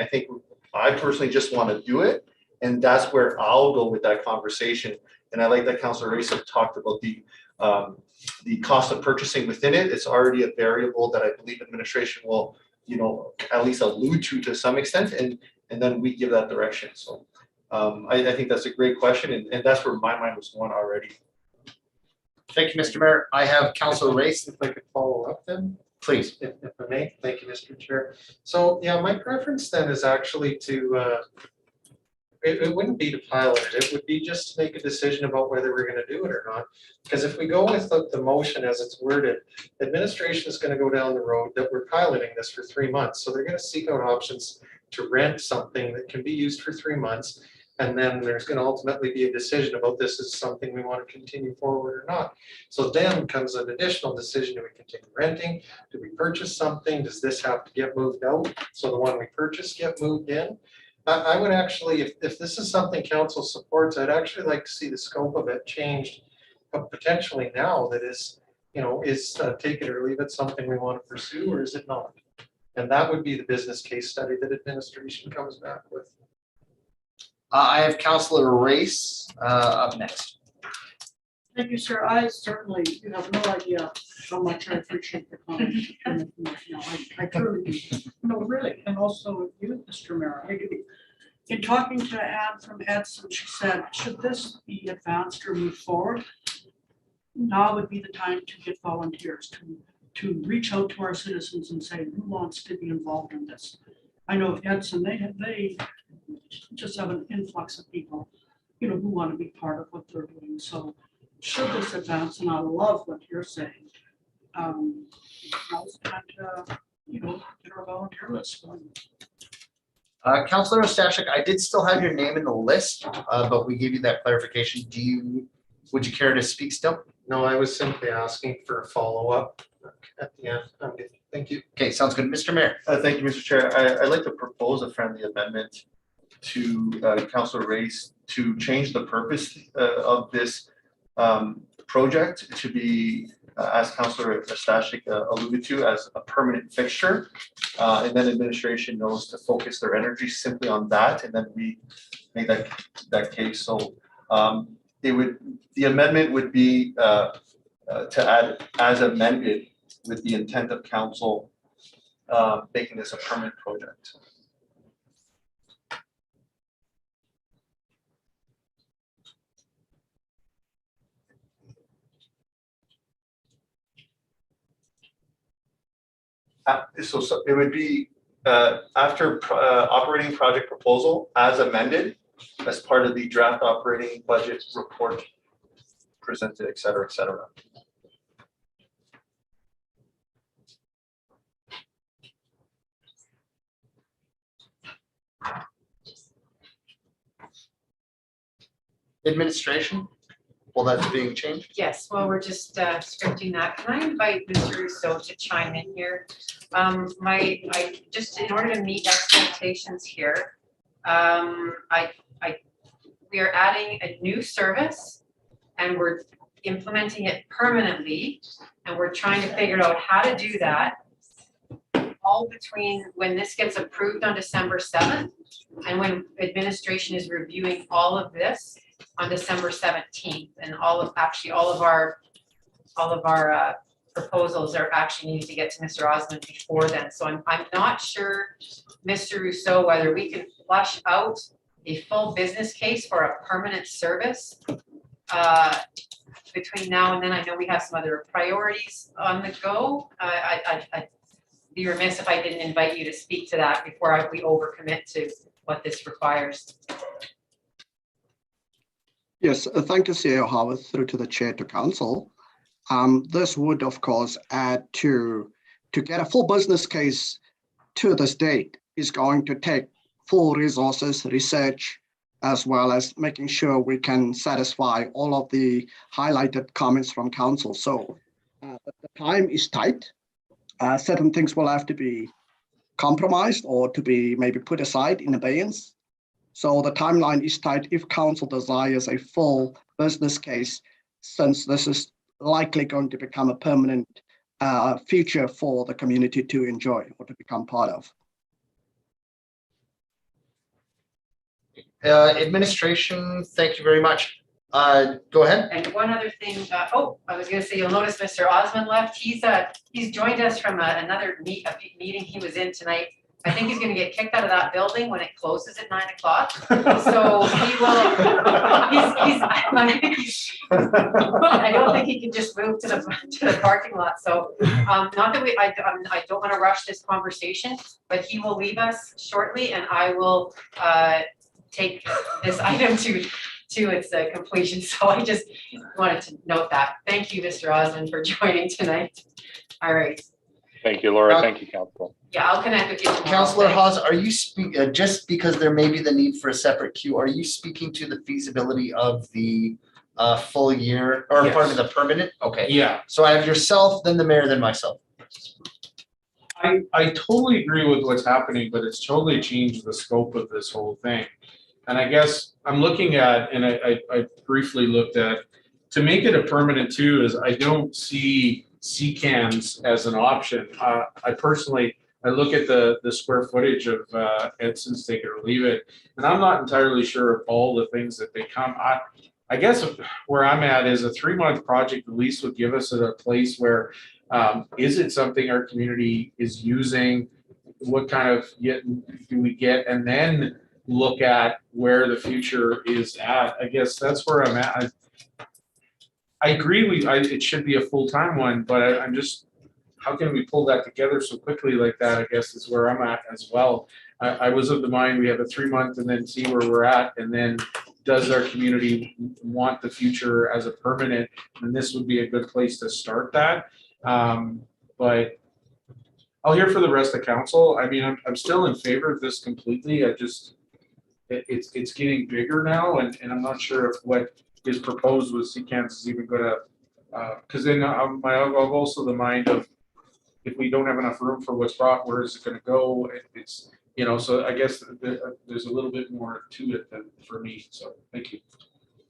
I personally just want to do it, and that's where I'll go with that conversation. And I like that Councilor Race talked about the cost of purchasing within it. It's already a variable that I believe administration will, at least allude to some extent, and then we give that direction. So I think that's a great question, and that's where my mind was going already. Thank you, Mr. Mayor. I have Councilor Race. If I could follow up then. Please. If I may, thank you, Mr. Chair. So yeah, my preference then is actually to, it wouldn't be to pilot it. It would be just to make a decision about whether we're going to do it or not. Because if we go with the motion as it's worded, administration is going to go down the road that we're piloting this for 3 months. So they're going to seek out options to rent something that can be used for 3 months. And then there's going to ultimately be a decision about this is something we want to continue forward or not. So then comes an additional decision. Do we continue renting? Do we purchase something? Does this have to get moved out? So the one we purchased get moved in? I would actually, if this is something council supports, I'd actually like to see the scope of it changed potentially now that is, is take it or leave it something we want to pursue, or is it not? And that would be the business case study that administration comes back with. I have Councillor Race up next. Thank you, sir. I certainly, you have no idea how much I appreciate the comment. I truly do. No, really, and also you, Mr. Mayor, I do. In talking to Anne from Edson, she said, should this be advanced or move forward? Now would be the time to get volunteers, to reach out to our citizens and say, who wants to be involved in this? I know Edson, they just have an influx of people, who want to be part of what they're doing. So should this advance, and I love what you're saying. Now's the time to, get our volunteer list going. Councillor Ostashik, I did still have your name in the list, but we gave you that clarification. Would you care to speak still? No, I was simply asking for a follow-up at the end. I'm good. Thank you. Okay, sounds good. Mr. Mayor. Thank you, Mr. Chair. I'd like to propose a friendly amendment to Councillor Race to change the purpose of this project to be, as Councillor Stashik alluded to, as a permanent fixture. And then administration knows to focus their energy simply on that, and then we make that case. So the amendment would be to add as amended with the intent of council making this a permanent project. So it would be after operating project proposal as amended as part of the draft operating budget report presented, et cetera, et cetera. Administration, well, that's being changed. Yes, well, we're just scripting that. Can I invite Mr. Rousseau to chime in here? Just in order to meet expectations here, we are adding a new service and we're implementing it permanently. And we're trying to figure out how to do that all between when this gets approved on December 7th and when administration is reviewing all of this on December 17th, and all of our proposals are actually need to get to Mr. Osmond before then. So I'm not sure, Mr. Rousseau, whether we can flush out a full business case for a permanent service between now and then. I know we have some other priorities on the go. I'd be remiss if I didn't invite you to speak to that before we overcommit to what this requires. Yes, thank you, CEO Howard, through to the chair to council. This would, of course, add to get a full business case to this date is going to take full resources, research, as well as making sure we can satisfy all of the highlighted comments from council. So the time is tight. Certain things will have to be compromised or to be maybe put aside in abeyance. So the timeline is tight if council desires a full business case, since this is likely going to become a permanent feature for the community to enjoy or to become part of. Administration, thank you very much. Go ahead. And one other thing, I was gonna say, you'll notice Mr. Osmond left. He's joined us from another meeting he was in tonight. I think he's gonna get kicked out of that building when it closes at 9 o'clock. So he will, I don't think he can just move to the parking lot. So not that I don't wanna rush this conversation, but he will leave us shortly and I will take this item to its completion. So I just wanted to note that. Thank you, Mr. Osmond, for joining tonight. All right. Thank you, Laura. Thank you, council. Yeah, I'll connect with you tomorrow. Councillor Hawes, are you just because there may be the need for a separate queue, are you speaking to the feasibility of the full year or Yes. part of the permanent? Okay. Yeah, So I have yourself, then the mayor, then myself. I totally agree with what's happening, but it's totally changed the scope of this whole thing. And I guess I'm looking at, and I briefly looked at, to make it a permanent too, is I don't see CCAMs as an option. I personally, look at the square footage of Edson's Take It or Leave It, and I'm not entirely sure of all the things that they come. I guess where I'm at is a 3-month project at least would give us a place where is it something our community is using? What kind of do we get? And then look at where the future is at. I guess that's where I'm at. I agree it should be a full-time one, but I'm just, how can we pull that together so quickly like that, I guess is where I'm at as well. I was of the mind we have a 3-month and then see where we're at, and then does our community want the future as a permanent? And this would be a good place to start that. But I'll hear for the rest of council. I mean, I'm still in favor of this completely. It's getting bigger now, and I'm not sure if what is proposed with CCANS is even gonna, because then I'm also the mind of, if we don't have enough room for what's brought, where is it gonna go? It's, so I guess there's a little bit more to it than for me, so thank you.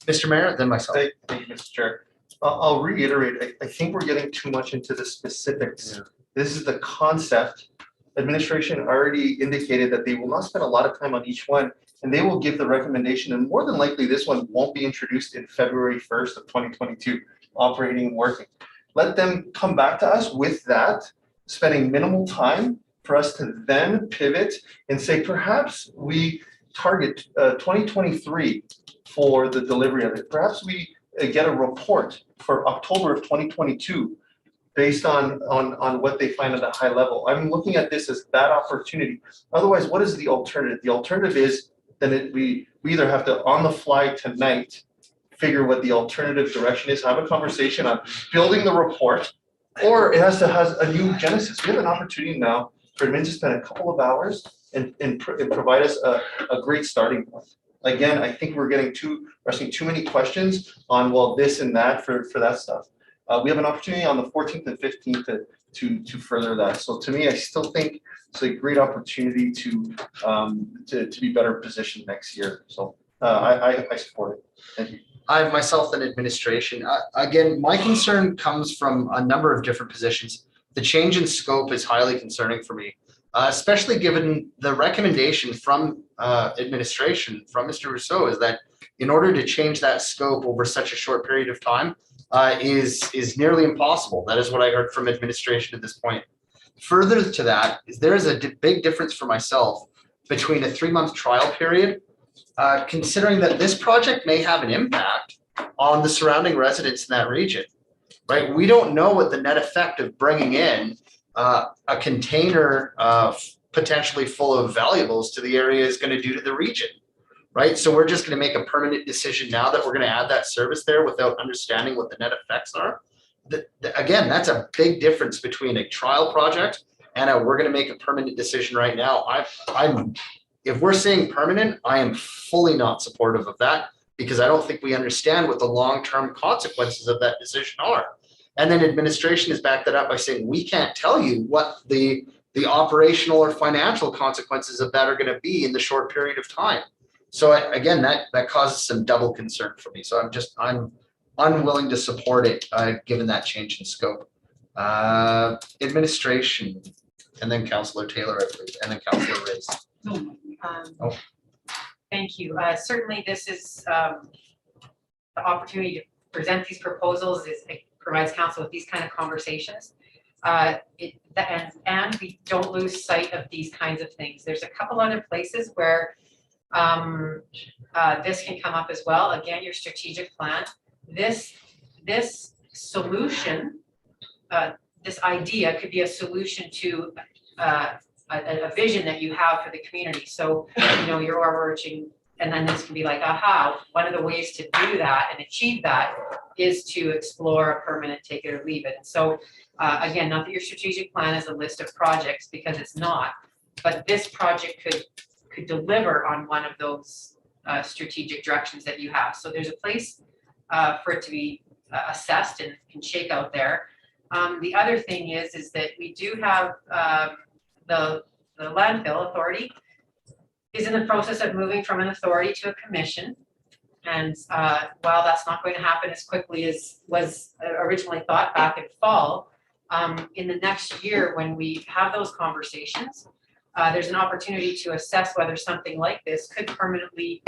Mr. Mayor, then myself. Thank you, Mr. Chair. I'll reiterate, I think we're getting too much into the specifics. Yeah. This is the concept. Administration already indicated that they will not spend a lot of time on each one, and they will give the recommendation, and more than likely, this one won't be introduced in February 1st of 2022, operating and working. Let them come back to us with that, spending minimal time for us to then pivot and say, perhaps we target 2023 for the delivery of it. Perhaps we get a report for October of 2022 based on what they find at a high level. I'm looking at this as that opportunity. Otherwise, what is the alternative? The alternative is then we either have to, on the fly tonight, figure what the alternative direction is, have a conversation on building the report, or it has a new genesis. We have an opportunity now for admin to spend a couple of hours and provide us a great starting point. Again, I think we're asking too many questions on, well, this and that for that stuff. We have an opportunity on the 14th and 15th to further that. So to me, I still think it's a great opportunity to be better positioned next year. So I support it. Thank you. I have myself and administration. Again, my concern comes from a number of different positions. The change in scope is highly concerning for me, especially given the recommendation from administration, from Mr. Rousseau, is that in order to change that scope over such a short period of time is nearly impossible. That is what I heard from administration at this point. Further to that, there is a big difference for myself between a 3-month trial period, considering that this project may have an impact on the surrounding residents in that region, right? We don't know what the net effect of bringing in a container potentially full of valuables to the area is going to do to the region, right? So we're just going to make a permanent decision now that we're going to add that service there without understanding what the net effects are. Again, that's a big difference between a trial project and we're going to make a permanent decision right now. If we're saying permanent, I am fully not supportive of that, because I don't think we understand what the long-term consequences of that decision are. And then administration has backed that up by saying, we can't tell you what the operational or financial consequences of that are going to be in the short period of time. So again, that causes some double concern for me. So I'm unwilling to support it, given that change in scope. Administration, and then Councillor Taylor, I believe, and then Councillor Reyes. Thank you. Certainly, this is the opportunity to present these proposals. It provides council with these kind of conversations. And we don't lose sight of these kinds of things. There's a couple other places where this can come up as well. Again, your strategic plan. This solution, this idea could be a solution to a vision that you have for the community. So, you're overarching, and then this can be like, aha, one of the ways to do that and achieve that is to explore a permanent take it or leave it. And so, again, not that your strategic plan is a list of projects, because it's not, but this project could deliver on one of those strategic directions that you have. So there's a place for it to be assessed and can shake out there. The other thing is that we do have the landfill authority is in the process of moving from an authority to a commission. And while that's not going to happen as quickly as was originally thought back in fall, in the next year, when we have those conversations, there's an opportunity to assess whether something like this could permanently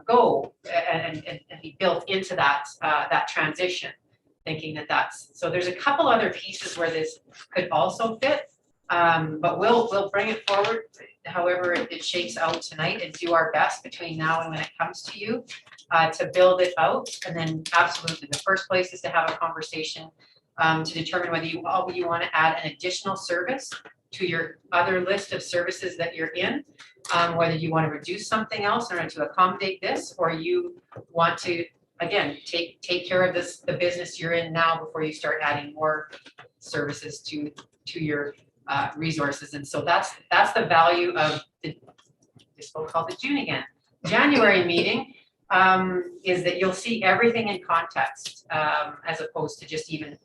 go and be built into that transition, thinking so there's a couple other pieces where this could also fit, but we'll bring it forward however it shakes out tonight and do our best between now and when it comes to you to build it out. And then absolutely, the first place is to have a conversation to determine whether you want to add an additional service to your other list of services that you're in, whether you want to reduce something else in order to accommodate this, or you want to, again, take care of the business you're in now before you start adding more services to your resources. And so that's the value of this will call the January meeting, is that you'll see everything in context, as opposed to just even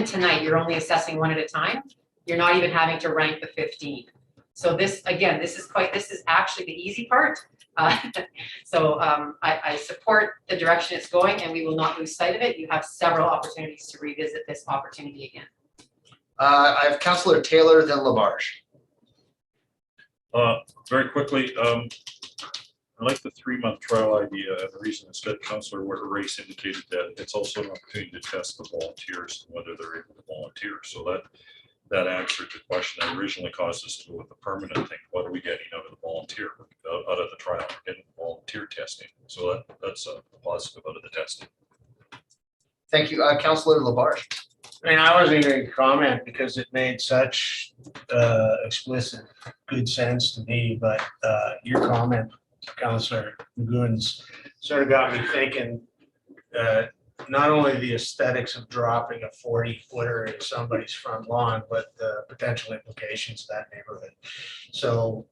tonight, you're only assessing one at a time. You're not even having to rank the 15. So this is actually the easy part. So I support the direction it's going, and we will not lose sight of it. You have several opportunities to revisit this opportunity again. I have Councillor Taylor, then Labarge. Very quickly, I like the 3-month trial idea, and the reason is that Councillor Race indicated that it's also an opportunity to test the volunteers and whether they're able to volunteer. So that answered the question that originally caused us to go with the permanent thing. What are we getting out of the volunteer, out of the trial? We're getting volunteer testing. So that's a positive out of the testing. Thank you. Councillor Labarge. I mean, I wasn't even going to comment because it made such explicit good sense to me, but your comment, Councillor Goons, sort of got me thinking not only the aesthetics of dropping a 40-footer in somebody's front lawn, but the potential implications of that neighborhood. So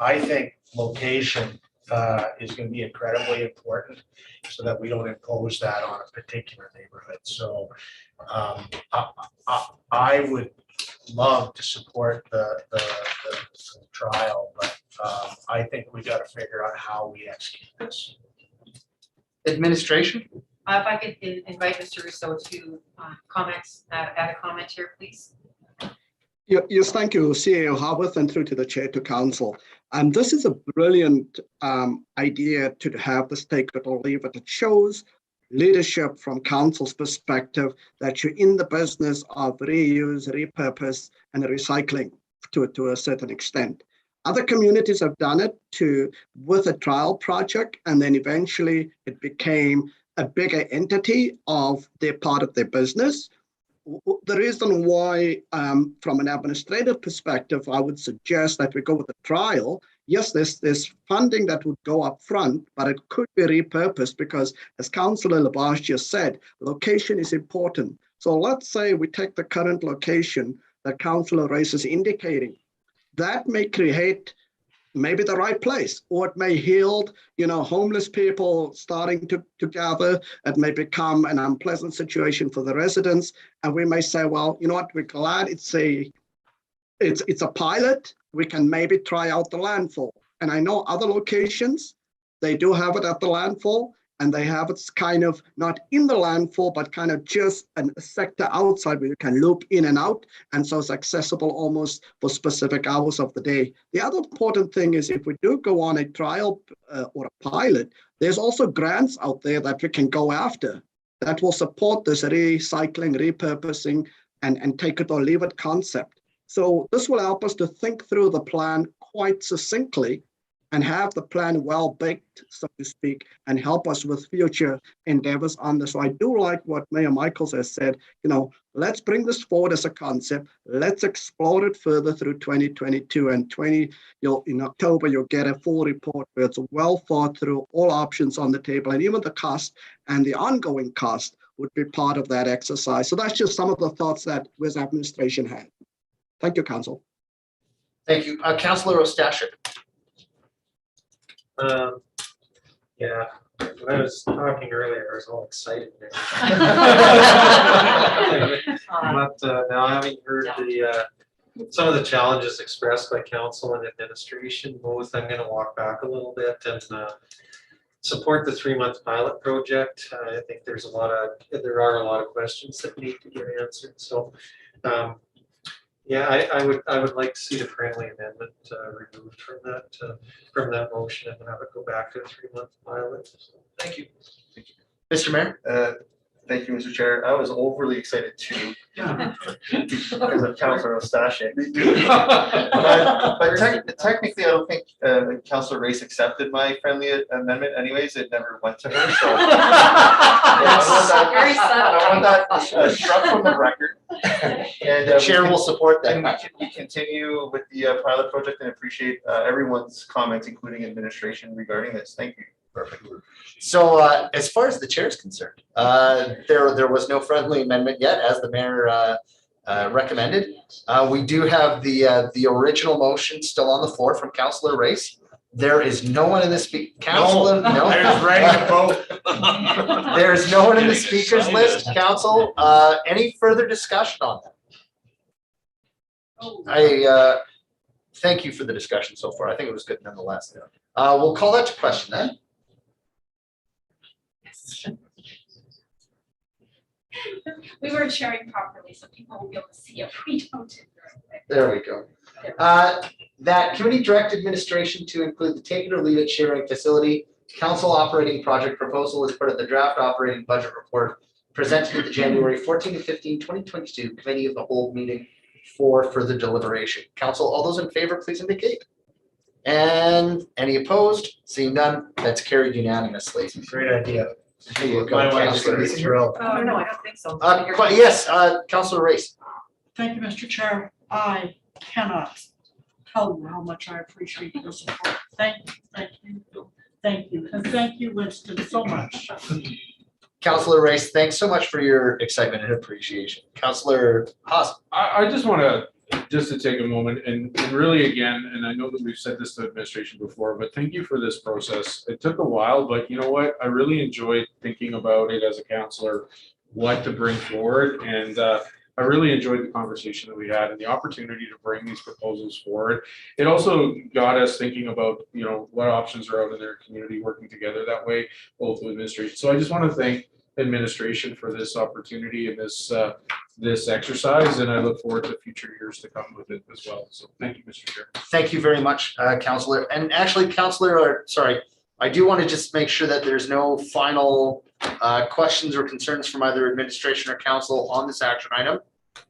I think location is going to be incredibly important so that we don't impose that on a particular neighborhood. So I would love to support the trial, but I think we got to figure out how we execute this. Administration. If I could invite Mr. Rousseau to add a comment here, please. Yes, thank you, CAO Harworth, and through to the chair to council. This is a brilliant idea to have this take it or leave it. It shows leadership from council's perspective that you're in the business of reuse, repurpose, and recycling to a certain extent. Other communities have done it with a trial project, and then eventually it became a bigger entity of their part of their business. The reason why, from an administrative perspective, I would suggest that we go with a trial. Yes, there's funding that would go up front, but it could be repurposed because, as Councillor Labarge just said, location is important. So let's say we take the current location that Councillor Race is indicating. That may create maybe the right place, or it may yield, homeless people starting to gather. It may become an unpleasant situation for the residents. And we may say, well, you know what, we're glad it's a pilot. We can maybe try out the landfill. And I know other locations, they do have it at the landfill, and they have it kind of not in the landfill, but kind of just a sector outside where you can loop in and out. And so it's accessible almost for specific hours of the day. The other important thing is if we do go on a trial or a pilot, there's also grants out there that we can go after that will support this recycling, repurposing, and take it or leave it concept. So this will help us to think through the plan quite succinctly and have the plan well baked, so to speak, and help us with future endeavors on this. So I do like what Mayor Michaels has said, let's bring this forward as a concept. Let's explore it further through 2022 and in October, you'll get a full report where it's well thought through, all options on the table, and even the cost and the ongoing cost would be part of that exercise. So that's just some of the thoughts that WIS administration had. Thank you, Council. Thank you. Councillor Ostashik. Yeah, when I was talking earlier, I was all excited. But now having heard some of the challenges expressed by council and administration, both, I'm going to walk back a little bit and support the 3-month pilot project. I think there are a lot of questions that need to get answered. So, yeah, I would like to see the friendly amendment removed from that motion and have it go back to a 3-month pilot. So, thank you. Mr. Mayor? Thank you, Mr. Chair. I was overly excited too, because of Councilor Ostache. But technically, I don't think Councilor Race accepted my friendly amendment anyways. It never went to her, so. Very subtle. I want that struck from the record. And The chair will support and that. we continue with the pilot project and appreciate everyone's comments, including administration regarding this. Thank you. Perfect. So as far as the chair is concerned, there was no friendly amendment yet, as the mayor recommended. We do have the original motion still on the floor from Councilor Race. There is no one in the Councilor. No. I was ready to vote. There's no one in the speakers list. Council, any further discussion on that? I thank you for the discussion so far. I think it was good nonetheless. We'll call that to question then. We weren't sharing properly, so people will be able to see if we don't. There we go. That committee direct administration to include the take it or leave it sharing facility council operating project proposal as part of the draft operating budget report presented at the January 14 to 15, 2022 committee of the whole meeting for further deliberation. Council, all those in favor, please indicate. And any opposed? Seeing none, that's carried unanimously. Great idea. There you go, My wife's Councilor gonna be Race. thrilled. Oh, no, I don't think so. Yes, Councilor Race. Thank you, Mr. Chair. I cannot tell you how much I appreciate your support. Thank you, and thank you, Winston, so much. Councilor Race, thanks so much for your excitement and appreciation. Councilor Haas. I just want to take a moment and really again, and I know that we've said this to administration before, but thank you for this process. It took a while, but you know what? I really enjoyed thinking about it as a councilor, what to bring forward. And I really enjoyed the conversation that we had and the opportunity to bring these proposals forward. It also got us thinking about, you know, what options are out in their community working together that way, both with administration. So I just want to thank administration for this opportunity and this exercise, and I look forward to future years to come with it as well. So thank you, Mr. Chair. Thank you very much, Councilor. And actually, Councilor, sorry, I do want to just make sure that there's no final questions or concerns from either administration or council on this action item.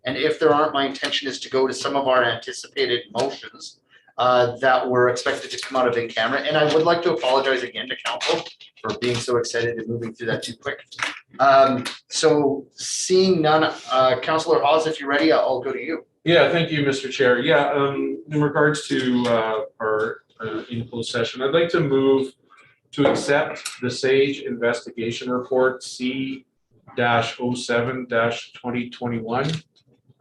And if there aren't, my intention is to go to some of our anticipated motions that were expected to come out of in camera. And I would like to apologize again to council for being so excited and moving through that too quick. So seeing none, Councilor Hawes, if you're ready, I'll go to you. Yeah, thank you, Mr. Chair. Yeah, in regards to our in closed session, I'd like to move to accept the SAGE investigation report C-07-2021.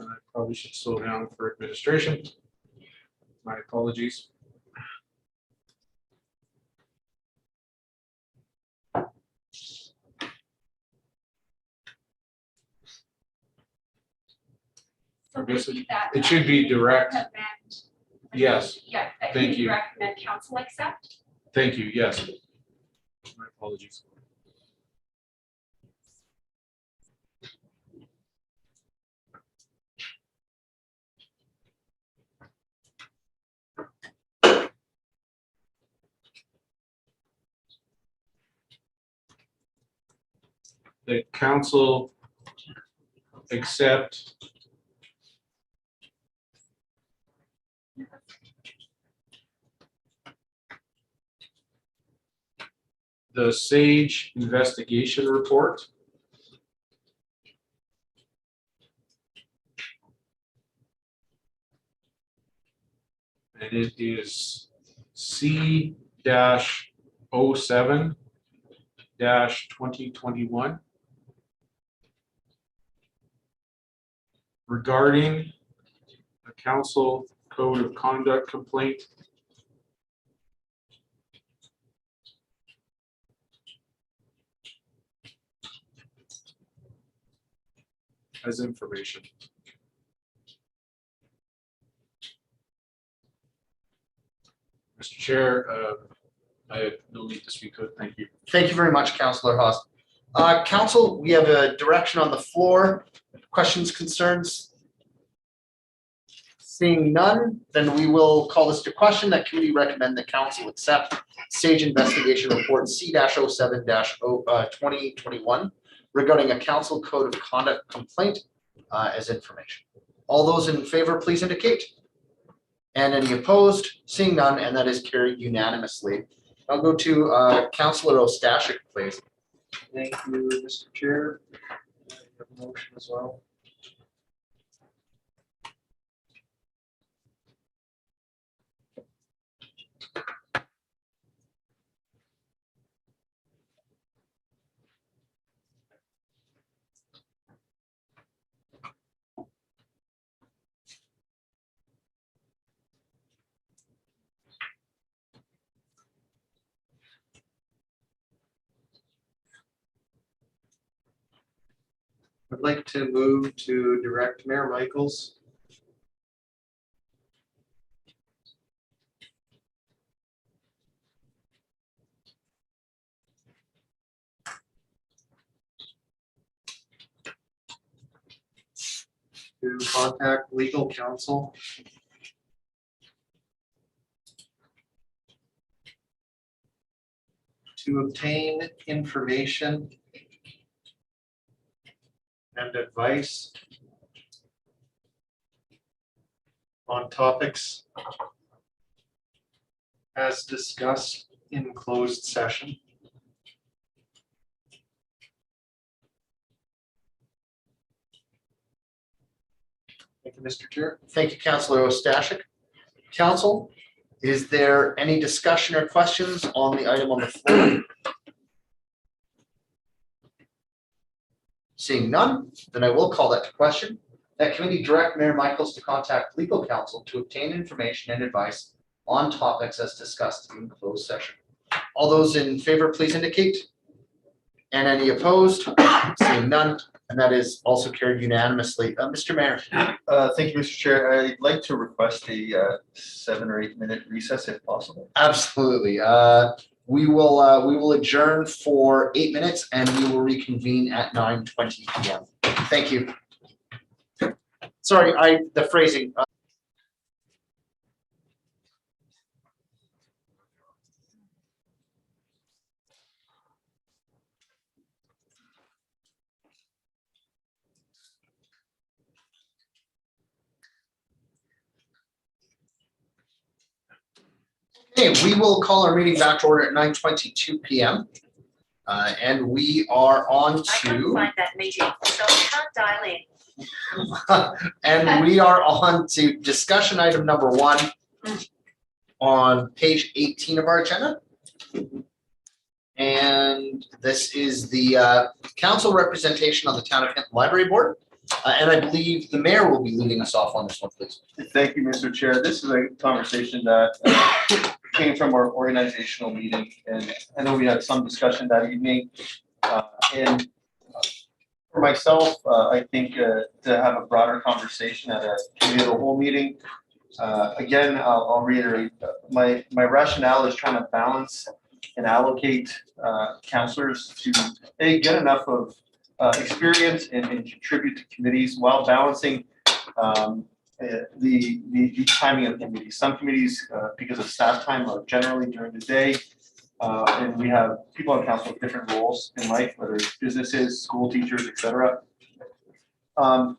I probably should slow down for administration. My apologies. So maybe that, It should be direct. recommend- Yes, Yeah. that Thank you you. recommend council accept. thank you, yes. My apologies. The council accept the SAGE investigation report. And it is C-07-2021 regarding a council code of conduct complaint as information. Mr. Chair, I have no need to speak to it. Thank you. Thank you very much, Councillor Haas. Council, we have a direction on the floor. Questions, concerns? Seeing none, then we will call this to question. That committee recommend the council accept Sage Investigation Report C-07-2021 regarding a council code of conduct complaint as information. All those in favor, please indicate. And any opposed? Seeing none, and that is carried unanimously. I'll go to Councillor Ostashik, please. Thank you, Mr. Chair. I have a motion as well. I'd like to move to direct Mayor Michaels to contact legal counsel to obtain information and advice on topics as discussed in closed session. Thank you, Mr. Chair. Thank you, Councillor Ostashik. Council, is there any discussion or questions on the item on the floor? Seeing none, then I will call that to question. That committee direct Mayor Michaels to contact legal counsel to obtain information and advice on topics as discussed in closed session. All those in favor, please indicate. And any opposed? Seeing none, and that is also carried unanimously. Mr. Mayor. Thank you, Mr. Chair. I'd like to request a 7 or 8 minute recess if possible. Absolutely. We will adjourn for 8 minutes and we will reconvene at 9:20 p.m. Thank you. Sorry, the phrasing. Okay, we will call our meeting back to order at 9:22 p.m. And we are on to. Find that meeting, so I can't dial in. And we are on to discussion item number 1 on page 18 of our agenda. And this is the council representation on the Town of Hinton Library Board. And I believe the mayor will be leading us off on this one, please. Thank you, Mr. Chair. This is a conversation that came from our organizational meeting, and I know we had some discussion that evening. And for myself, I think to have a broader conversation at a committee of the whole meeting. Again, I'll reiterate, my rationale is trying to balance and allocate councillors to get enough of experience and contribute to committees while balancing the timing of committees. Some committees, because of staff time, are generally during the day. And we have people on council with different roles in life, whether it's businesses, school teachers, etc. I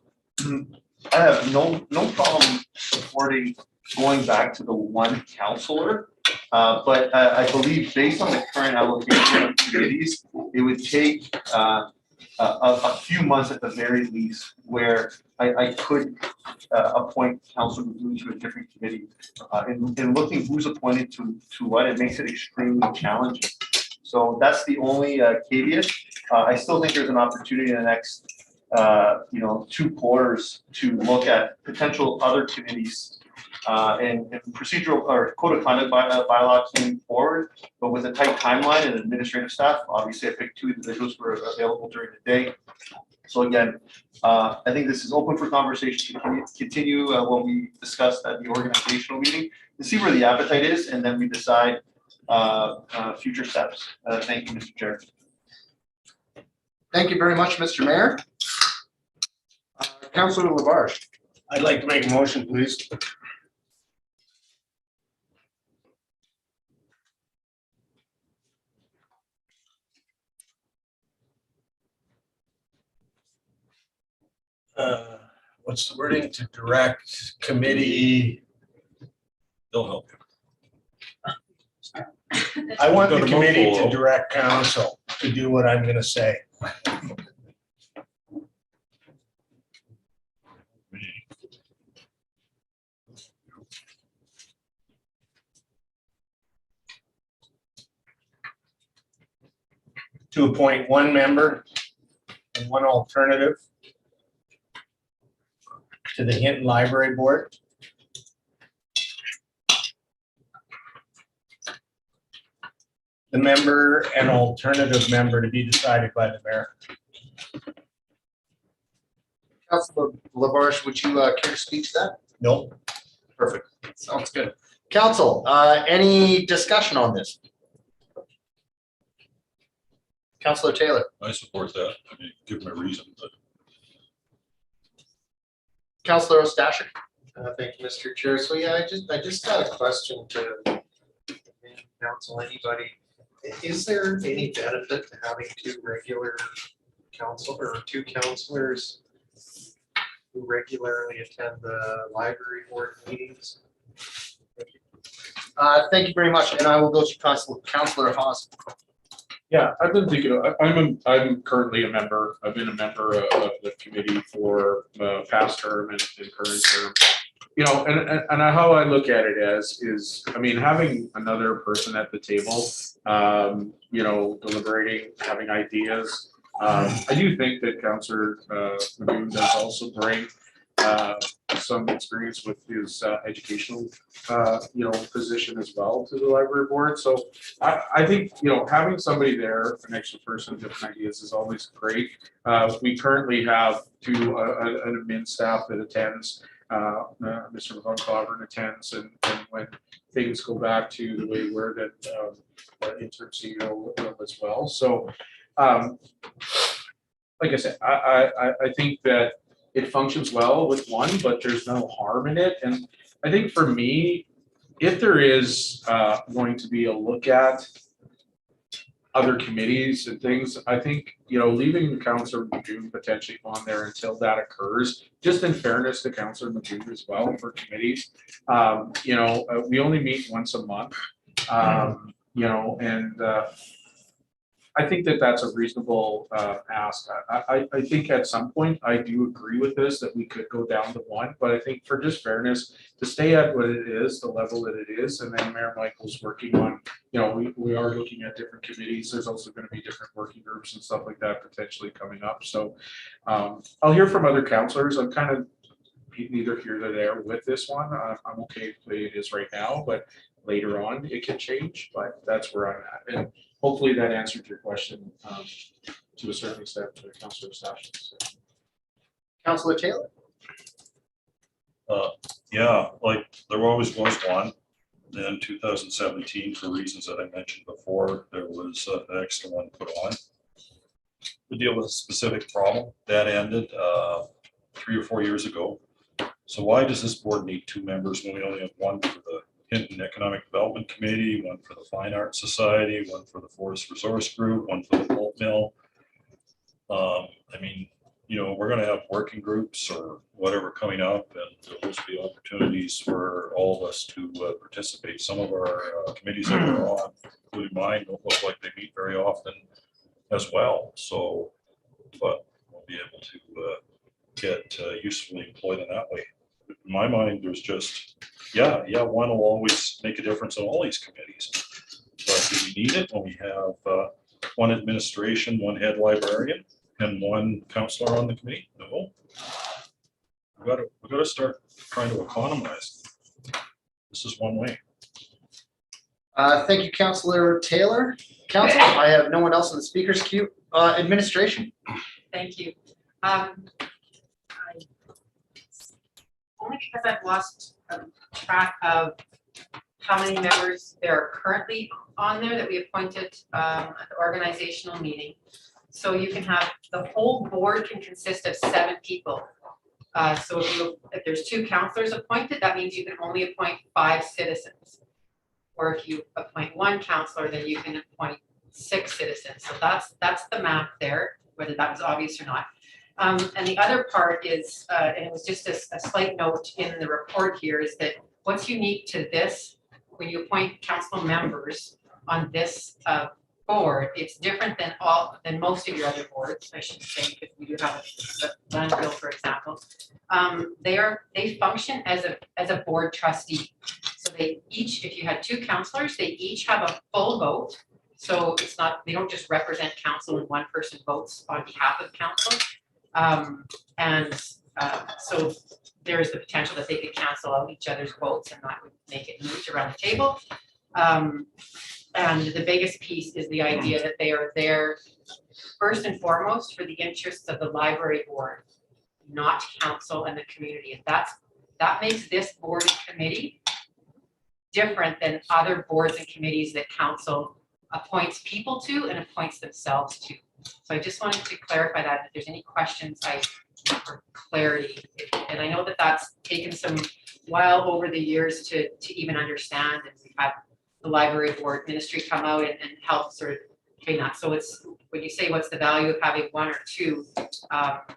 have no problem supporting going back to the one counselor. But I believe based on the current allocation of committees, it would take a few months at the very least where I could appoint Councilor Blue to a different committee. In looking who's appointed to what, it makes it extremely challenging. So that's the only caveat. I still think there's an opportunity in the next 2 quarters to look at potential other committees and procedural or code of conduct bylaws moving forward, but with a tight timeline and administrative staff. Obviously, I picked 2 individuals who are available during the day. So again, I think this is open for conversation to continue when we discussed at the organizational meeting to see where the appetite is, and then we decide future steps. Thank you, Mr. Chair. Thank you very much, Mr. Mayor. Councilor Labarge. I'd like to make a motion, please. What's the wording? To direct committee. They'll help you. I want the Go to committee to Mopolo. direct council to do what I'm gonna say. To appoint one member and one alternative to the Hinton Library Board. The member and alternative member to be decided by the mayor. Councilor Labarge, would you care to speak to that? No. Perfect. Sounds good. Council, any discussion on this? Councilor Taylor. I support that. I mean, give them a reason, but Councilor Ostashik. Thank you, Mr. Chair. So yeah, I just got a question to council, anybody. Is there any benefit to having two regular council or two councilors who regularly attend the library board meetings? Thank you very much. And I will go to Councilor Haas. Yeah, I've been thinking, I'm currently a member, I've been a member of the committee for past term and current term. You know, and how I look at it is, I mean, having another person at the table, you know, deliberating, having ideas. I do think that Councillor Magoon does also bring some experience with his educational, you know, position as well to the library board. So I think, you know, having somebody there, an extra person, different ideas is always great. We currently have an admin staff that attends. Mr. Van Claveren attends, and when things go back to the way we're that interim CEO as well. So, like I said, I think that it functions well with one, but there's no harm in it. And I think for me, if there is going to be a look at other committees and things, I think, you know, leaving Councillor Magoon potentially on there until that occurs, just in fairness to Councillor Magoon as well for committees. You know, we only meet once a month, you know, and I think that that's a reasonable ask. I think at some point, I do agree with this, that we could go down to one, but I think for just fairness, to stay at what it is, the level that it is, and then Mayor Michael's working on, you know, we are looking at different committees. There's also going to be different working groups and stuff like that potentially coming up. So I'll hear from other councillors. I'm kind of neither here nor there with this one. I'm okay with the way it is right now, but later on it can change, but that's where I'm at. And hopefully that answered your question to a certain extent, Councillor Stashen. So. Councillor Taylor. yeah, like there always was one. Then 2017, for reasons that I mentioned before, there was an extra one put on to deal with a specific problem that ended 3 or 4 years ago. So why does this board need two members when we only have one for the Hinton Economic Development Committee, one for the Fine Arts Society, one for the Forest Resource Group, one for the pulp mill? I mean, you know, we're going to have working groups or whatever coming up, and there'll be opportunities for all of us to participate. Some of our committees that we're on, including mine, don't look like they meet very often as well. So, but we'll be able to get usefully employed in that way. In my mind, there's just, yeah, one will always make a difference in all these committees. But do we need it when we have one administration, one head librarian, and one counselor on the committee? No. We got to start trying to economize. This is one way. Thank you, Councillor Taylor. Council, I have no one else in the speakers queue. Administration. Thank you. Only because I've lost track of how many members there are currently on there that we appointed at the organizational meeting. So you can have, the whole board can consist of 7 people. So if there's 2 counselors appointed, that means you can only appoint 5 citizens. Or if you appoint 1 counselor, then you can appoint 6 citizens. So that's the map there, whether that was obvious or not. And the other part is, and it was just a slight note in the report here, is that what's unique to this, when you appoint council members on this board, it's different than most of your other boards, I should say, because we do have a landfill, for example. They function as a board trustee. So they each, if you had 2 counselors, they each have a full vote. So it's not, they don't just represent council and one person votes on behalf of council. So there is the potential that they could cancel out each other's votes and that would make it moot around the table. And the biggest piece is the idea that they are there first and foremost for the interests of the library board, not council and the community. And that makes this board and committee different than other boards and committees that council appoints people to and appoints themselves to. So I just wanted to clarify that if there's any questions for clarity. And I know that that's taken some while over the years to even understand, and we've had the library board ministry come out and help sort of train that. So it's, when you say what's the value of having 1 or 2,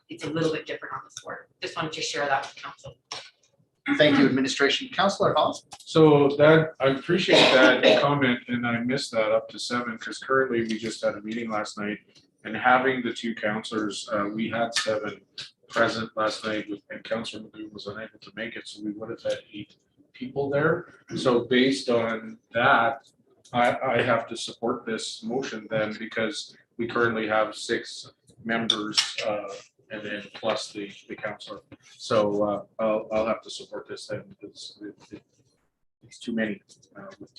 it's a little bit different on this board. Just wanted to share that with council. Thank you, administration. Councillor Hawes. So that, I appreciate that comment, and I missed that up to 7, because currently we just had a meeting last night, and having the 2 councillors, we had 7 present last night, and Councillor Magoo was unable to make it, so we would have had 8 people there. So based on that, I have to support this motion then, because we currently have 6 members, and then plus the councillor. So I'll have to support this then, because it's too many.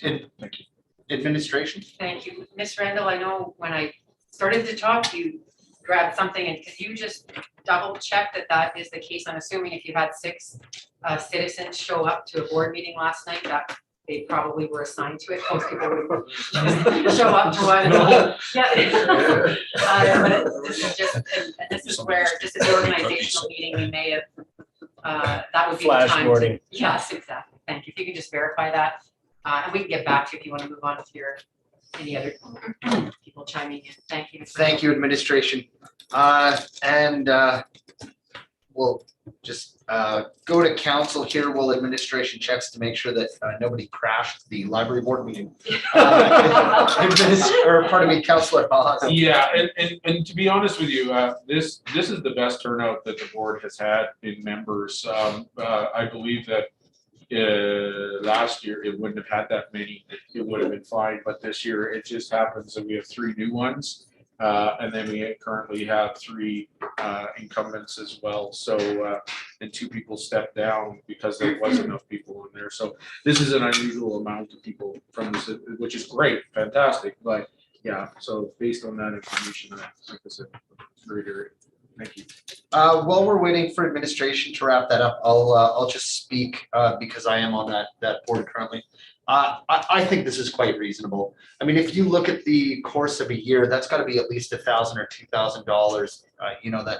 Thank you. Administration. Thank you. Ms. Randall, I know when I started to talk, you grabbed something, and could you just double check that is the case? I'm assuming if you had 6 citizens show up to a board meeting last night, that they probably were assigned to it. Most people would just show up to one. Yeah. This is just, and this is where, just at the organizational meeting, we may have, that would be the time. Flashboarding. Yes, exactly. Thank you. If you can just verify that. And we can get back to you if you want to move on to your, any other people chiming in. Thank you. Thank you, administration. We'll just go to council here while administration checks to make sure that nobody crashed the library board meeting. Or pardon me, Councillor Hawes. Yeah, and to be honest with you, this is the best turnout that the board has had in members. I believe that last year it wouldn't have had that many. It would have been fine, but this year it just happens that we have 3 new ones. And then we currently have 3 incumbents as well. So, and 2 people stepped down because there wasn't enough people on there. So this is an unusual amount of people from this, which is great, fantastic. But yeah, so based on that information, like I said, reiterate. Thank you. While we're waiting for administration to wrap that up, I'll just speak because I am on that board currently. I think this is quite reasonable. I mean, if you look at the course of a year, that's got to be at least $1,000 or $2,000, that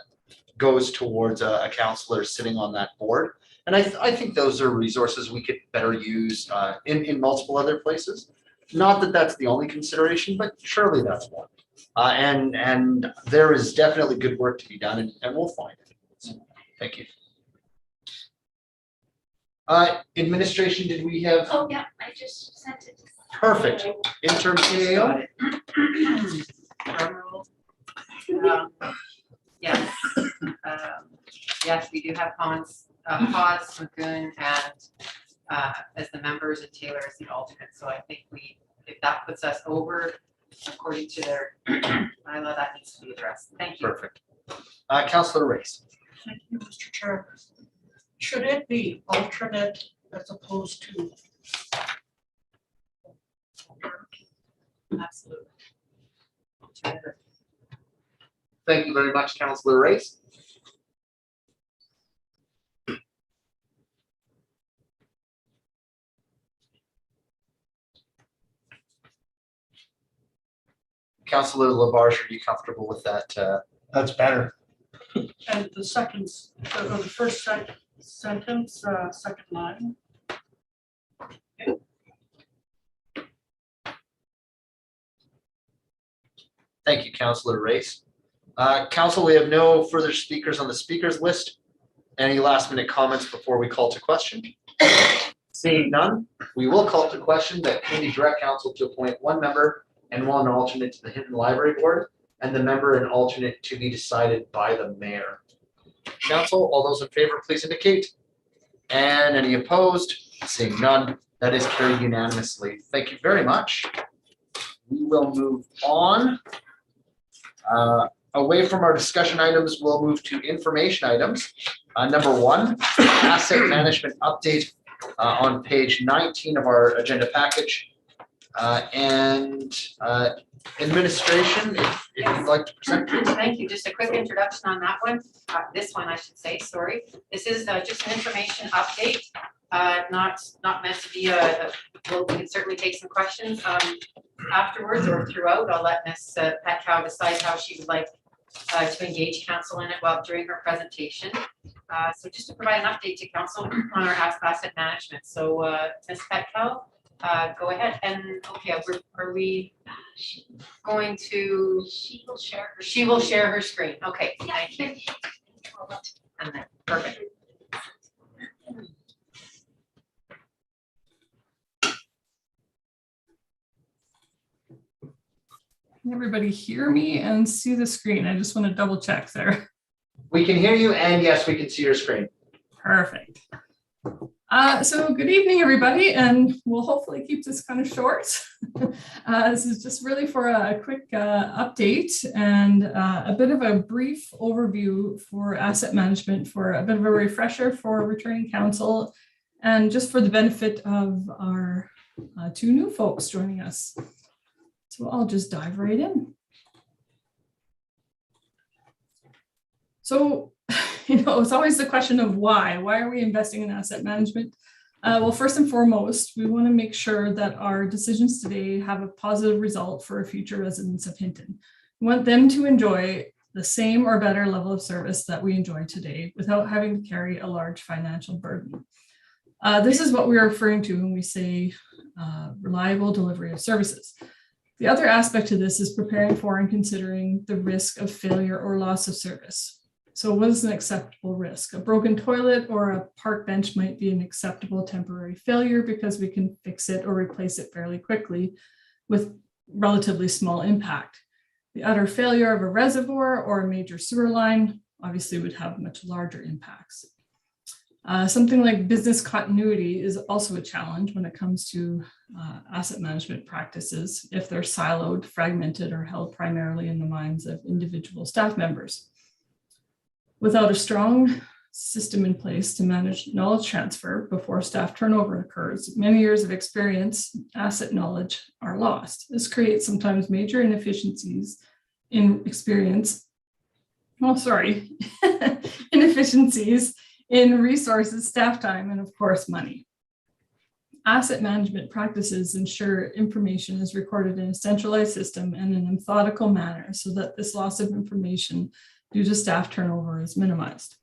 goes towards a counselor sitting on that board. And I think those are resources we could better use in multiple other places. Not that that's the only consideration, but surely that's one. And there is definitely good work to be done, and we'll find it. So, thank you. Administration, did we have? Oh, yeah, I just sent it. Perfect. Interim CAO? Yes. Yes, we do have Hans, Magoon, and as the members, and Taylor as the alternate. So I think if that puts us over, according to their bylaw, that needs to be addressed. Thank you. Perfect. Councillor Race. Thank you, Mr. Chair. Should it be alternate as opposed to? Absolutely. Thank you very much, Councillor Race. Councillor Labarge, are you comfortable with that? That's better. And the second, or the first sentence, second line. Thank you, Councillor Race. Council, we have no further speakers on the speakers list. Any last minute comments before we call to question? Seeing none, we will call to question that committee direct council to appoint one member and one alternate to the Hinton Library Board, and the member and alternate to be decided by the mayor. Council, all those in favor, please indicate. And any opposed? Seeing none, that is carried unanimously. Thank you very much. We will move on. Away from our discussion items, we'll move to information items. Number one, asset management update on page 19 of our agenda package. Administration, if you'd like to present. Thank you. Just a quick introduction on that one. This one, I should say, sorry. This is just an information update, not meant to be well, we can certainly take some questions afterwards or throughout. I'll let Ms. Petcow decide how she would like to engage council in it during her presentation. So just to provide an update to council on our asset management. So Ms. Petcow, go ahead. And okay, are we going to? She will share her screen. Okay, thank you. And then, perfect. Can everybody hear me and see the screen? I just want to double check there. We can hear you, and yes, we can see your screen. Perfect. So good evening, everybody, and we'll hopefully keep this kind of short. This is just really for a quick update and a bit of a brief overview for asset management, for a bit of a refresher for returning council, and just for the benefit of our two new folks joining us. So I'll just dive right in. So, it's always the question of why. Why are we investing in asset management? Well, first and foremost, we want to make sure that our decisions today have a positive result for future residents of Hinton. We want them to enjoy the same or better level of service that we enjoy today without having to carry a large financial burden. This is what we're referring to when we say reliable delivery of services. The other aspect to this is preparing for and considering the risk of failure or loss of service. So what is an acceptable risk? A broken toilet or a park bench might be an acceptable temporary failure because we can fix it or replace it fairly quickly with relatively small impact. The utter failure of a reservoir or a major sewer line obviously would have much larger impacts. Something like business continuity is also a challenge when it comes to asset management practices if they're siloed, fragmented, or held primarily in the minds of individual staff members. Without a strong system in place to manage knowledge transfer before staff turnover occurs, many years of experience, asset knowledge are lost. This creates sometimes major inefficiencies in inefficiencies in resources, staff time, and of course, money. Asset management practices ensure information is recorded in a centralized system and in a methodical manner so that this loss of information due to staff turnover is minimized.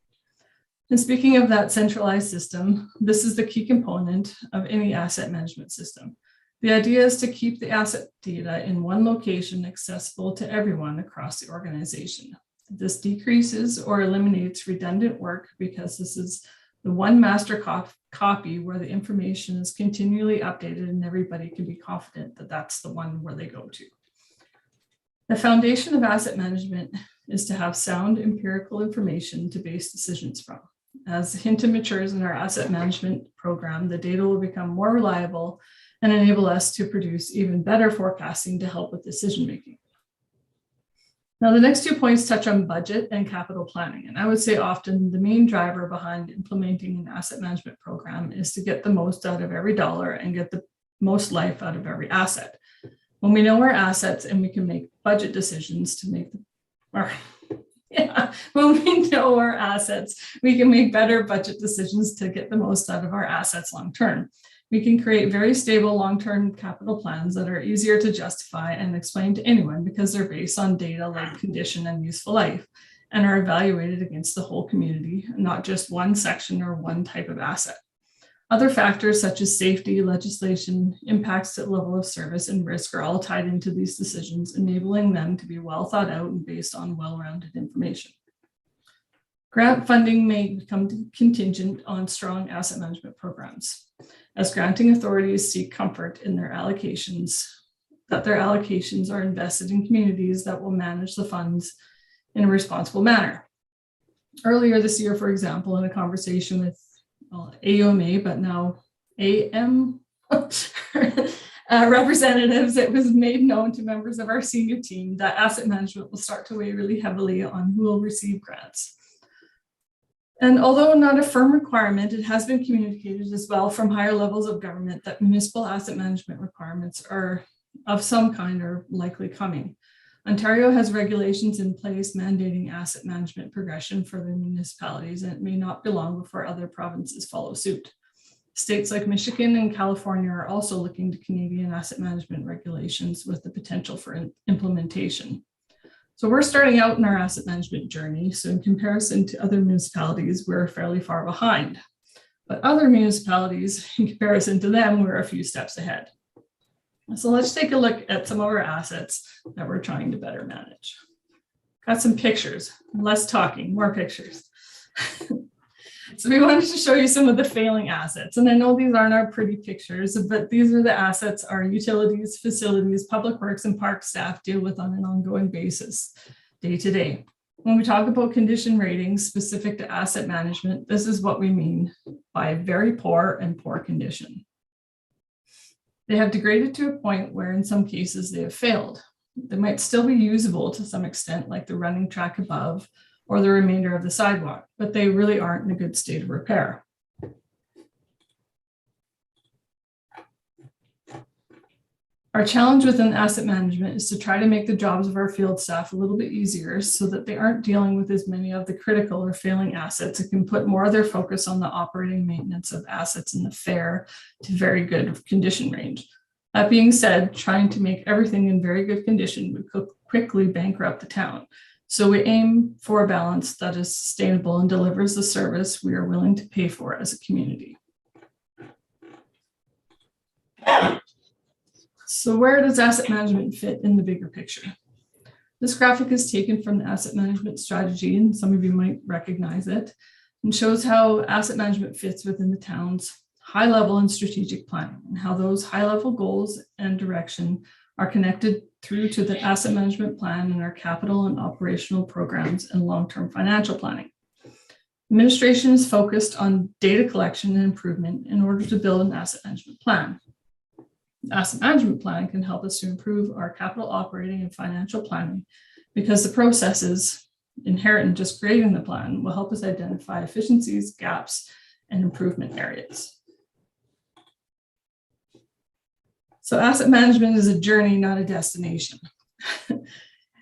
And speaking of that centralized system, this is the key component of any asset management system. The idea is to keep the asset data in one location accessible to everyone across the organization. This decreases or eliminates redundant work because this is the one master copy where the information is continually updated and everybody can be confident that that's the one where they go to. The foundation of asset management is to have sound empirical information to base decisions from. As Hinton matures in our asset management program, the data will become more reliable and enable us to produce even better forecasting to help with decision making. Now, the next 2 points touch on budget and capital planning. And I would say often the main driver behind implementing an asset management program is to get the most out of every dollar and get the most life out of every asset. When we know our assets and we can make budget decisions to make Yeah, when we know our assets, we can make better budget decisions to get the most out of our assets long term. We can create very stable long-term capital plans that are easier to justify and explain to anyone because they're based on data like condition and useful life and are evaluated against the whole community, not just one section or one type of asset. Other factors such as safety, legislation, impacts to level of service, and risk are all tied into these decisions, enabling them to be well thought out and based on well-rounded information. Grant funding may become contingent on strong asset management programs, as granting authorities seek comfort in their allocations, that their allocations are invested in communities that will manage the funds in a responsible manner. Earlier this year, for example, in a conversation with AUMA, but now AM representatives, it was made known to members of our senior team that asset management will start to weigh really heavily on who will receive grants. And although not a firm requirement, it has been communicated as well from higher levels of government that municipal asset management requirements are of some kind are likely coming. Ontario has regulations in place mandating asset management progression for the municipalities, and it may not be long before other provinces follow suit. States like Michigan and California are also looking to Canadian asset management regulations with the potential for implementation. So we're starting out in our asset management journey. So in comparison to other municipalities, we're fairly far behind. But other municipalities, in comparison to them, we're a few steps ahead. So let's take a look at some of our assets that we're trying to better manage. Got some pictures, less talking, more pictures. So we wanted to show you some of the failing assets. And I know these aren't our pretty pictures, but these are the assets our utilities, facilities, public works, and park staff deal with on an ongoing basis, day to day. When we talk about condition ratings specific to asset management, this is what we mean by very poor and poor condition. They have degraded to a point where in some cases they have failed. They might still be usable to some extent, like the running track above, or the remainder of the sidewalk, but they really aren't in a good state of repair. Our challenge within asset management is to try to make the jobs of our field staff a little bit easier so that they aren't dealing with as many of the critical or failing assets and can put more of their focus on the operating maintenance of assets in the fair to very good condition range. That being said, trying to make everything in very good condition would quickly bankrupt the town. So we aim for a balance that is sustainable and delivers the service we are willing to pay for as a community. So where does asset management fit in the bigger picture? This graphic is taken from the asset management strategy, and some of you might recognize it, and shows how asset management fits within the town's high level and strategic planning, and how those high level goals and direction are connected through to the asset management plan and our capital and operational programs and long-term financial planning. Administration is focused on data collection and improvement in order to build an asset management plan. The asset management plan can help us to improve our capital operating and financial planning because the processes inherent in just creating the plan will help us identify efficiencies, gaps, and improvement areas. So asset management is a journey, not a destination.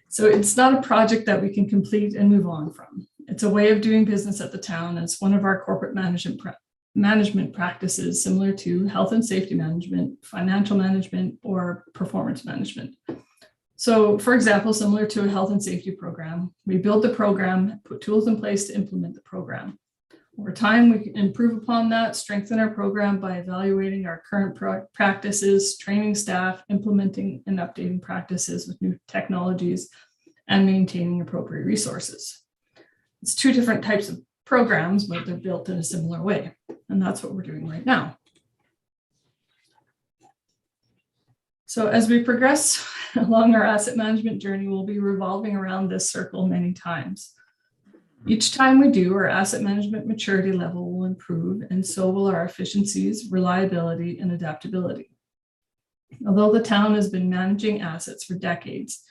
So it's not a project that we can complete and move on from. It's a way of doing business at the town. It's one of our corporate management practices, similar to health and safety management, financial management, or performance management. So for example, similar to a health and safety program, we build the program, put tools in place to implement the program. Over time, we can improve upon that, strengthen our program by evaluating our current practices, training staff, implementing and updating practices with new technologies, and maintaining appropriate resources. It's two different types of programs, but they're built in a similar way. And that's what we're doing right now. So as we progress along our asset management journey, we'll be revolving around this circle many times. Each time we do, our asset management maturity level will improve, and so will our efficiencies, reliability, and adaptability. Although the town has been managing assets for decades,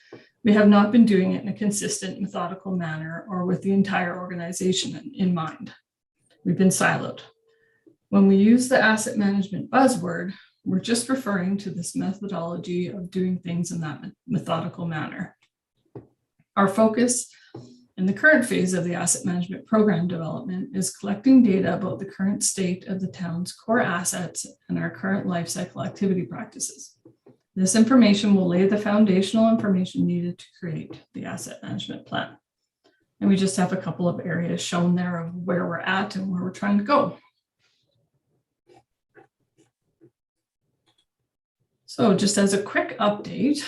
we have not been doing it in a consistent, methodical manner or with the entire organization in mind. We've been siloed. When we use the asset management buzzword, we're just referring to this methodology of doing things in that methodical manner. Our focus And the current phase of the asset management program development is collecting data about the current state of the town's core assets and our current life cycle activity practices. This information will lay the foundational information needed to create the asset management plan. And we just have a couple of areas shown there of where we're at and where we're trying to go. So just as a quick update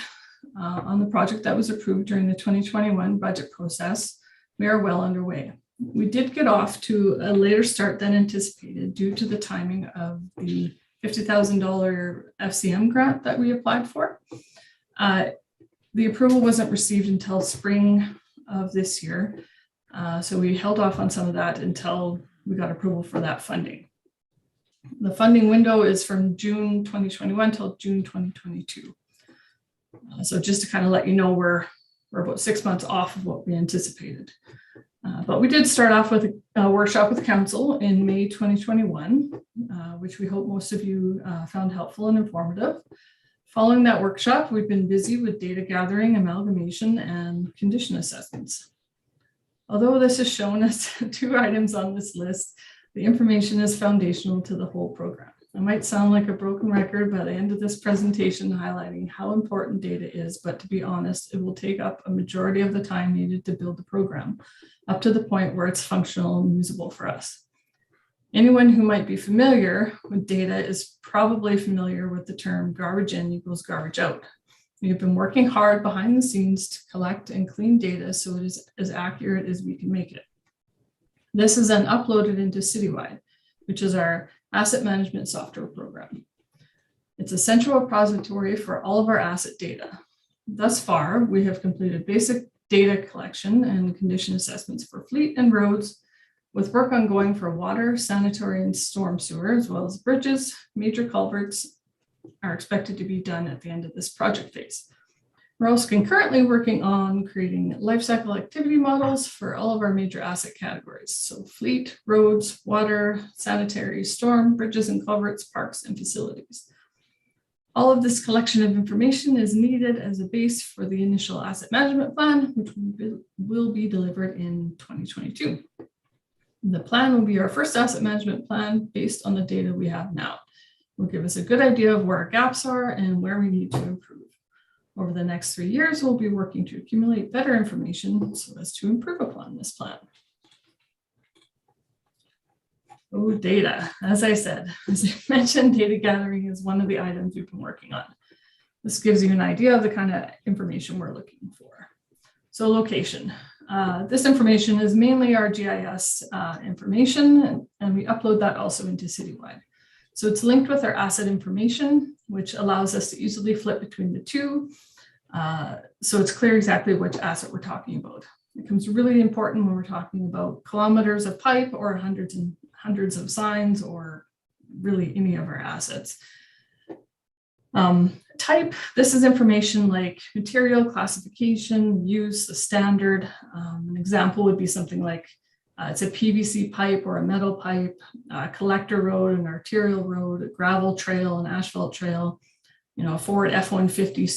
on the project that was approved during the 2021 budget process, we are well underway. We did get off to a later start than anticipated due to the timing of the $50,000 FCM grant that we applied for. The approval wasn't received until spring of this year. So we held off on some of that until we got approval for that funding. The funding window is from June 2021 till June 2022. So just to kind of let you know, we're about 6 months off of what we anticipated. But we did start off with a workshop with council in May 2021, which we hope most of you found helpful and informative. Following that workshop, we've been busy with data gathering, amalgamation, and condition assessments. Although this is shown as 2 items on this list, the information is foundational to the whole program. I might sound like a broken record by the end of this presentation highlighting how important data is, but to be honest, it will take up a majority of the time needed to build the program, up to the point where it's functional and usable for us. Anyone who might be familiar with data is probably familiar with the term garbage in equals garbage out. We've been working hard behind the scenes to collect and clean data so it is as accurate as we can make it. This is then uploaded into Citywide, which is our asset management software program. It's a central repository for all of our asset data. Thus far, we have completed basic data collection and condition assessments for fleet and roads, with work ongoing for water, sanitary, and storm sewer, as well as bridges. Major culverts are expected to be done at the end of this project phase. We're also concurrently working on creating life cycle activity models for all of our major asset categories. So fleet, roads, water, sanitary, storm, bridges and culverts, parks, and facilities. All of this collection of information is needed as a base for the initial asset management plan, which will be delivered in 2022. The plan will be our first asset management plan based on the data we have now. It will give us a good idea of where our gaps are and where we need to improve. Over the next 3 years, we'll be working to accumulate better information so as to improve upon this plan. Oh, data. As I said, as I mentioned, data gathering is one of the items we've been working on. This gives you an idea of the kind of information we're looking for. So location. This information is mainly our GIS information, and we upload that also into Citywide. So it's linked with our asset information, which allows us to easily flip between the two. So it's clear exactly which asset we're talking about. It becomes really important when we're talking about kilometers of pipe or hundreds and hundreds of signs or really any of our assets. Type, this is information like material, classification, use, the standard. An example would be something like it's a PVC pipe or a metal pipe, a collector road, an arterial road, a gravel trail, an asphalt trail, you know, a Ford F-150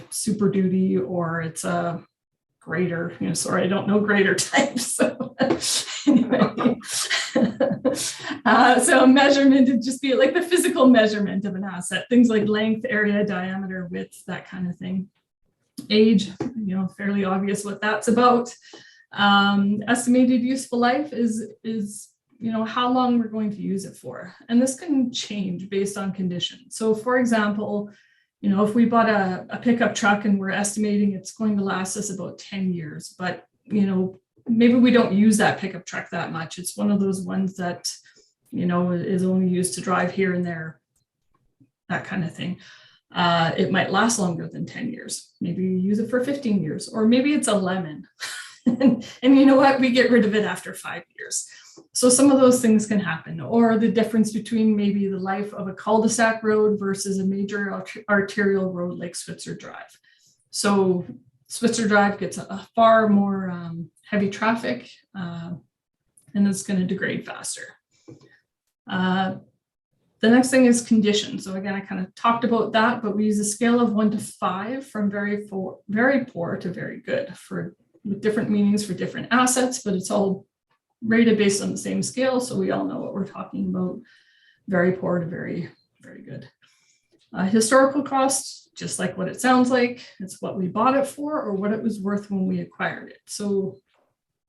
Super Duty, or it's a grader, you know, sorry, I don't know grader types. So anyway, so measurement would just be like the physical measurement of an asset, things like length, area, diameter, width, that kind of thing. Age, you know, fairly obvious what that's about. Estimated useful life is you know, how long we're going to use it for. And this can change based on conditions. So for example, you know, if we bought a pickup truck and we're estimating it's going to last us about 10 years, but, you know, maybe we don't use that pickup truck that much. It's one of those ones that, you know, is only used to drive here and there, that kind of thing. It might last longer than 10 years. Maybe you use it for 15 years, or maybe it's a lemon. and you know what, we get rid of it after 5 years. So some of those things can happen, or the difference between maybe the life of a cul-de-sac road versus a major arterial road like Switzer Drive. So Switzer Drive gets a far more heavy traffic and it's going to degrade faster. The next thing is condition. So again, I kind of talked about that, but we use a scale of 1 to 5 from very poor to very good for with different meanings for different assets, but it's all rated based on the same scale. So we all know what we're talking about. Very poor to very, very good. Historical costs, just like what it sounds like, it's what we bought it for or what it was worth when we acquired it. So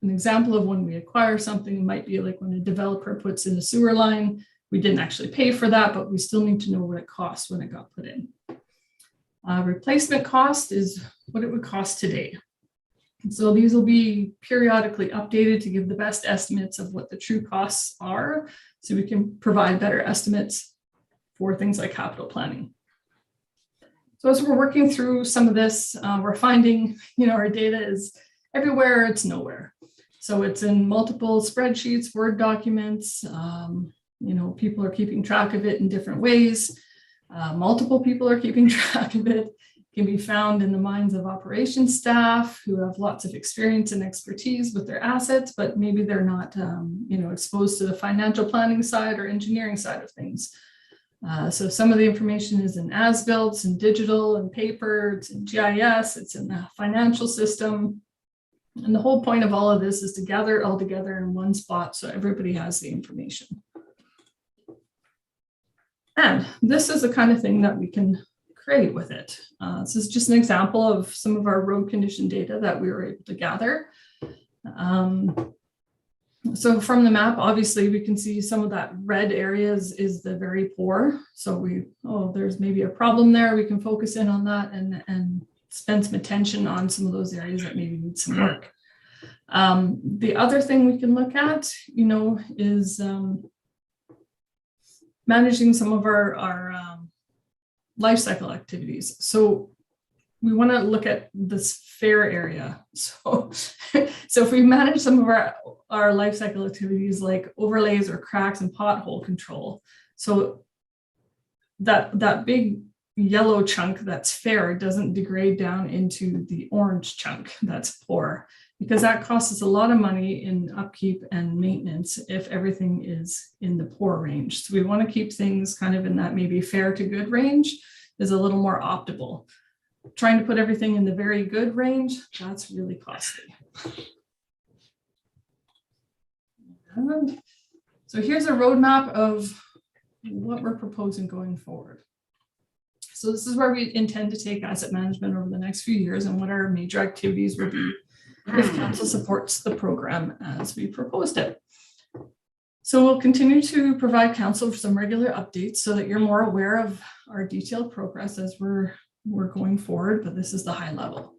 an example of when we acquire something might be like when a developer puts in a sewer line, we didn't actually pay for that, but we still need to know what it costs when it got put in. Replacement cost is what it would cost today. So these will be periodically updated to give the best estimates of what the true costs are, so we can provide better estimates for things like capital planning. So as we're working through some of this, we're finding, our data is everywhere, it's nowhere. So it's in multiple spreadsheets, Word documents, people are keeping track of it in different ways. Multiple people are keeping track of it. It can be found in the minds of operations staff who have lots of experience and expertise with their assets, but maybe they're not, exposed to the financial planning side or engineering side of things. So some of the information is in as-built and digital and paper, it's in GIS, it's in the financial system. And the whole point of all of this is to gather it all together in one spot so everybody has the information. And this is the kind of thing that we can create with it. This is just an example of some of our road condition data that we were able to gather. So from the map, obviously we can see some of that red areas is the very poor. So there's maybe a problem there. We can focus in on that and spend some attention on some of those areas that maybe need some work. The other thing we can look at, is managing some of our life cycle activities. So we want to look at this fair area. So if we manage some of our life cycle activities like overlays or cracks and pothole control, so that big yellow chunk that's fair doesn't degrade down into the orange chunk that's poor, because that costs us a lot of money in upkeep and maintenance if everything is in the poor range. So we want to keep things kind of in that maybe fair to good range is a little more optimal. Trying to put everything in the very good range, that's really costly. And so here's a roadmap of what we're proposing going forward. So this is where we intend to take asset management over the next few years and what our major activities will be if council supports the program as we proposed it. So we'll continue to provide council with some regular updates so that you're more aware of our detailed progress as we're going forward, but this is the high level.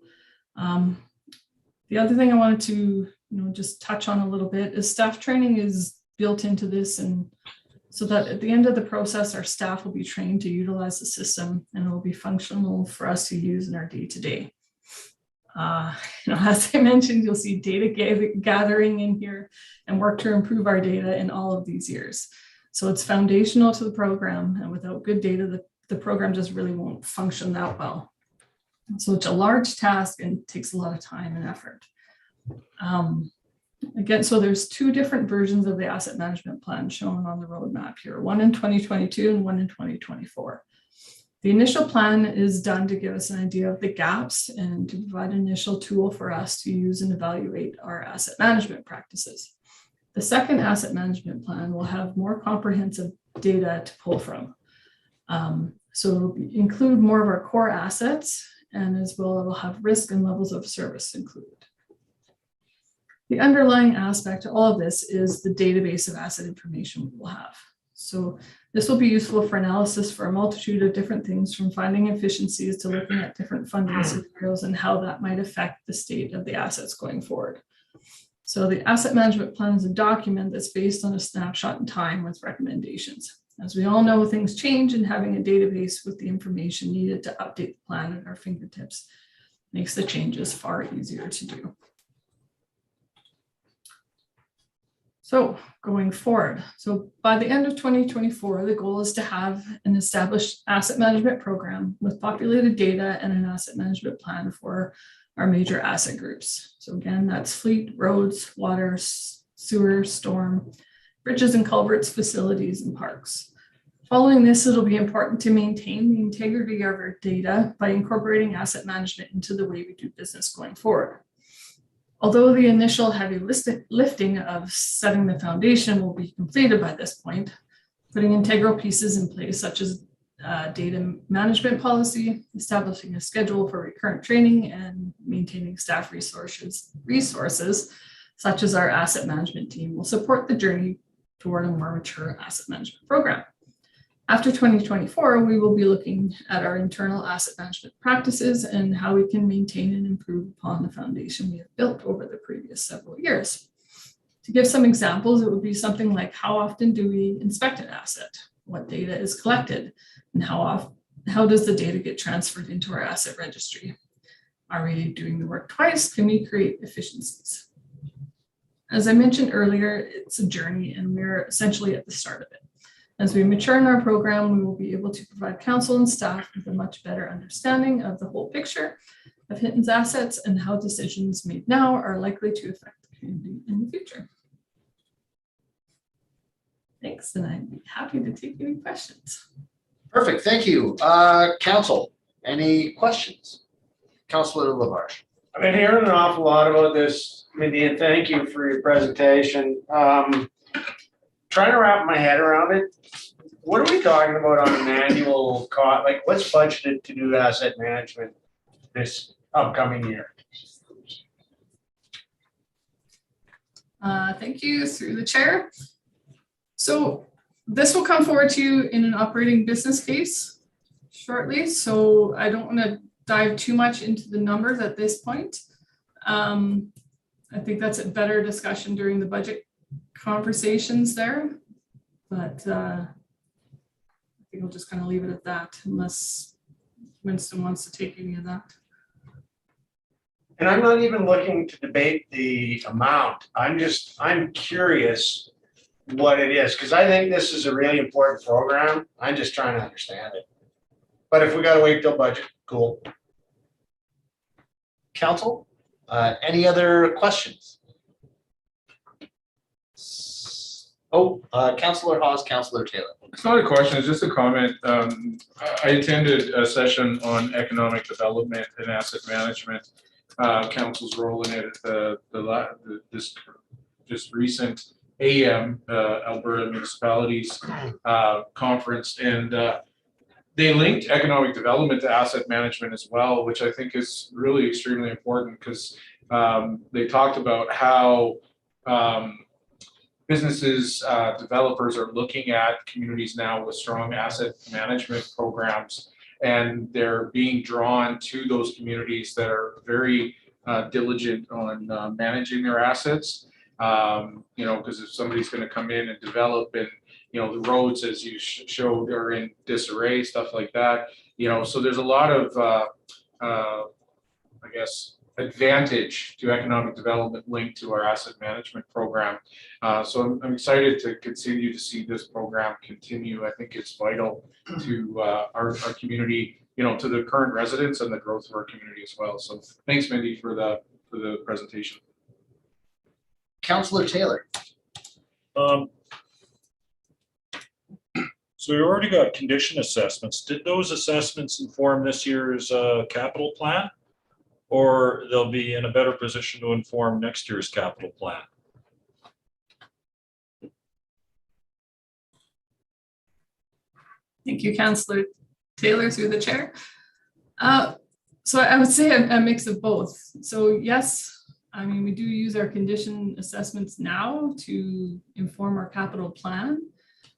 The other thing I wanted to just touch on a little bit is staff training is built into this, and so that at the end of the process, our staff will be trained to utilize the system and it will be functional for us to use in our day-to-day. As I mentioned, you'll see data gathering in here and work to improve our data in all of these years. So it's foundational to the program, and without good data, the program just really won't function that well. So it's a large task and takes a lot of time and effort. Again, so there's two different versions of the asset management plan shown on the roadmap here, one in 2022 and one in 2024. The initial plan is done to give us an idea of the gaps and to provide an initial tool for us to use and evaluate our asset management practices. The second asset management plan will have more comprehensive data to pull from. So it'll include more of our core assets, and as well, it will have risk and levels of service included. The underlying aspect to all of this is the database of asset information we will have. So this will be useful for analysis for a multitude of different things, from finding efficiencies to looking at different funding scenarios and how that might affect the state of the assets going forward. So the asset management plan is a document that's based on a snapshot in time with recommendations. As we all know, things change, and having a database with the information needed to update the plan at our fingertips makes the changes far easier to do. So going forward, so by the end of 2024, the goal is to have an established asset management program with populated data and an asset management plan for our major asset groups. So again, that's fleet, roads, water, sewer, storm, bridges and culverts, facilities, and parks. Following this, it'll be important to maintain the integrity of our data by incorporating asset management into the way we do business going forward. Although the initial heavy lifting of setting the foundation will be completed by this point, putting integral pieces in place such as data management policy, establishing a schedule for recurrent training, and maintaining staff resources such as our asset management team will support the journey toward a more mature asset management program. After 2024, we will be looking at our internal asset management practices and how we can maintain and improve upon the foundation we have built over the previous several years. To give some examples, it would be something like how often do we inspect an asset? What data is collected? And how does the data get transferred into our asset registry? Are we doing the work twice? Can we create efficiencies? As I mentioned earlier, it's a journey and we're essentially at the start of it. As we mature in our program, we will be able to provide council and staff with a much better understanding of the whole picture of Hinton's assets and how decisions made now are likely to affect the community in the future. Thanks, and I'd be happy to take any questions. Perfect, thank you. Council, any questions? Councilor Labarge. I've been hearing an awful lot about this, Mindy, and thank you for your presentation. Trying to wrap my head around it. What are we talking about on an annual cost? Like, what's budgeted to do asset management this upcoming year? Thank you, through the chair. So this will come forward to you in an operating business case shortly. So I don't want to dive too much into the numbers at this point. I think that's a better discussion during the budget conversations there, but I think I'll just kind of leave it at that unless Winston wants to take any of that. And I'm not even looking to debate the amount. I'm curious what it is, because I think this is a really important program. I'm just trying to understand it. But if we got to wait till budget, cool. Council, any other questions? Oh, Councilor Hawes, Councilor Taylor. It's not a question, it's just a comment. I attended a session on economic development and asset management, council's role in it at this recent AM Alberta Municipalities Conference, and they linked economic development to asset management as well, which I think is really extremely important because they talked about how businesses, developers are looking at communities now with strong asset management programs, and they're being drawn to those communities that are very diligent on managing their assets. You know, because if somebody's going to come in and develop, and you know the roads, as you showed, are in disarray, stuff like that. You know, so there's a lot of I guess advantage to economic development linked to our asset management program. So I'm excited to continue to see this program continue. I think it's vital to our community, you know, to the current residents and the growth of our community as well. So thanks, Mindy, for the presentation. Councilor Taylor. So you already got condition assessments. Did those assessments inform this year's capital plan? Or they'll be in a better position to inform next year's capital plan? Thank you, Councillor Taylor, through the chair. So I would say a mix of both. So yes, I mean, we do use our condition assessments now to inform our capital plan.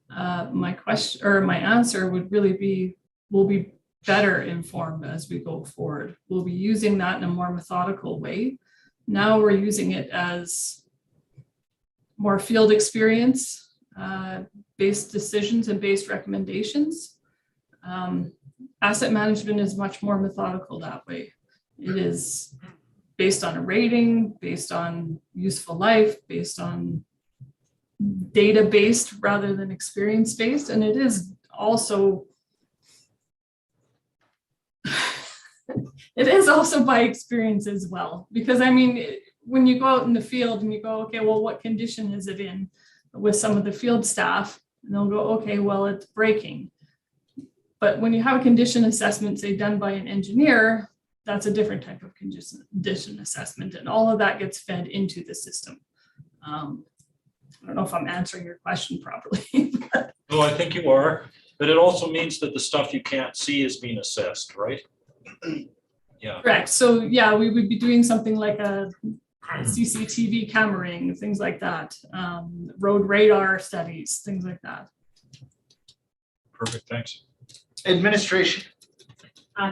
My question, or my answer would really be, we'll be better informed as we go forward. We'll be using that in a more methodical way. Now we're using it as more field experience, based decisions and based recommendations. Asset management is much more methodical that way. It is based on a rating, based on useful life, based on data-based rather than experience-based. And it is also by experience as well, because I mean, when you go out in the field and you go, okay, well, what condition is it in with some of the field staff? And they'll go, okay, well, it's breaking. But when you have a condition assessment, say done by an engineer, that's a different type of condition assessment, and all of that gets fed into the system. I don't know if I'm answering your question properly. No, I think you are, but it also means that the stuff you can't see is being assessed, right? Yeah. Correct. So yeah, we would be doing something like a CCTV cameraing, things like that, road radar studies, things like that. Perfect, thanks. Administration.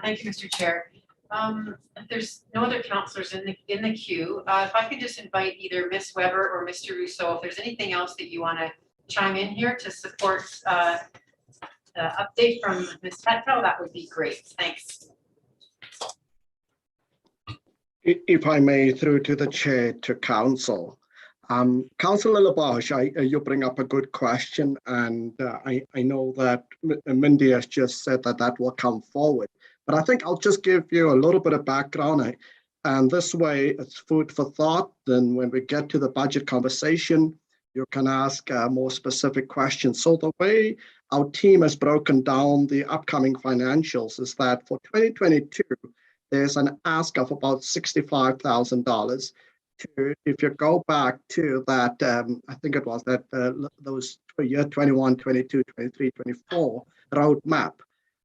Thank you, Mr. Chair. If there's no other counselors in the queue, if I could just invite either Ms. Weber or Mr. Rousseau, if there's anything else that you want to chime in here to support the update from Ms. Petro, that would be great. Thanks. If I may, through to the chair to council. Councillor Labarge, you bring up a good question, and I know that Mindy has just said that will come forward. But I think I'll just give you a little bit of background, and this way it's food for thought. Then when we get to the budget conversation, you can ask more specific questions. So the way our team has broken down the upcoming financials is that for 2022, there's an ask of about $65,000. If you go back to that, I think it was that those year 21, 22, 23, 24 roadmap,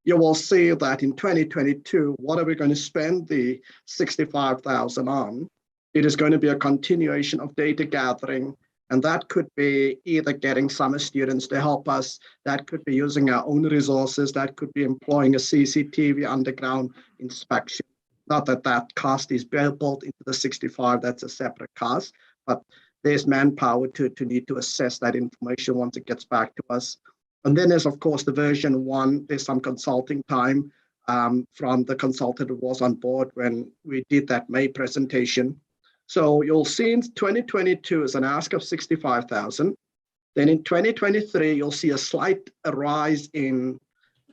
you will see that in 2022, what are we going to spend the 65,000 on? It is going to be a continuation of data gathering, and that could be either getting summer students to help us, that could be using our own resources, that could be employing a CCTV underground inspection. Not that that cost is built into the 65, that's a separate cost, but there's manpower to need to assess that information once it gets back to us. And then there's, of course, the version 1, there's some consulting time from the consultant who was on board when we did that May presentation. So you'll see in 2022 is an ask of 65,000. Then in 2023, you'll see a slight rise in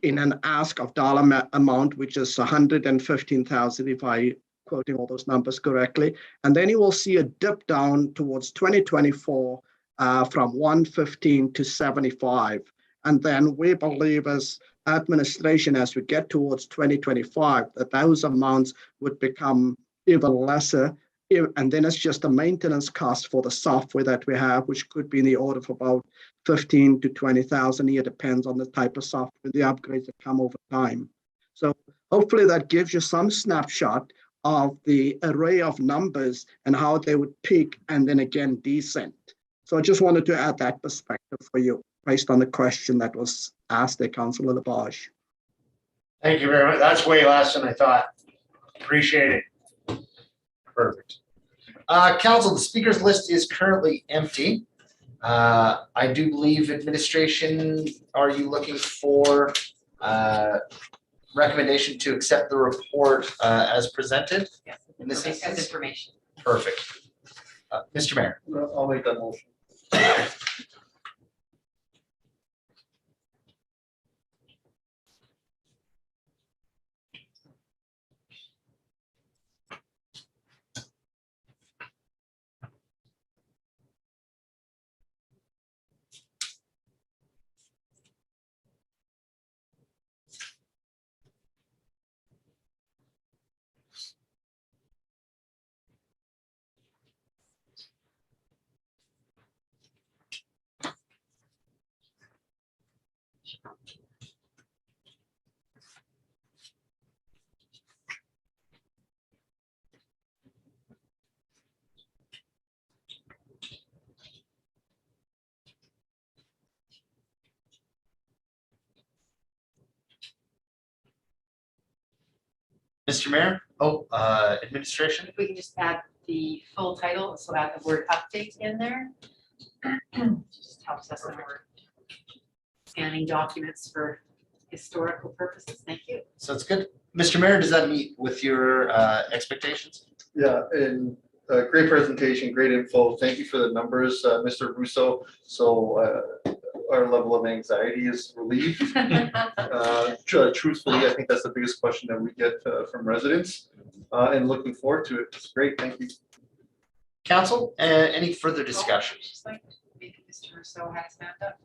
an ask of dollar amount, which is 115,000, if I quoting all those numbers correctly. And then you will see a dip down towards 2024 from 115 to 75. And then we believe as administration, as we get towards 2025, that those amounts would become even lesser. And then it's just a maintenance cost for the software that we have, which could be in the order of about 15 to 20,000 a year, depends on the type of software, the upgrades that come over time. So hopefully that gives you some snapshot of the array of numbers and how they would peak and then again descend. So I just wanted to add that perspective for you based on the question that was asked there, Councillor Labarge. Thank you very much. That's way less than I thought. Appreciate it. Perfect. Council, the speakers list is currently empty. I do believe administration, are you looking for recommendation to accept the report as presented? Yes, in this as instance? information. Perfect. Mr. Mayor. I'll make that motion. Mr. Mayor, administration. If we can just add the full title, so add the word update in there. Just helps us when we're scanning documents for historical purposes. Thank you. So it's good. Mr. Mayor, does that meet with your expectations? Yeah, and great presentation, great info. Thank you for the numbers, Mr. Russo. So our level of anxiety is relieved. Truthfully, I think that's the biggest question that we get from residents, and looking forward to it. It's great. Thank you. Council, any further discussion? Just like maybe Mr. Rousseau had his hand up.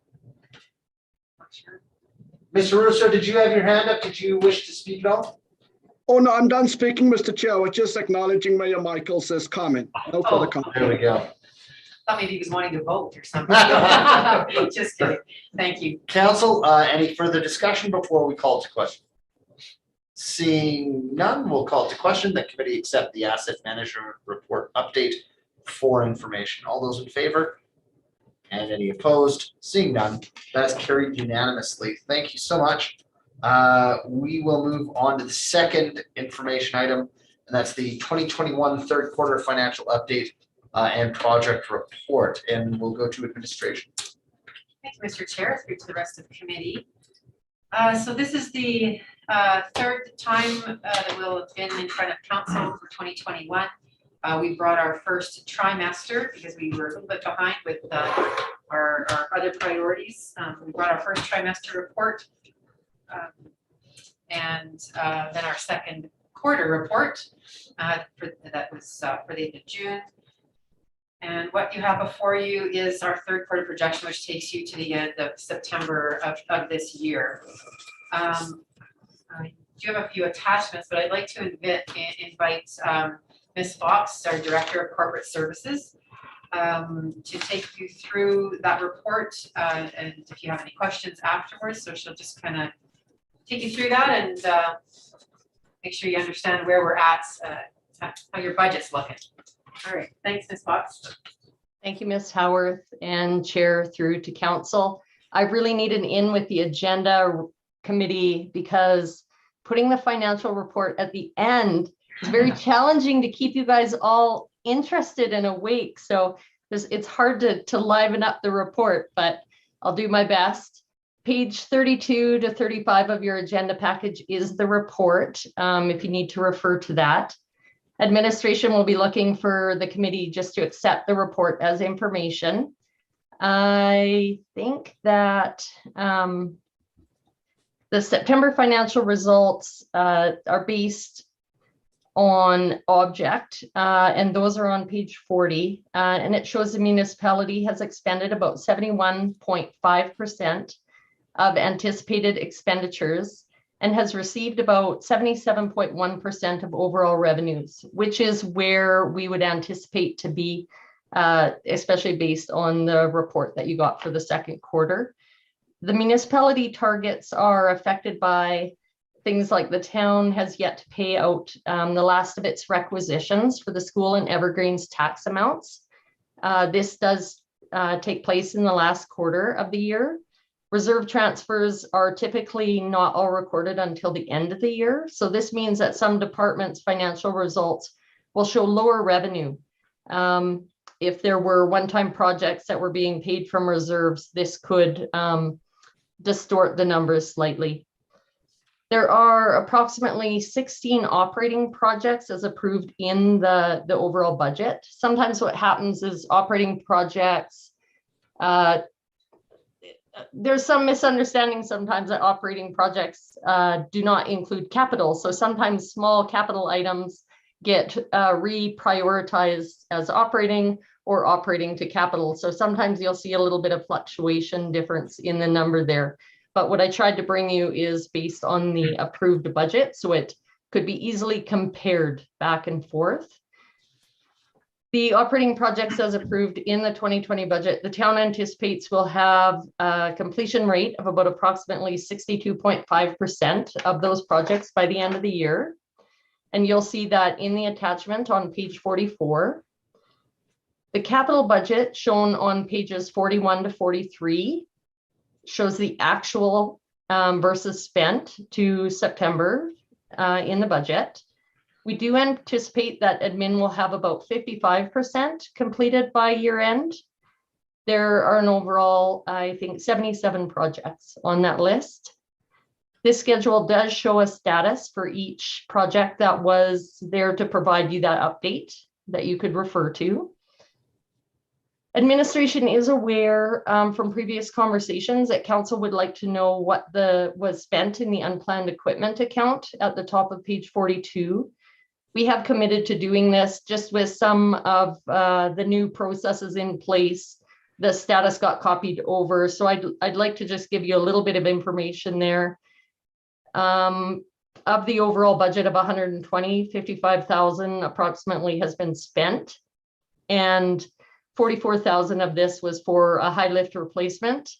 Not sure. Mr. Russo, did you have your hand up? Did you wish to speak at all? Oh, no, I'm done speaking, Mr. Chair. I was just acknowledging Mayor Michaels' comment. No further Oh. comment. There we go. Thought maybe he was wanting to vote or something. Just kidding. Thank you. Council, any further discussion before we call to question? Seeing none, we'll call to question. The committee accept the asset manager report update for information. All those in favor? And any opposed? Seeing none, that is carried unanimously. Thank you so much. We will move on to the second information item, and that's the 2021 third quarter financial update and project report. And we'll go to administration. Thank you, Mr. Chair. Through to the rest of the committee. So this is the third time that we'll have been in front of council for 2021. We brought our first trimester because we were a little bit behind with our other priorities. We brought our first trimester report and then our second quarter report that was for the end of June. And what you have before you is our third quarter projection, which takes you to the end of September of this year. I do have a few attachments, but I'd like to invite Ms. Fox, our Director of Corporate Services, to take you through that report. And if you have any questions afterwards, so she'll just kind of take you through that and make sure you understand where we're at, how your budget's looking. All right, thanks, Ms. Fox. Thank you, Ms. Howarth, and Chair through to Council. I really need an in with the agenda committee because putting the financial report at the end is very challenging to keep you guys all interested and awake. So it's hard to liven up the report, but I'll do my best. Page 32 to 35 of your agenda package is the report, if you need to refer to that. Administration will be looking for the committee just to accept the report as information. I think that the September financial results are based on object, and those are on page 40, and it shows the municipality has expended about 71.5% of anticipated expenditures and has received about 77.1% of overall revenues, which is where we would anticipate to be, especially based on the report that you got for the second quarter. The municipality targets are affected by things like the town has yet to pay out the last of its requisitions for the school and Evergreens tax amounts. This does take place in the last quarter of the year. Reserve transfers are typically not all recorded until the end of the year. So this means that some departments' financial results will show lower revenue. If there were one-time projects that were being paid from reserves, this could distort the numbers slightly. There are approximately 16 operating projects as approved in the overall budget. Sometimes what happens is operating projects, there's some misunderstanding sometimes that operating projects do not include capital. So sometimes small capital items get reprioritized as operating or operating to capital. So sometimes you'll see a little bit of fluctuation difference in the number there. But what I tried to bring you is based on the approved budget. So it could be easily compared back and forth. The operating projects as approved in the 2020 budget, the town anticipates will have a completion rate of about approximately 62.5% of those projects by the end of the year. And you'll see that in the attachment on page 44. The capital budget shown on pages 41 to 43 shows the actual versus spent to September in the budget. We do anticipate that admin will have about 55% completed by year end. There are an overall, I think, 77 projects on that list. This schedule does show a status for each project that was there to provide you that update that you could refer to. Administration is aware from previous conversations that council would like to know what was spent in the unplanned equipment account at the top of page 42. We have committed to doing this just with some of the new processes in place. The status got copied over, so I'd like to just give you a little bit of information there. of the overall budget of 120, 55,000 approximately has been spent. And 44,000 of this was for a high lift replacement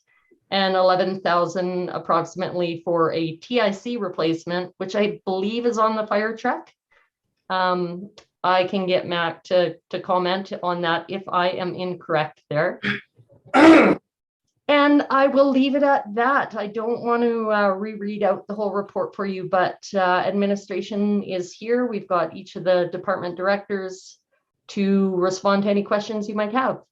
and 11,000 approximately for a TIC replacement, which I believe is on the fire truck. I can get Mac to comment on that if I am incorrect there. And I will leave it at that. I don't want to reread out the whole report for you, but administration is here. We've got each of the department directors to respond to any questions you might have.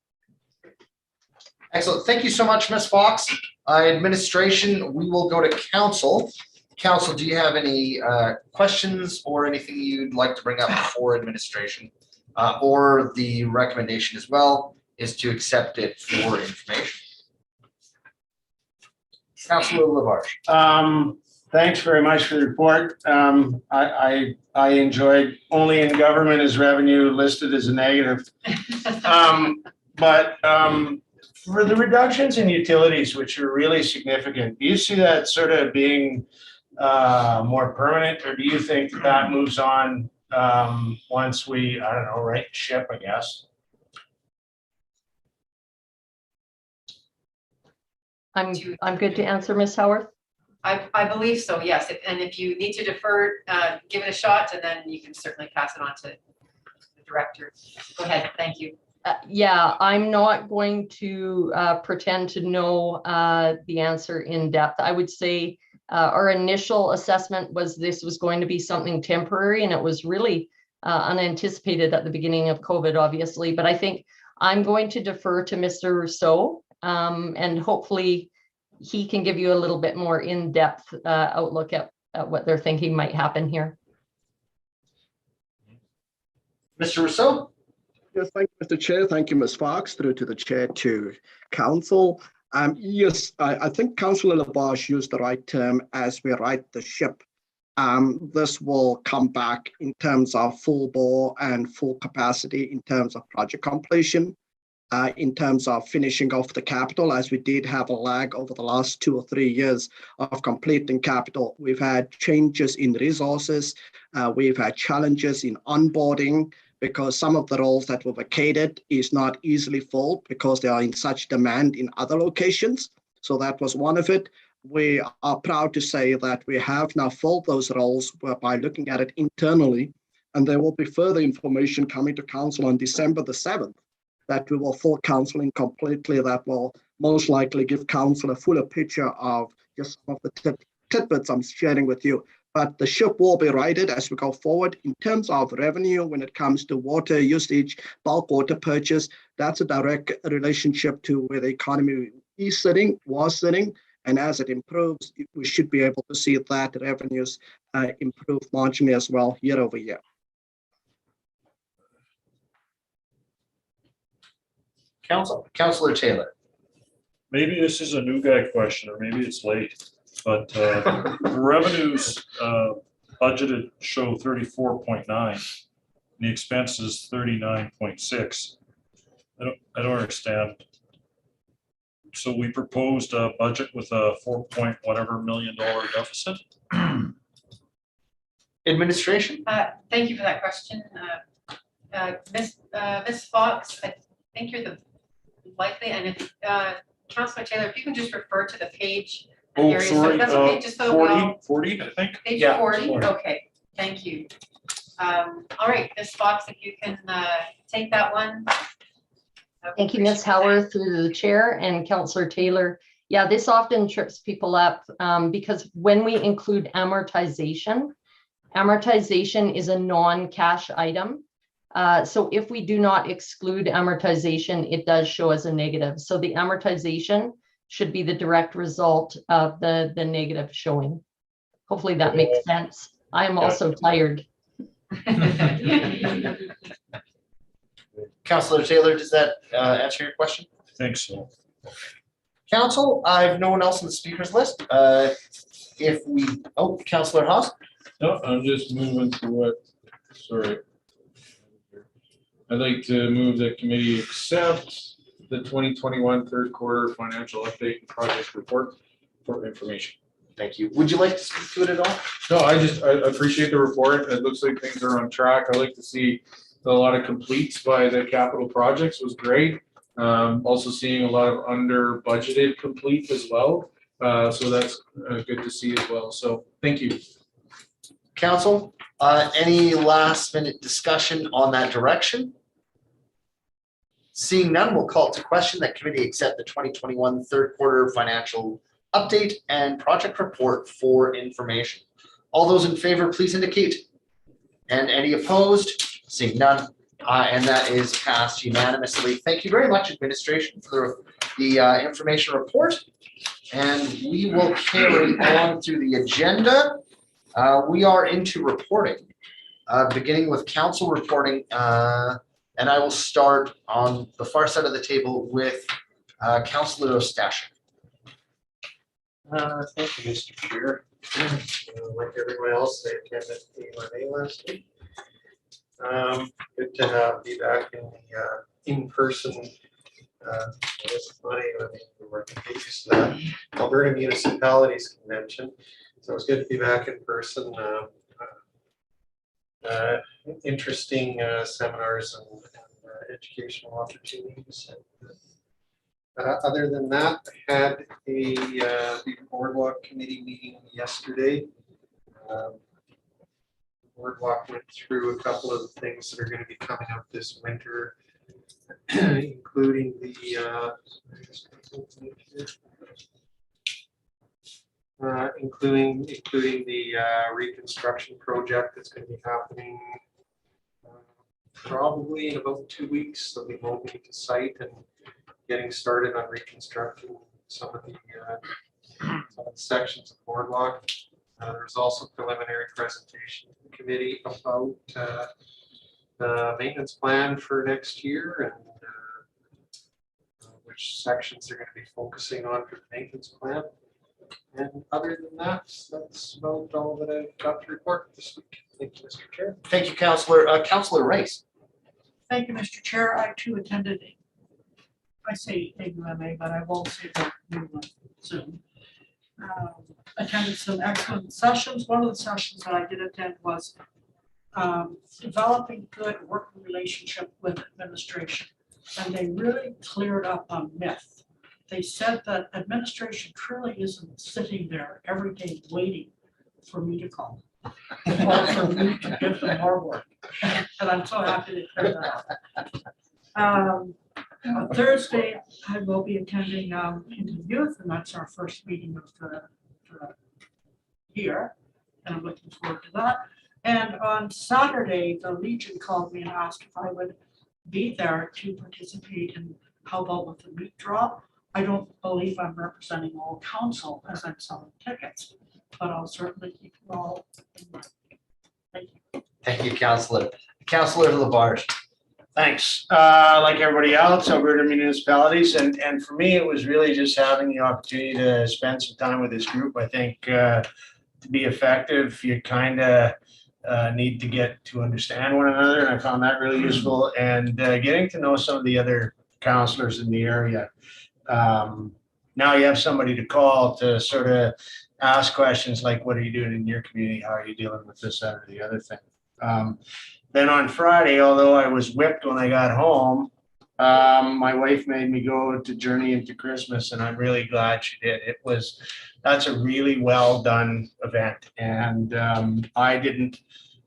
Excellent. Thank you so much, Ms. Fox. Administration, we will go to council. Council, do you have any questions or anything you'd like to bring up for administration? Or the recommendation as well is to accept it for information. Councilor Lavarche. Thanks very much for the report. I enjoyed only in government is revenue listed as a negative. But for the reductions in utilities, which are really significant, do you see that sort of being more permanent, or do you think that moves on once we, I don't know, right ship, I guess? I'm good to answer, Ms. Howarth. I believe so, yes. And if you need to defer, give it a shot, and then you can certainly pass it on to the director. Go ahead, thank you. Yeah, I'm not going to pretend to know the answer in depth. I would say our initial assessment was this was going to be something temporary, and it was really unanticipated at the beginning of COVID, obviously. But I think I'm going to defer to Mr. Rousseau, and hopefully he can give you a little bit more in-depth outlook at what they're thinking might happen here. Mr. Rousseau? Yes, thank you, Mr. Chair. Thank you, Ms. Fox, through to the chair to council. Yes, I think Councillor Labarge used the right term as we right the ship. This will come back in terms of full bore and full capacity in terms of project completion, in terms of finishing off the capital, as we did have a lag over the last 2 or 3 years of completing capital. We've had changes in resources. We've had challenges in onboarding, because some of the roles that were vacated is not easily filled because they are in such demand in other locations. So that was one of it. We are proud to say that we have now filled those roles by looking at it internally, and there will be further information coming to council on December the 7th that we will fill council in completely. That will most likely give council a fuller picture of just some of the tidbits I'm sharing with you. But the ship will be righted as we go forward. In terms of revenue, when it comes to water usage, bulk water purchase, that's a direct relationship to where the economy is sitting, was sitting. And as it improves, we should be able to see that revenues improve marginally as well year over year. Councillor Taylor. Maybe this is a new guy question, or maybe it's late. But the revenues budgeted show 34.9, the expenses 39.6. I don't understand. So we proposed a budget with a $4 million deficit. Administration. Thank you for that question, Ms. Fox. I think you're the likely, and if Councillor Taylor, if you can just refer to the page. Oh, area. sorry, So that's okay, just so 40, I think. Page Yeah, 40, 40. okay, thank you. All right, Ms. Fox, if you can take that one. Thank you, Ms. Howard, through the chair, and Councillor Taylor. Yeah, this often trips people up because when we include amortization is a non-cash item. So if we do not exclude amortization, it does show as a negative. So the amortization should be the direct result of the negative showing. Hopefully that makes sense. I am also tired. Councillor Taylor, does that answer your question? I think so. Council, I have no one else on the speakers list. Councillor Haas. No, I'm just moving to what, sorry. I'd like to move that committee accept the 2021 third quarter financial update and project report for information. Thank you. Would you like to speak to it at all? No, I appreciate the report. It looks like things are on track. I like to see a lot of completes by the capital projects was great. Also seeing a lot of under budgeted complete as well. So that's good to see as well. So thank you. Council, any last minute discussion on that direction? Seeing none, we'll call it to question that committee accept the 2021 third quarter financial update and project report for information. All those in favor, please indicate. And any opposed? Seeing none, and that is passed unanimously. Thank you very much, administration, for the information report. And we will carry on through the agenda. We are into reporting, beginning with council reporting. And I will start on the far side of the table with Councillor Ostashik. Thank you, Mr. Chair. Like everyone else, I attended the AMA last week. Good to be back in the in-person. It's funny, I mean, we were used to that Alberta Municipalities Convention, so it was good to be back in person. Interesting seminars and educational opportunities. And, other than that, I had a boardwalk committee meeting yesterday. Boardwalk went through a couple of things that are going to be coming up this winter, including the including the reconstruction project that's going to be happening probably in about 2 weeks. They'll be moving to site and getting started on reconstructing some of the sections of boardwalk. There's also preliminary presentation to the committee about the maintenance plan for next year and which sections they're going to be focusing on for the maintenance plan. And other than that, that's about all that I've got to report this week. Thank you, Mr. Chair. Thank you, Councillor. Councillor Rice. Thank you, Mr. Chair. I too attended, I say AUMA, but I will say that new one soon. Attended some excellent sessions. One of the sessions that I did attend was developing good working relationship with administration. And they really cleared up a myth. They said that administration truly isn't sitting there every day waiting for me to call. Or for me to give them more work. And I'm so happy to clear that up. On Thursday, I will be attending Hinton Youth, and that's our first meeting of the year. And I'm looking forward to that. And on Saturday, the Legion called me and asked if I would be there to participate in how about with the meat drop. I don't believe I'm representing all council as I'm selling tickets, but I'll certainly keep you all in mind. Thank you. Thank you, Councillor. Councillor Labarge. Thanks. Like everybody else, Alberta municipalities, and for me, it was really just having the opportunity to spend some time with this group. I think to be effective, you kind of need to get to understand one another, and I found that really useful. And getting to know some of the other councillors in the area. Now you have somebody to call to sort of ask questions like, what are you doing in your community? How are you dealing with this, that, or the other thing? Then on Friday, although I was whipped when I got home, my wife made me go to Journey into Christmas, and I'm really glad she did. That's a really well done event. And I didn't,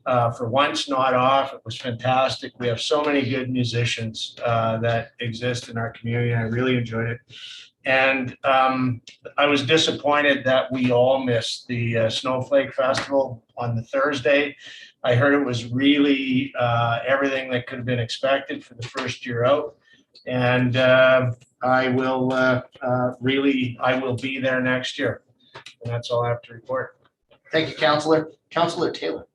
for once, nod off. It was fantastic. We have so many good musicians that exist in our community, and I really enjoyed it. And I was disappointed that we all missed the Snowflake Festival on the Thursday. I heard it was really everything that could have been expected for the first year out. And I will be there next year. And that's all I have to report. Thank you, Councillor. Councillor Taylor.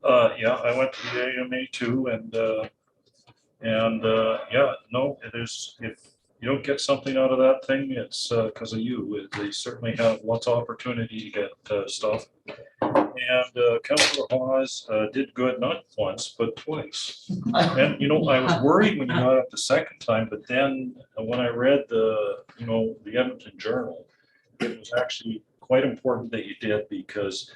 Yeah, I went to the AMA too, and yeah, no, if you don't get something out of that thing, it's because of you. They certainly have lots of opportunity to get stuff. And Councillor Hawes did good not once but twice. And I was worried when you got up the second time, but then when I read the Edmonton Journal, it was actually quite important that you did, because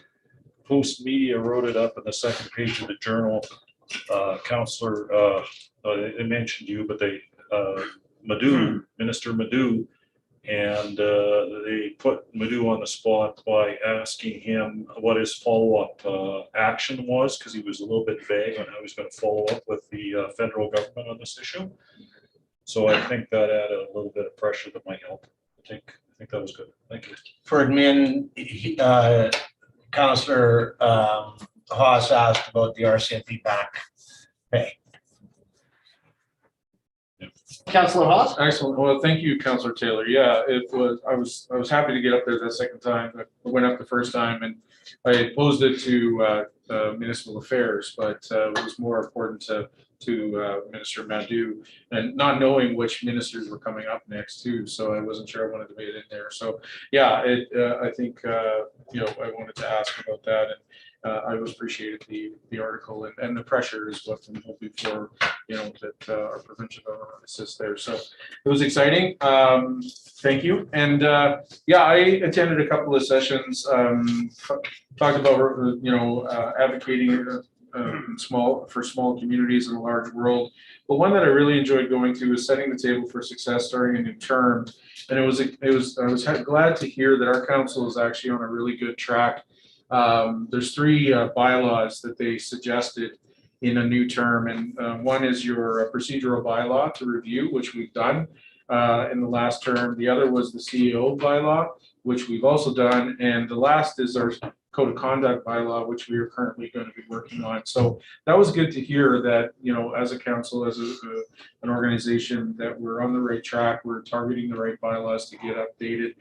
Post Media wrote it up in the second page of the Journal. Counselor, they mentioned you, but they, Madhu, Minister Madhu, and they put Madhu on the spot by asking him what his follow-up action was, because he was a little bit vague on how he was going to follow up with the federal government on this issue. So I think that added a little bit of pressure that might help. I think that was good. Thank you. For admin, Councillor Haas asked about the RCMP back pay. Councillor Haas? Excellent. Well, thank you, Councillor Taylor. Yeah, it was, I was happy to get up there that second time. I went up the first time and I posed it to municipal affairs, but it was more important to Minister Madhu, and not knowing which ministers were coming up next too. So I wasn't sure I wanted to make it in there. So yeah, I think, I wanted to ask about that, and I always appreciated the article, and the pressure is what I'm hoping for, that our provincial government assists there. So it was exciting. Thank you. And I attended a couple of sessions, talked about, advocating for small communities in a large world. But one that I really enjoyed going to was setting the table for success starting a new term. And I was glad to hear that our council is actually on a really good track. There's 3 bylaws that they suggested in a new term, and one is your procedural bylaw to review, which we've done in the last term. The other was the CEO bylaw, which we've also done, and the last is our code of conduct bylaw, which we are currently going to be working on. So that was good to hear that, as a council, as an organization, that we're on the right track. We're targeting the right bylaws to get updated.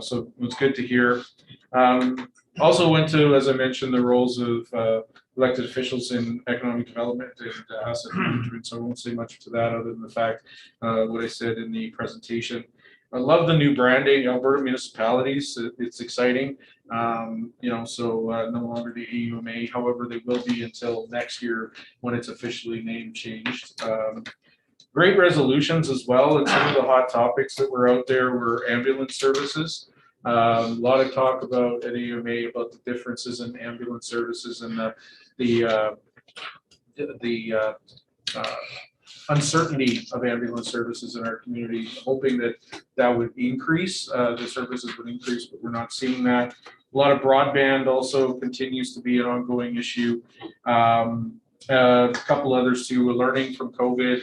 So it was good to hear. Also went to, as I mentioned, the roles of elected officials in economic development and asset management. So I won't say much to that other than the fact what I said in the presentation. I love the new branding, Alberta municipalities. It's exciting. So no longer the AUMA, however, they will be until next year when it's officially name changed. Great resolutions as well. And some of the hot topics that were out there were ambulance services. A lot of talk about at AUMA about the differences in ambulance services and the uncertainty of ambulance services in our community, hoping that would increase, the services would increase, but we're not seeing that. A lot of broadband also continues to be an ongoing issue. A couple others too, learning from COVID,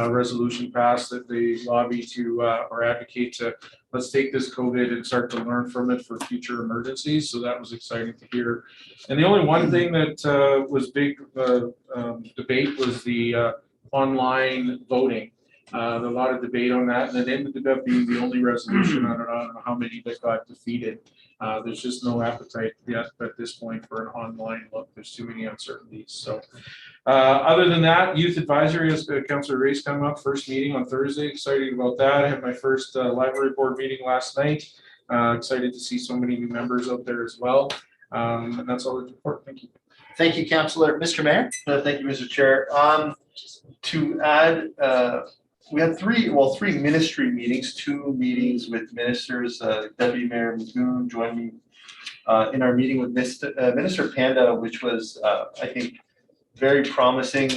resolution passed that they lobby to or advocate to, let's take this COVID and start to learn from it for future emergencies. So that was exciting to hear. And the only one thing that was big debate was the online voting. A lot of debate on that, and it ended up being the only resolution. I don't know how many that got defeated. There's just no appetite yet at this point for an online look. There's too many uncertainties. So other than that, youth advisory, as Councillor Ray's come up, first meeting on Thursday. Excited about that. I had my first library board meeting last night. Excited to see so many new members out there as well. And that's all the report. Thank you. Thank you, Councillor. Mr. Mayor? Thank you, Mr. Chair. To add, we had three ministry meetings, 2 meetings with ministers. Deputy Mayor Magoon joined me in our meeting with Minister Panda, which was, I think, very promising.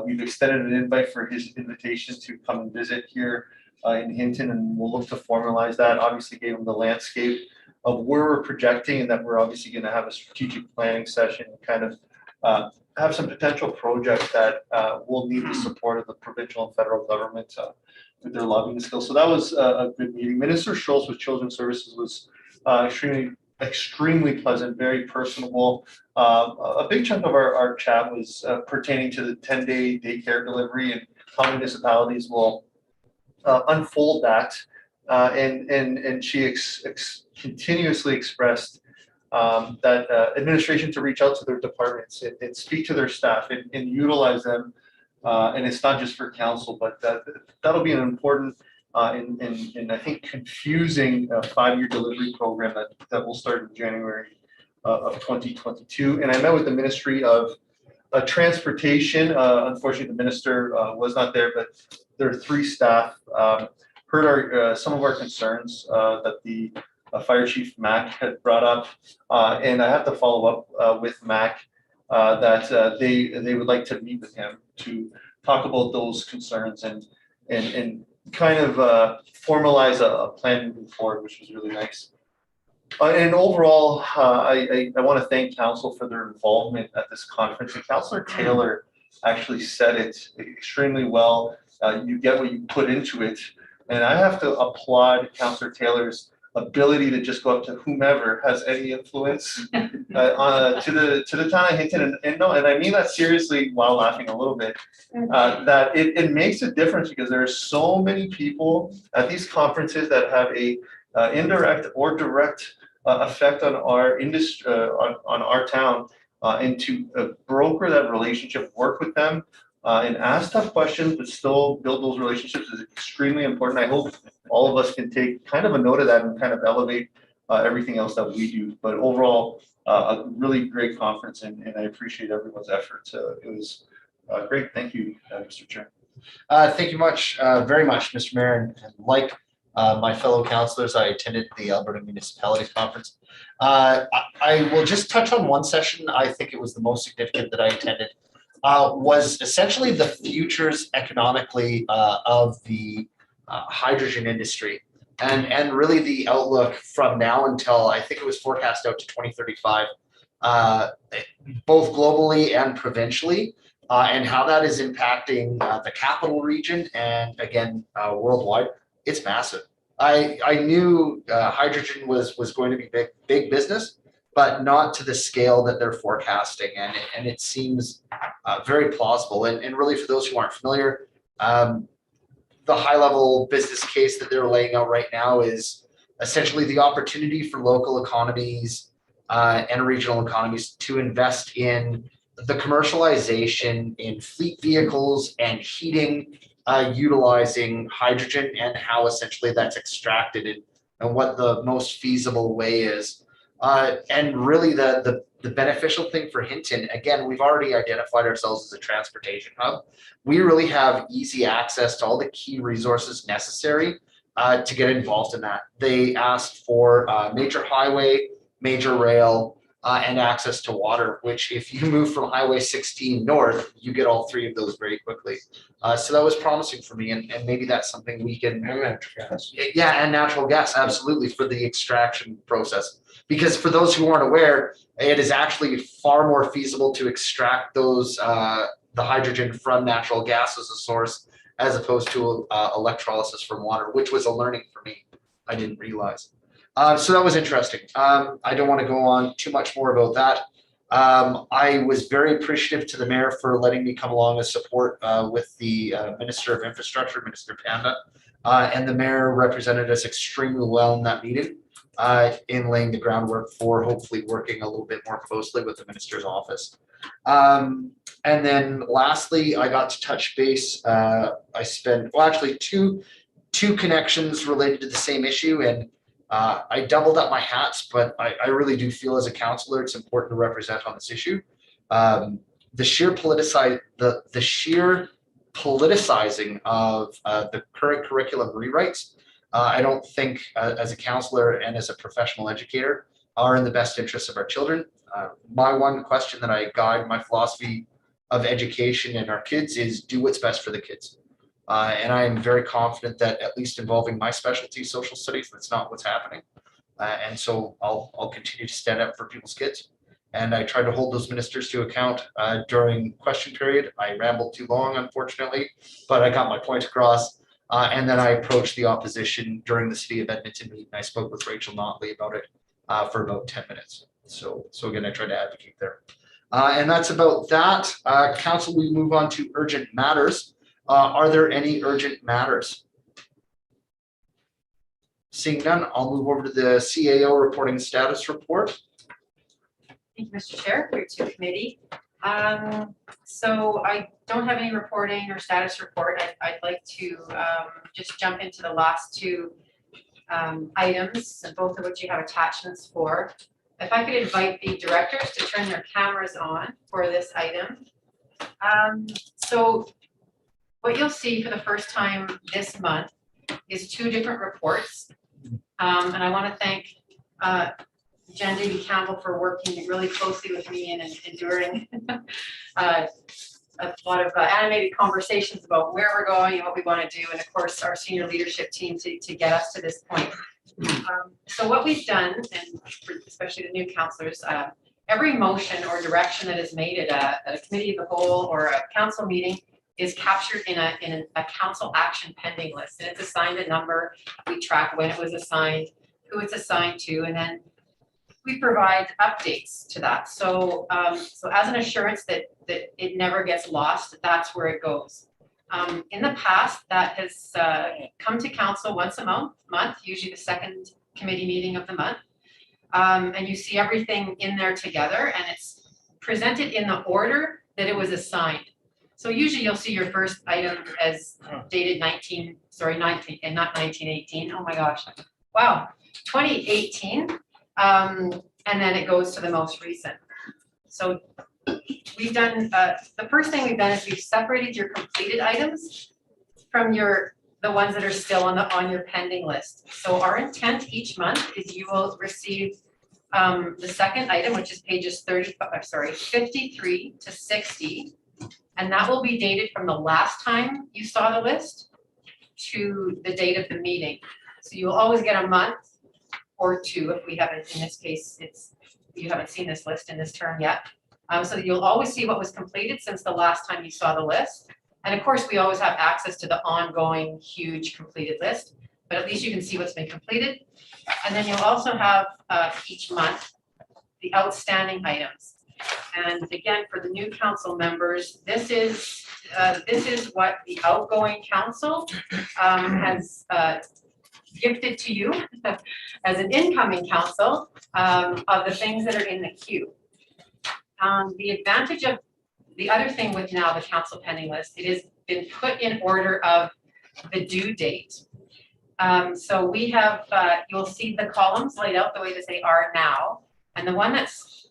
We've extended an invite for his invitation to come and visit here in Hinton, and we'll look to formalize that. Obviously gave him the landscape of where we're projecting, and that we're obviously going to have a strategic planning session and kind of have some potential projects that will need the support of the provincial and federal government with their lobbying skills. So that was a good meeting. Minister Schultz with Children's Services was extremely pleasant, very personable. A big chunk of our chat was pertaining to the 10-day daycare delivery and how municipalities will unfold that. And she continuously expressed that administration to reach out to their departments and speak to their staff and utilize them. And it's not just for council, but that'll be an important and I think confusing 5-year delivery program that will start in January of 2022. And I met with the Ministry of Transportation. Unfortunately, the minister was not there, but there are 3 staff heard some of our concerns that the Fire Chief Mac had brought up. And I have to follow up with Mac that they would like to meet with him to talk about those concerns and kind of formalize a plan moving forward, which was really nice. And overall, I want to thank council for their involvement at this conference. And Councillor Taylor actually said it extremely well. You get what you put into it. And I have to applaud Councillor Taylor's ability to just go up to whomever has any influence to the town of Hinton. And I mean that seriously while laughing a little bit, that it makes a difference because there are so many people at these conferences that have a indirect or direct effect on our industry, on our town, and to broker that relationship, work with them, and ask tough questions, but still build those relationships is extremely important. I hope all of us can take kind of a note of that and kind of elevate everything else that we do. But overall, a really great conference, and I appreciate everyone's efforts. It was great. Thank you, Mr. Chair. Thank you very much, Mr. Mayor. And like my fellow councillors, I attended the Alberta Municipalities Conference. I will just touch on one session. I think it was the most significant that I attended. Was essentially the futures economically of the hydrogen industry, and really the outlook from now until I think it was forecast out to 2035, both globally and provincially, and how that is impacting the capital region and again worldwide. It's massive. I knew hydrogen was going to be big business, but not to the scale that they're forecasting, and it seems very plausible. And really, for those who aren't familiar, the high-level business case that they're laying out right now is essentially the opportunity for local economies and regional economies to invest in the commercialization in fleet vehicles and heating utilizing hydrogen, and how essentially that's extracted and what the most feasible way is. And really the beneficial thing for Hinton, again, we've already identified ourselves as a transportation hub. We really have easy access to all the key resources necessary to get involved in that. They asked for major highway, major rail, and access to water, which if you move from Highway 16 north, you get all three of those very quickly. So that was promising for me, and maybe that's something we can. And natural gas. Yeah, and natural gas, absolutely, for the extraction process. Because for those who aren't aware, it is actually far more feasible to extract those the hydrogen from natural gas as a source, as opposed to electrolysis from water, which was a learning for me. I didn't realize. So that was interesting. I don't want to go on too much more about that. I was very appreciative to the mayor for letting me come along as support with the Minister of Infrastructure, Minister Panda, and the mayor represented us extremely well in that meeting, in laying the groundwork for hopefully working a little bit more closely with the minister's office. And then lastly, I got to touch base. I spent, well, actually two connections related to the same issue, and I doubled up my hats, but I really do feel as a councillor it's important to represent on this issue. The sheer politicizing of the current curriculum rewrites, I don't think as a councillor and as a professional educator are in the best interests of our children. My one question that I guide my philosophy of education and our kids is do what's best for the kids. And I am very confident that at least involving my specialty, social studies, that's not what's happening. And so I'll continue to stand up for people's kids. And I try to hold those ministers to account during question period. I rambled too long, unfortunately, but I got my point across. And then I approached the opposition during the City of Edmonton meeting. I spoke with Rachel Notley about it for about 10 minutes. So again, I tried to advocate there. And that's about that. Council, we move on to urgent matters. Are there any urgent matters? Seeing none, I'll move over to the CAO reporting status report. Thank you, Mr. Chair, for your two committee. So I don't have any reporting or status report. I'd like to just jump into the last two items, and both of which you have attachments for. If I could invite the directors to turn their cameras on for this item. So what you'll see for the first time this month is two different reports. And I want to thank Jen Davy Campbell for working really closely with me and enduring a lot of animated conversations about where we're going and what we want to do, and of course our senior leadership team to get us to this point. So what we've done, and especially the new councillors, every motion or direction that is made at a committee of the whole or a council meeting is captured in a council action pending list, and it's assigned a number. We track when it was assigned, who it's assigned to, and then we provide updates to that. So so as an assurance that it never gets lost, that's where it goes. In the past, that has come to council once a month, usually the second committee meeting of the month. And you see everything in there together, and it's presented in the order that it was assigned. So usually you'll see your first item as dated 19, and not 1918. Oh my gosh, wow, 2018. And then it goes to the most recent. So we've done, the first thing we've done is we've separated your completed items from the ones that are still on your pending list. So our intent each month is you will receive the second item, which is pages 53 to 60. And that will be dated from the last time you saw the list to the date of the meeting. So you will always get a month or two if we haven't, in this case, you haven't seen this list in this term yet. So you'll always see what was completed since the last time you saw the list. And of course, we always have access to the ongoing huge completed list, but at least you can see what's been completed. And then you'll also have each month the outstanding items. And again, for the new council members, this is what the outgoing council has gifted to you as an incoming council of the things that are in the queue. The advantage of the other thing with now the council pending list, it has been put in order of the due date. So we have, you'll see the columns laid out the way that they are now. And the one that's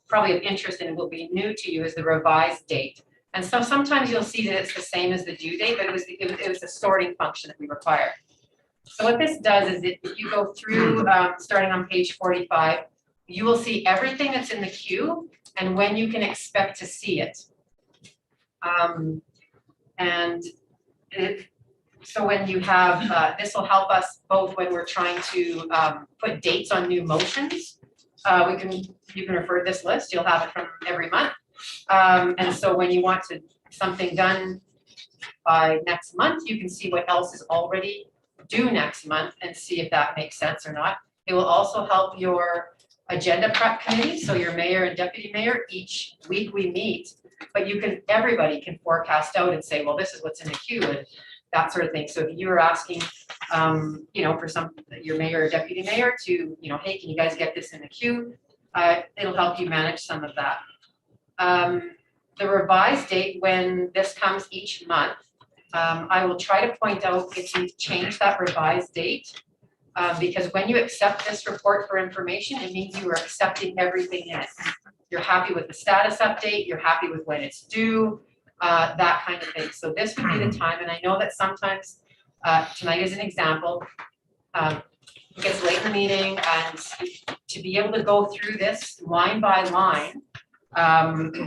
probably of interest and will be new to you is the revised date. And so sometimes you'll see that it's the same as the due date, but it was a sorting function that we require. So what this does is if you go through, starting on page 45, you will see everything that's in the queue and when you can expect to see it. So when you have, this will help us both when we're trying to put dates on new motions. You can refer to this list, you'll have it from every month. And so when you want something done by next month, you can see what else is already due next month and see if that makes sense or not. It will also help your agenda prep committee, so your mayor and deputy mayor, each week we meet, but everybody can forecast out and say, well, this is what's in the queue and that sort of thing. So if you were asking, for your mayor or deputy mayor to, hey, can you guys get this in the queue? It'll help you manage some of that. The revised date, when this comes each month, I will try to point out if you've changed that revised date, because when you accept this report for information, it means you are accepting everything in it. You're happy with the status update, you're happy with when it's due, that kind of thing. So this would be the time, and I know that sometimes, tonight is an example, it gets late in the meeting, and to be able to go through this line by line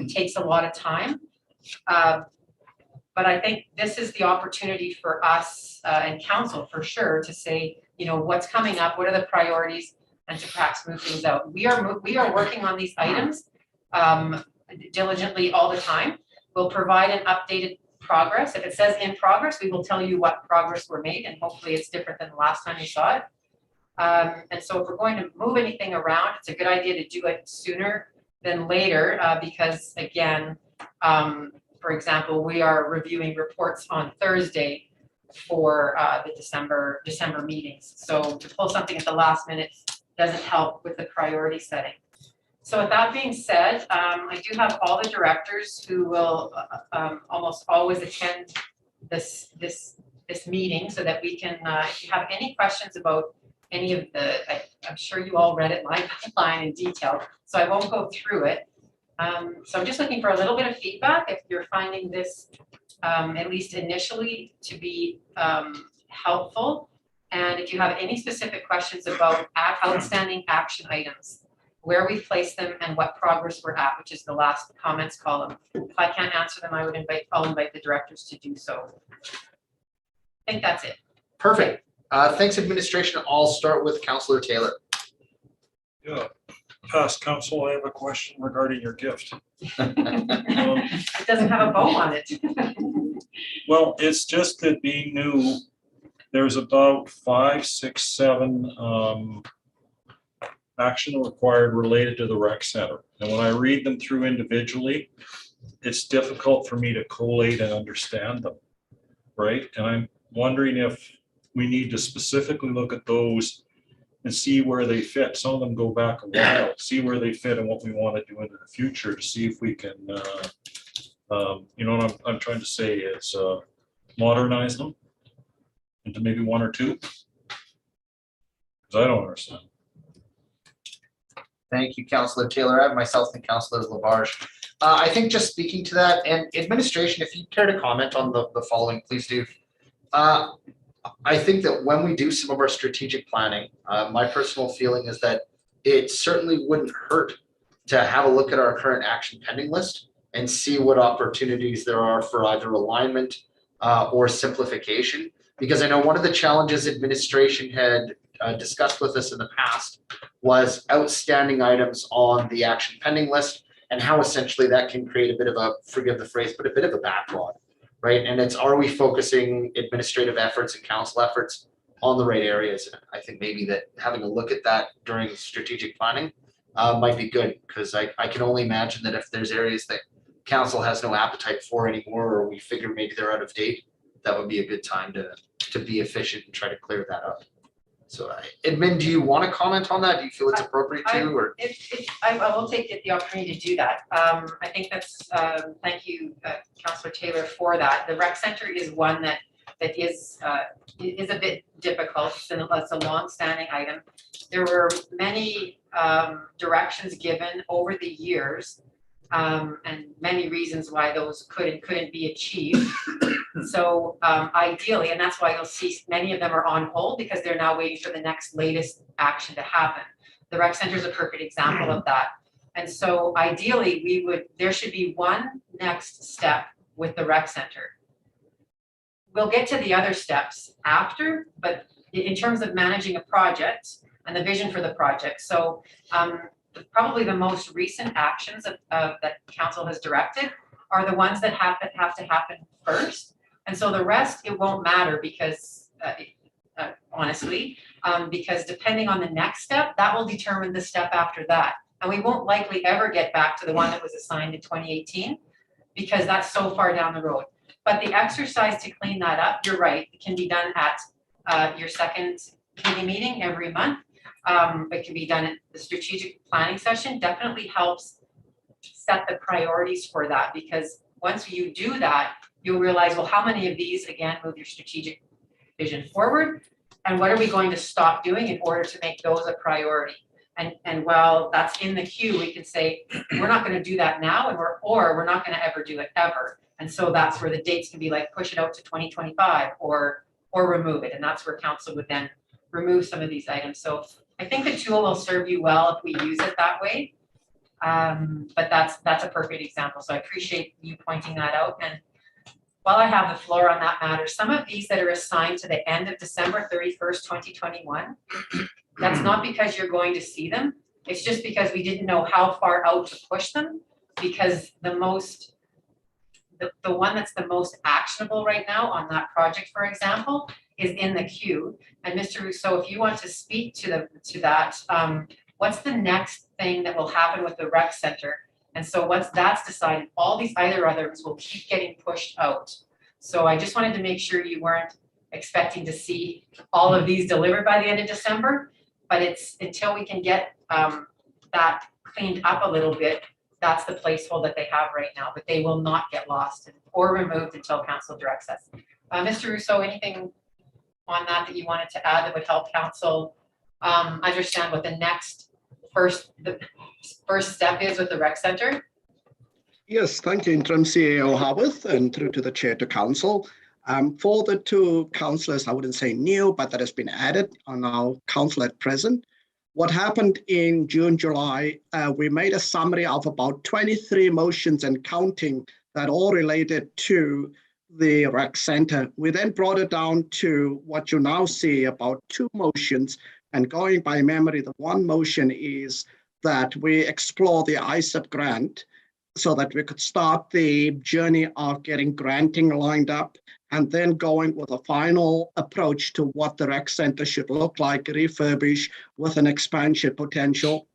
takes a lot of time. But I think this is the opportunity for us and council for sure to say, what's coming up, what are the priorities, and to perhaps move things out. We are working on these items diligently all the time. We'll provide an updated progress. If it says in progress, we will tell you what progress we're made, and hopefully it's different than the last time you saw it. And so if we're going to move anything around, it's a good idea to do it sooner than later, because again, for example, we are reviewing reports on Thursday for the December meetings. So to pull something at the last minute doesn't help with the priority setting. So with that being said, I do have all the directors who will almost always attend this meeting so that we can, if you have any questions about any of I'm sure you all read it line by line in detail, so I won't go through it. So I'm just looking for a little bit of feedback if you're finding this, at least initially, to be helpful. And if you have any specific questions about outstanding action items, where we place them and what progress we're at, which is the last comments column. If I can't answer them, I'll invite the directors to do so. I think that's it. Perfect. Thanks, administration. I'll start with Councillor Taylor. Yeah, past council, I have a question regarding your gift. It doesn't have a bow on it. Well, it's just that being new, there's about 5, 6, 7 action required related to the rec center. And when I read them through individually, it's difficult for me to collate and understand them, right? And I'm wondering if we need to specifically look at those and see where they fit. Some of them go back a while, see where they fit and what we want to do into the future to see if we can, you know what I'm trying to say is modernize them into maybe 1 or 2. Because I don't understand. Thank you, Councillor Taylor. I have myself and Councillor Labarge. I think just speaking to that, and administration, if you care to comment on the following, please do. I think that when we do some of our strategic planning, my personal feeling is that it certainly wouldn't hurt to have a look at our current action pending list and see what opportunities there are for either alignment or simplification. Because I know one of the challenges administration had discussed with us in the past was outstanding items on the action pending list and how essentially that can create a bit of a, forgive the phrase, but a bit of a backlog, right? And it's, are we focusing administrative efforts and council efforts on the right areas? And I think maybe that having a look at that during strategic planning might be good, because I can only imagine that if there's areas that council has no appetite for anymore, or we figure maybe they're out of date, that would be a good time to be efficient and try to clear that up. So, Admin, do you want to comment on that? Do you feel it's appropriate to, or? I will take the opportunity to do that. I think that's, thank you, Councillor Taylor, for that. The rec center is one that is a bit difficult, and it's a long-standing item. There were many directions given over the years, and many reasons why those could and couldn't be achieved. So ideally, and that's why you'll see many of them are on hold, because they're now waiting for the next latest action to happen. The rec center is a perfect example of that. And so ideally, there should be one next step with the rec center. We'll get to the other steps after, but in terms of managing a project and the vision for the project. So probably the most recent actions that council has directed are the ones that have to happen first. And so the rest, it won't matter, because honestly, because depending on the next step, that will determine the step after that. And we won't likely ever get back to the one that was assigned in 2018, because that's so far down the road. But the exercise to clean that up, you're right, it can be done at your second committee meeting every month. It can be done at the strategic planning session. Definitely helps set the priorities for that, because once you do that, you'll realize, well, how many of these, again, move your strategic vision forward, and what are we going to stop doing in order to make those a priority? And while that's in the queue, we can say, we're not going to do that now, and we're not going to ever do it ever. And so that's where the dates can be like, push it out to 2025 or remove it. And that's where council would then remove some of these items. So I think the tool will serve you well if we use it that way. But that's a perfect example. So I appreciate you pointing that out. And while I have the floor on that matter, some of these that are assigned to the end of December 31st, 2021, that's not because you're going to see them. It's just because we didn't know how far out to push them, because the one that's the most actionable right now on that project, for example, is in the queue. And Mr. Rousseau, if you want to speak to that, what's the next thing that will happen with the rec center? And so once that's decided, all these others will keep getting pushed out. So I just wanted to make sure you weren't expecting to see all of these delivered by the end of December, but it's until we can get that cleaned up a little bit, that's the placeholder that they have right now, but they will not get lost or removed until council directs us. Mr. Rousseau, anything on that you wanted to add that would help council understand what the first step is with the rec center? Yes, thank you, Interim CAO Haworth, and through to the chair to council. For the two councillors, I wouldn't say new, but that has been added on our council at present. What happened in June, July, we made a summary of about 23 motions and counting that all related to the rec center. We then brought it down to what you now see, about 2 motions. And going by memory, the one motion is that we explore the ISEP grant so that we could start the journey of getting granting lined up and then going with a final approach to what the rec center should look like, refurbish with an expansion potential.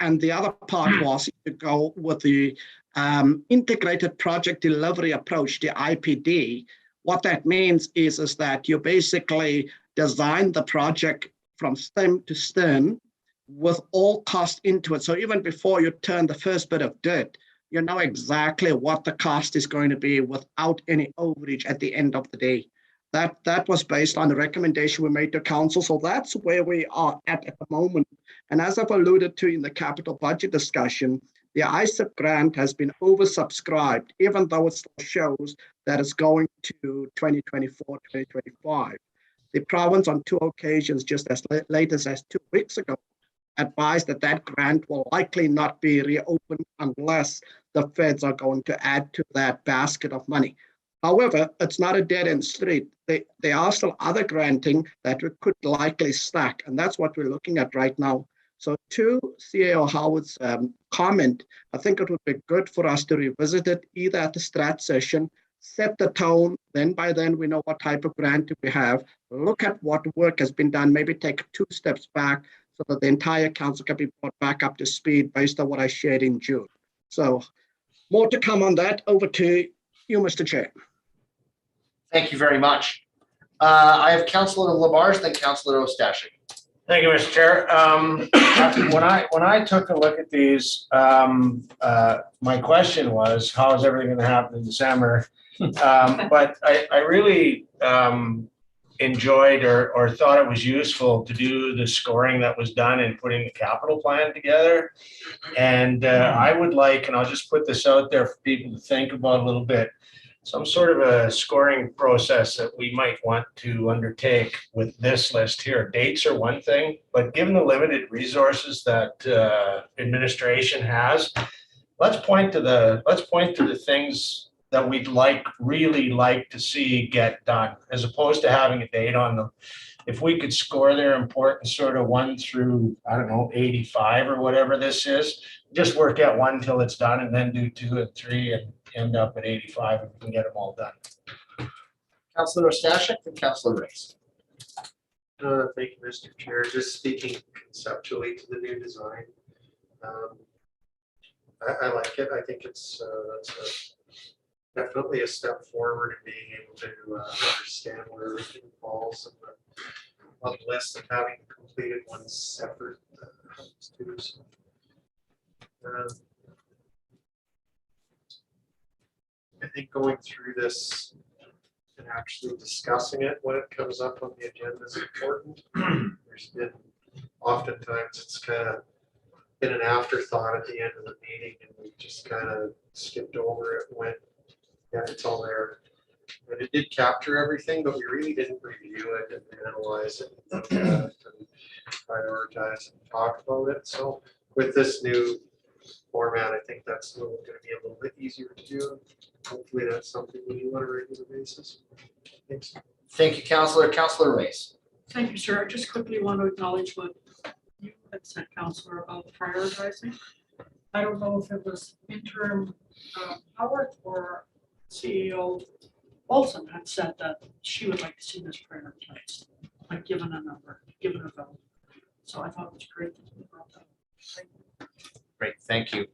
And the other part was to go with the integrated project delivery approach, the IPD. What that means is that you basically design the project from stem to stern with all cost into it. So even before you turn the first bit of dirt, you know exactly what the cost is going to be without any overage at the end of the day. That was based on the recommendation we made to council. So that's where we are at the moment. And as I've alluded to in the capital budget discussion, the ISEP grant has been oversubscribed, even though it still shows that it's going to 2024, 2025. The province on 2 occasions, just as late as 2 weeks ago, advised that that grant will likely not be reopened unless the feds are going to add to that basket of money. However, it's not a dead-end street. There are still other granting that we could likely stack, and that's what we're looking at right now. So to CAO Howard's comment, I think it would be good for us to revisit it either at the strat session, set the tone, then by then we know what type of grant we have, look at what work has been done, maybe take 2 steps back so that the entire council can be brought back up to speed based on what I shared in June. So more to come on that. Over to you, Mr. Chair. Thank you very much. I have Councillor Labarge, then Councillor Ostashik. Thank you, Mr. Chair. When I took a look at these, my question was, how is everything going to happen in December? But I really enjoyed or thought it was useful to do the scoring that was done in putting the capital plan together. And I would like, and I'll just put this out there for people to think about a little bit, some sort of a scoring process that we might want to undertake with this list here. Dates are one thing, but given the limited resources that administration has, let's point to the things that we'd really like to see get done, as opposed to having a date on them. If we could score their importance sort of 1 through, I don't know, 85 or whatever this is, just work at 1 till it's done and then do 2 and 3 and end up at 85 and we can get them all done. Councillor Ostashik and Councillor Rice. Thank you, Mr. Chair. Just speaking conceptually to the new design. I like it. I think it's definitely a step forward in being able to understand where everything falls on the list and having completed one separate too. So, I think going through this and actually discussing it when it comes up on the agenda is important. There's been oftentimes it's kind of been an afterthought at the end of the meeting and we just kind of skipped over it when it's all there. And it did capture everything, but we really didn't review it and analyze it and prioritize and talk about it. So with this new format, I think that's going to be a little bit easier to do. Hopefully that's something we do on a regular basis. Thanks. Thank you, Councillor. Councillor Rice. Thank you, sir. I just quickly want to acknowledge what you had said, Councillor, about prioritizing. I don't know if it was interim Howard or CEO Olson had said that she would like to see this prioritized, like given a number, given a vote. So I thought it was great that you brought that up. Thank you. Great, thank you.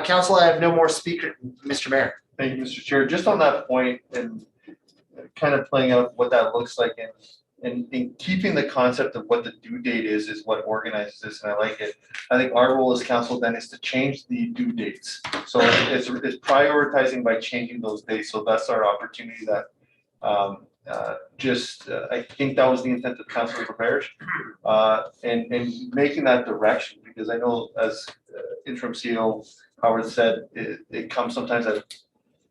Council, I have no more speaker. Mr. Mayor. Thank you, Mr. Chair. Just on that point and kind of playing out what that looks like and in keeping the concept of what the due date is what organizes this, and I like it. I think our role as council then is to change the due dates. So it's prioritizing by changing those dates. So that's our opportunity that I think that was the intent of Councilor Parish and making that direction, because I know as interim CEO Howard said, it comes sometimes at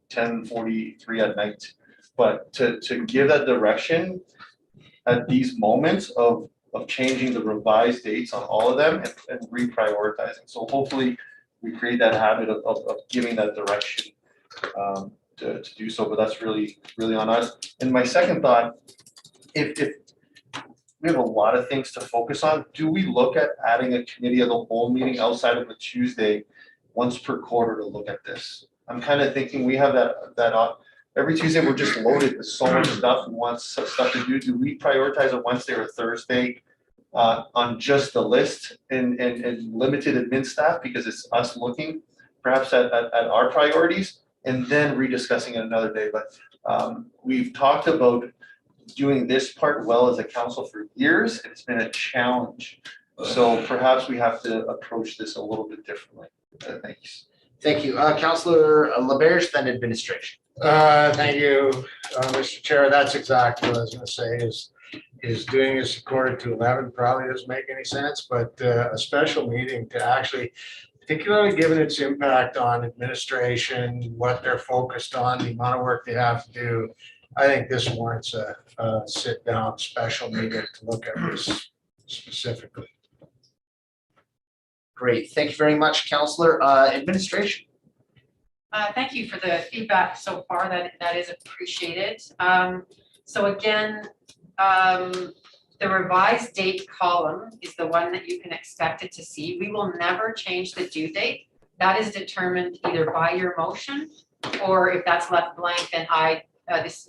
10:43 at night. But to give that direction at these moments of changing the revised dates on all of them and reprioritizing. So hopefully we create that habit of giving that direction to do so, but that's really on us. And my second thought, if we have a lot of things to focus on, do we look at adding a committee of the whole meeting outside of the Tuesday once per quarter to look at this? I'm kind of thinking we have that every Tuesday we're just loaded with so much stuff and want stuff to do. Do we prioritize a Wednesday or Thursday on just the list and limited admin staff because it's us looking perhaps at our priorities and then rediscussing it another day? But we've talked about doing this part well as a council for years. It's been a challenge. So perhaps we have to approach this a little bit differently. Thanks. Thank you. Councillor LaBerge, then administration. Thank you, Mr. Chair. That's exactly what I was gonna say is doing this a quarter to 11 probably doesn't make any sense, but a special meeting to actually, particularly given its impact on administration, what they're focused on, the amount of work they have to do, I think this warrants a sit down special meeting to look at this specifically. Great. Thank you very much, Councillor. Administration. Thank you for the feedback so far. That is appreciated. So again, the revised date column is the one that you can expect it to see. We will never change the due date. That is determined either by your motion, or if that's left blank, then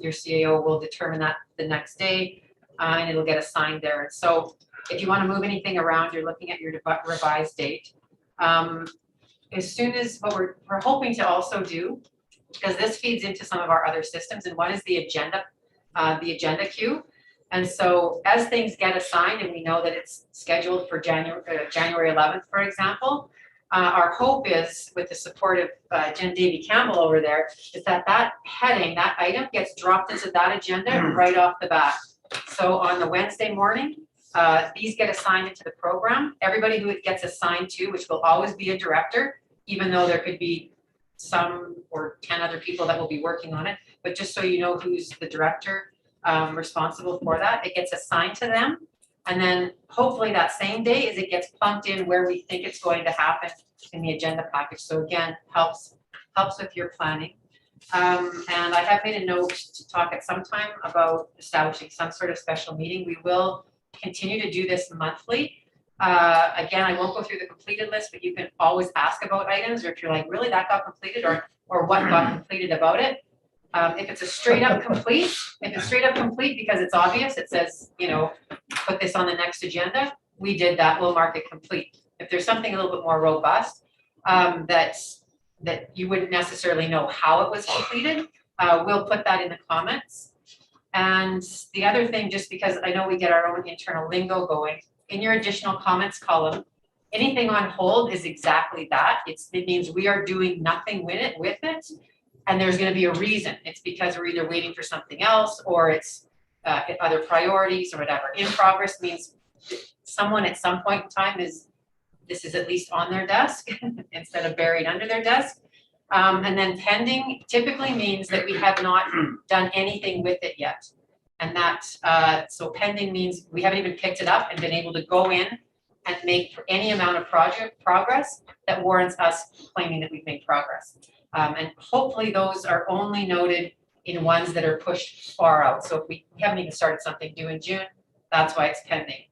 your CAO will determine that the next day, and it'll get assigned there. And so if you want to move anything around, you're looking at your revised date. As soon as what we're hoping to also do, because this feeds into some of our other systems, and one is the agenda queue. And so as things get assigned and we know that it's scheduled for January 11th, for example, our hope is, with the support of Jen Davy Campbell over there, is that heading, that item gets dropped into that agenda right off the bat. So on the Wednesday morning, these get assigned into the program. Everybody who it gets assigned to, which will always be a director, even though there could be some or 10 other people that will be working on it, but just so you know who's the director responsible for that, it gets assigned to them. And then hopefully that same day it gets plunked in where we think it's going to happen in the agenda package. So again, helps with your planning. And I have made a note to talk at some time about establishing some sort of special meeting. We will continue to do this monthly. Again, I won't go through the completed list, but you can always ask about items, or if you're like, really, that got completed, or what got completed about it. If it's a straight up complete, because it's obvious, it says, put this on the next agenda, we did that, we'll mark it complete. If there's something a little bit more robust, that you wouldn't necessarily know how it was completed, we'll put that in the comments. And the other thing, just because I know we get our own internal lingo going, in your additional comments column, anything on hold is exactly that. It means we are doing nothing with it, and there's going to be a reason. It's because we're either waiting for something else, or it's other priorities or whatever. In progress means someone at some point in time this is at least on their desk instead of buried under their desk. And then pending typically means that we have not done anything with it yet. And that, so pending means we haven't even picked it up and been able to go in and make any amount of progress that warrants us claiming that we've made progress. And hopefully those are only noted in ones that are pushed far out. So if we haven't even started something due in June, that's why it's pending.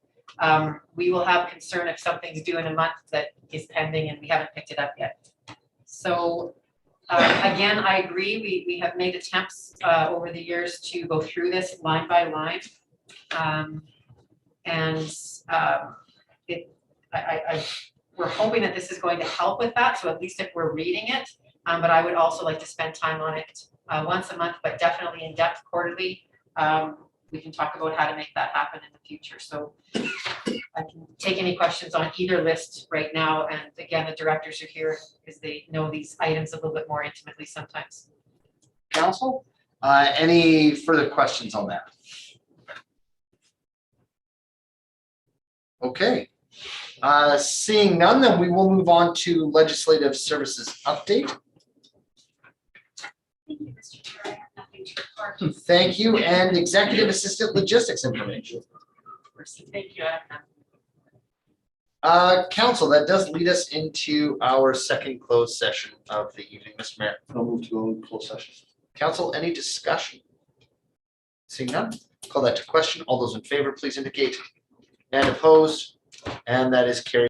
We will have concern if something's due in a month that is pending and we haven't picked it up yet. So again, I agree. We have made attempts over the years to go through this line by line. We're hoping that this is going to help with that. So at least if we're reading it, but I would also like to spend time on it once a month, but definitely in depth quarterly. We can talk about how to make that happen in the future. So I can take any questions on either list right now. And again, the directors are here because they know these items a little bit more intimately sometimes. Council, any further questions on that? Okay. Seeing none, then we will move on to legislative services update. Thank you, Mr. Chair. I have nothing to report. Thank you. And executive assistant logistics information. Thank you, I have none. Council, that does lead us into our second closed session of the evening, Mr. Mayor. I'll move to go in closed session. Council, any discussion? Seeing none, call that to question. All those in favor, please indicate. And opposed, and that is carried.